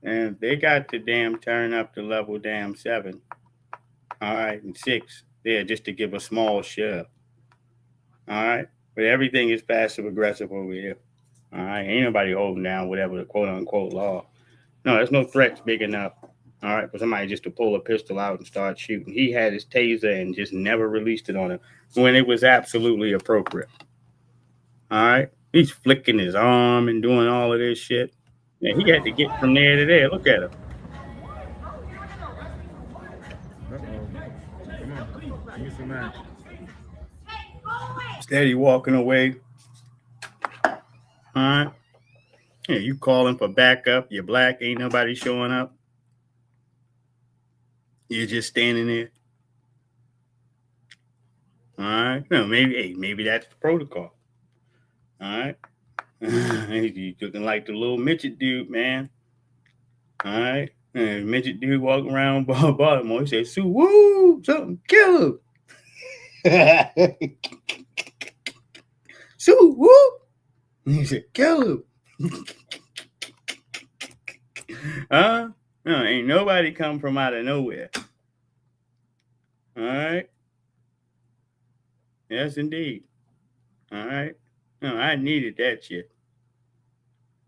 And they got to damn turn up to level damn 7. All right. And 6. There just to give a small shove. All right. But everything is passive aggressive over here. All right. Ain't nobody holding down whatever the quote unquote law. No, there's no threats big enough. All right. For somebody just to pull a pistol out and start shooting. He had his taser and just never released it on him when it was absolutely appropriate. All right. He's flicking his arm and doing all of this shit. Yeah, he had to get from there to there. Look at him. Steady walking away. All right. Yeah, you calling for backup. You're black. Ain't nobody showing up. You're just standing there. All right. No, maybe that's the protocol. All right. You looking like the little midget dude, man. All right. And midget dude walking around Baltimore. He said, "Sue, woo, something, kill him." Sue, woo. He said, "Kill him." No, ain't nobody come from out of nowhere. All right. Yes, indeed. All right. No, I needed that shit.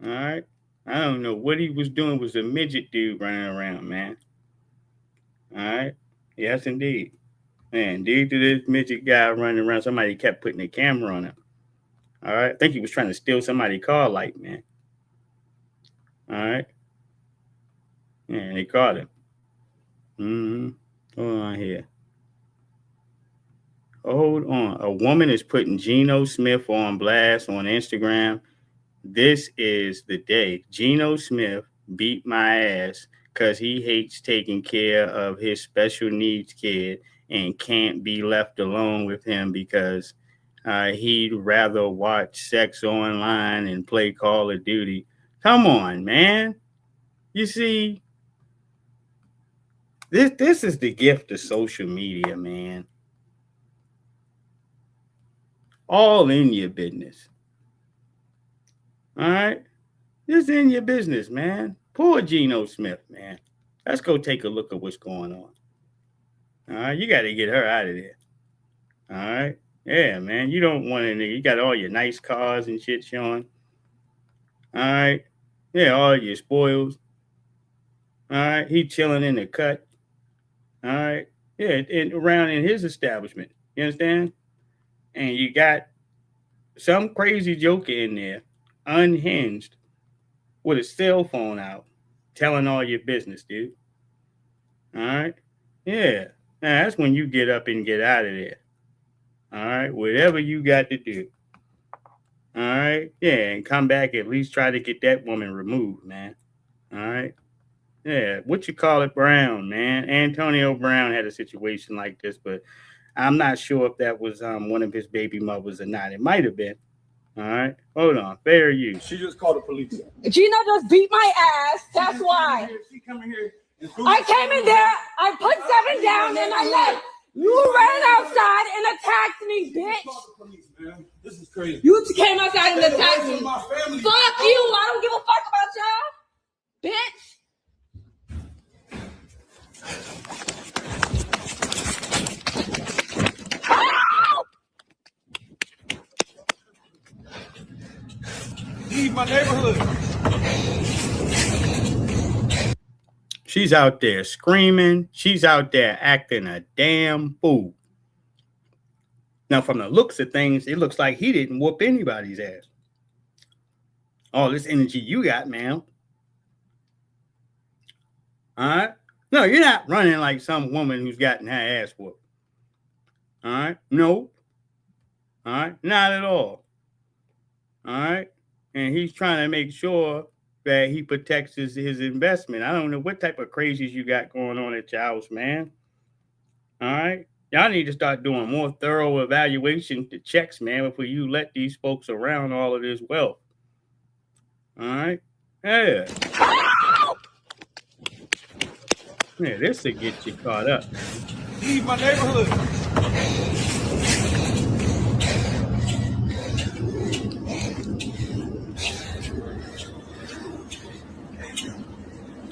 All right. I don't know what he was doing. Was a midget dude running around, man. All right. Yes, indeed. Man, due to this midget guy running around, somebody kept putting a camera on him. All right. I think he was trying to steal somebody's car light, man. All right. Yeah, and they caught him. Hold on here. Hold on. A woman is putting Geno Smith on blast on Instagram. This is the day. Geno Smith beat my ass because he hates taking care of his special needs kid and can't be left alone with him because he'd rather watch sex online and play Call of Duty. Come on, man. You see, this is the gift of social media, man. All in your business. All right? Just in your business, man. Poor Geno Smith, man. Let's go take a look at what's going on. All right? You got to get her out of there. All right? Yeah, man. You don't want any. You got all your nice cars and shit showing. All right? Yeah, all your spoils. All right? He chilling in the cut. All right? Yeah, around in his establishment. You understand? And you got some crazy joker in there, unhinged, with a cell phone out, telling all your business, dude. All right? Yeah. Now, that's when you get up and get out of there. All right? Whatever you got to do. All right? Yeah, and come back, at least try to get that woman removed, man. All right? Yeah, what you call it, Brown, man. Antonio Brown had a situation like this, but I'm not sure if that was one of his baby mothers or not. It might have been. All right? Hold on. Fair use. She just called the police. Gino just beat my ass. That's why. She coming here. I came in there, I put 7 down, and I left. You ran outside and attacked me, bitch. This is crazy. You came outside and attacked me. Fuck you. I don't give a fuck about y'all, bitch. Leave my neighborhood. She's out there screaming. She's out there acting a damn fool. Now, from the looks of things, it looks like he didn't whoop anybody's ass. All this energy you got, man. All right? No, you're not running like some woman who's gotten her ass whooped. All right? No. All right? Not at all. All right? And he's trying to make sure that he protects his investment. I don't know what type of crazies you got going on at your house, man. All right? Y'all need to start doing more thorough evaluation to checks, man, before you let these folks around all of this wealth. All right? Yeah. Yeah, this will get you caught up. Leave my neighborhood.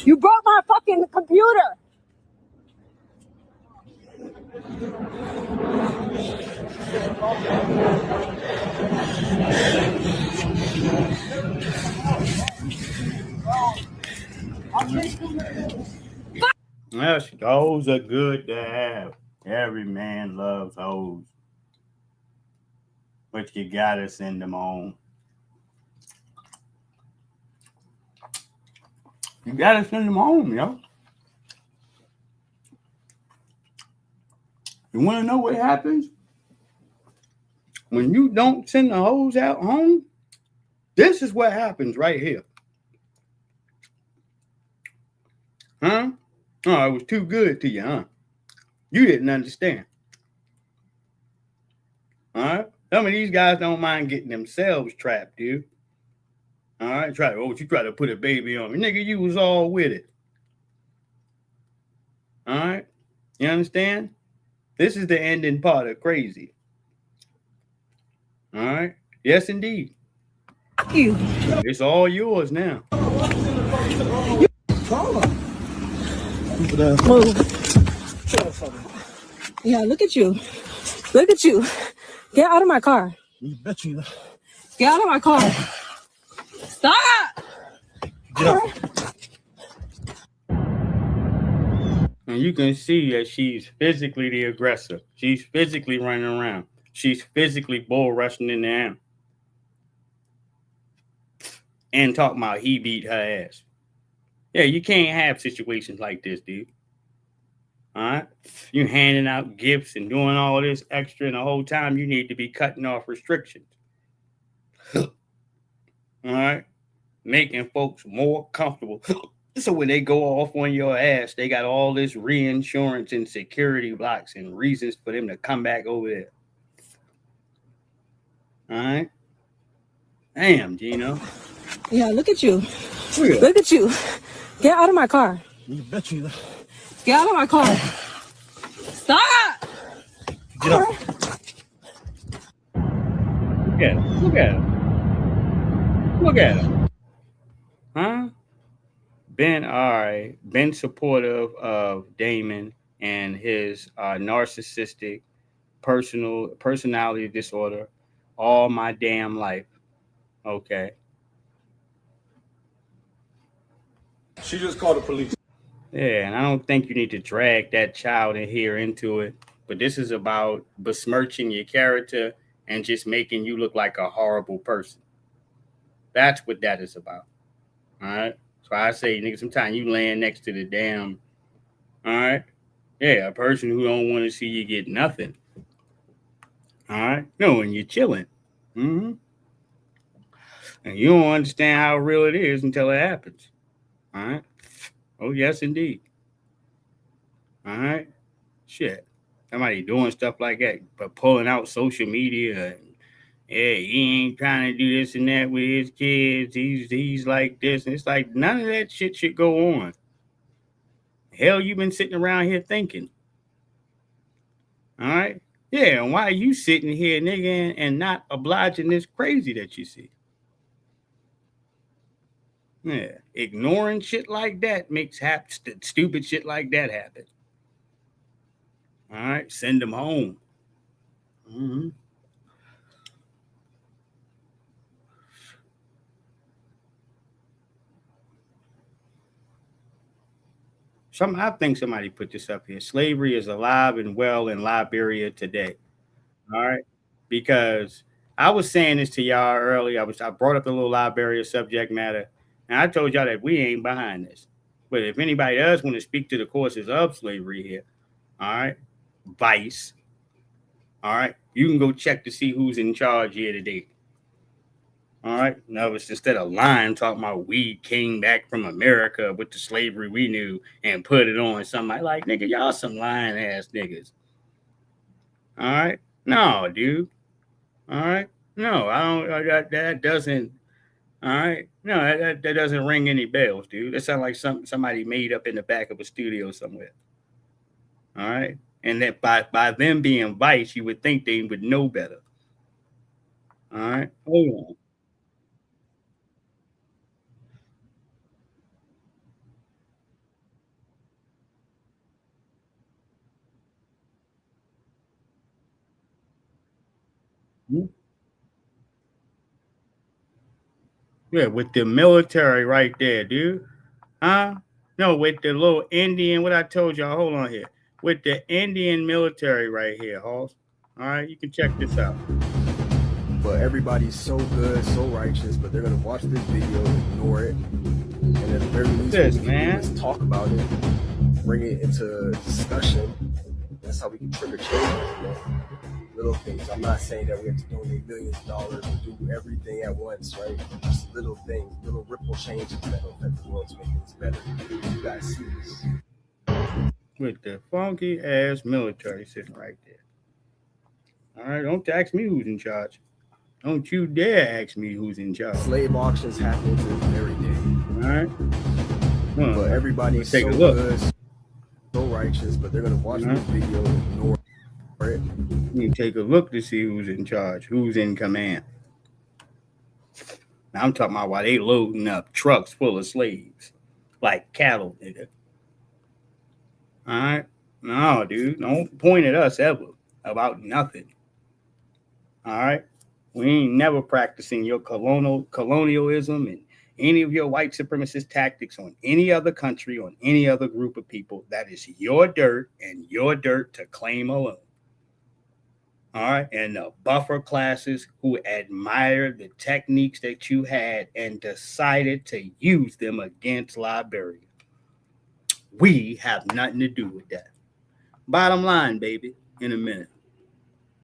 You broke my fucking computer. Yes, those are good to have. Every man loves hoes. But you gotta send them home. You gotta send them home, yo. You wanna know what happens? When you don't send the hoes out home, this is what happens right here. Huh? Oh, it was too good to you, huh? You didn't understand. All right? Some of these guys don't mind getting themselves trapped, dude. All right? You try to put a baby on me. Nigga, you was all with it. All right? You understand? This is the ending part of crazy. All right? Yes, indeed. Fuck you. It's all yours now. Move. Yeah, look at you. Look at you. Get out of my car. You bet you. Get out of my car. Stop. Get up. And you can see that she's physically the aggressor. She's physically running around. She's physically bull rushing in the air. And talking about he beat her ass. Yeah, you can't have situations like this, dude. All right? You handing out gifts and doing all this extra, and the whole time you need to be cutting off restrictions. All right? Making folks more comfortable. So when they go off on your ass, they got all this reinsurance and security blocks and reasons for them to come back over there. All right? Damn, Gino. Yeah, look at you. Real. Look at you. Get out of my car. You bet you. Get out of my car. Stop. Get up. Look at him. Look at him. Look at him. Huh? Been supportive of Damon and his narcissistic personality disorder all my damn life. Okay. She just called the police. Yeah, and I don't think you need to drag that child in here into it. But this is about besmirching your character and just making you look like a horrible person. That's what that is about. All right. So I say, nigga, sometimes you laying next to the damn, all right? Yeah, a person who don't want to see you get nothing. All right? No, and you're chilling. Mm-hmm. And you don't understand how real it is until it happens. All right? Oh, yes, indeed. All right? Shit. Somebody doing stuff like that, but pulling out social media and yeah, he ain't trying to do this and that with his kids. He's like this. And it's like none of that shit should go on. Hell, you been sitting around here thinking. All right? Yeah, and why are you sitting here, nigga, and not obliging this crazy that you see? Yeah, ignoring shit like that makes stupid shit like that happen. All right? Send them home. Mm-hmm. I think somebody put this up here. Slavery is alive and well in Liberia today. All right. Because I was saying this to y'all earlier. I brought up the little Liberia subject matter, and I told y'all that we ain't behind this. But if anybody does want to speak to the causes of slavery here, all right, Vice, all right, you can go check to see who's in charge here today. All right. No, it's instead of lying, talking about we came back from America with the slavery we knew and put it on somebody like, nigga, y'all some lying ass niggas. All right. No, dude. All right. No, I don't. That doesn't. All right. No, that doesn't ring any bells, dude. That sounds like somebody made up in the back of a studio somewhere. All right. And that by them being vice, you would think they would know better. All right. Hold on. Yeah, with the military right there, dude. Huh? No, with the little Indian, what I told y'all, hold on here. With the Indian military right here, Hoss. All right, you can check this out. But everybody's so good, so righteous, but they're gonna watch this video, ignore it, and at the very least, This, what we can man. do is talk about it, bring it into discussion. That's how we can trigger change. You know? Little things. I'm not saying that we have to donate millions of dollars and do everything at once, right? Just little things, little ripple changes that will affect the world to make things better. You guys see this. With the funky ass military sitting right there. All right, don't ask me who's in charge. Don't you dare ask me who's in charge. Slave auctions happen to this very day. All right. But everybody's take so a look. good, so righteous, but they're gonna watch this video and ignore it. You can take a look to see who's in charge, who's in command. Now I'm talking about why they loading up trucks full of slaves like cattle, nigga. All right. No, dude, don't point at us ever about nothing. All right. We ain't never practicing your colonialism and any of your white supremacist tactics on any other country, on any other group of people. That is your dirt and your dirt to claim alone. All right. And the buffer classes who admired the techniques that you had and decided to use them against Liberia. We have nothing to do with that. Bottom line, baby, in a minute.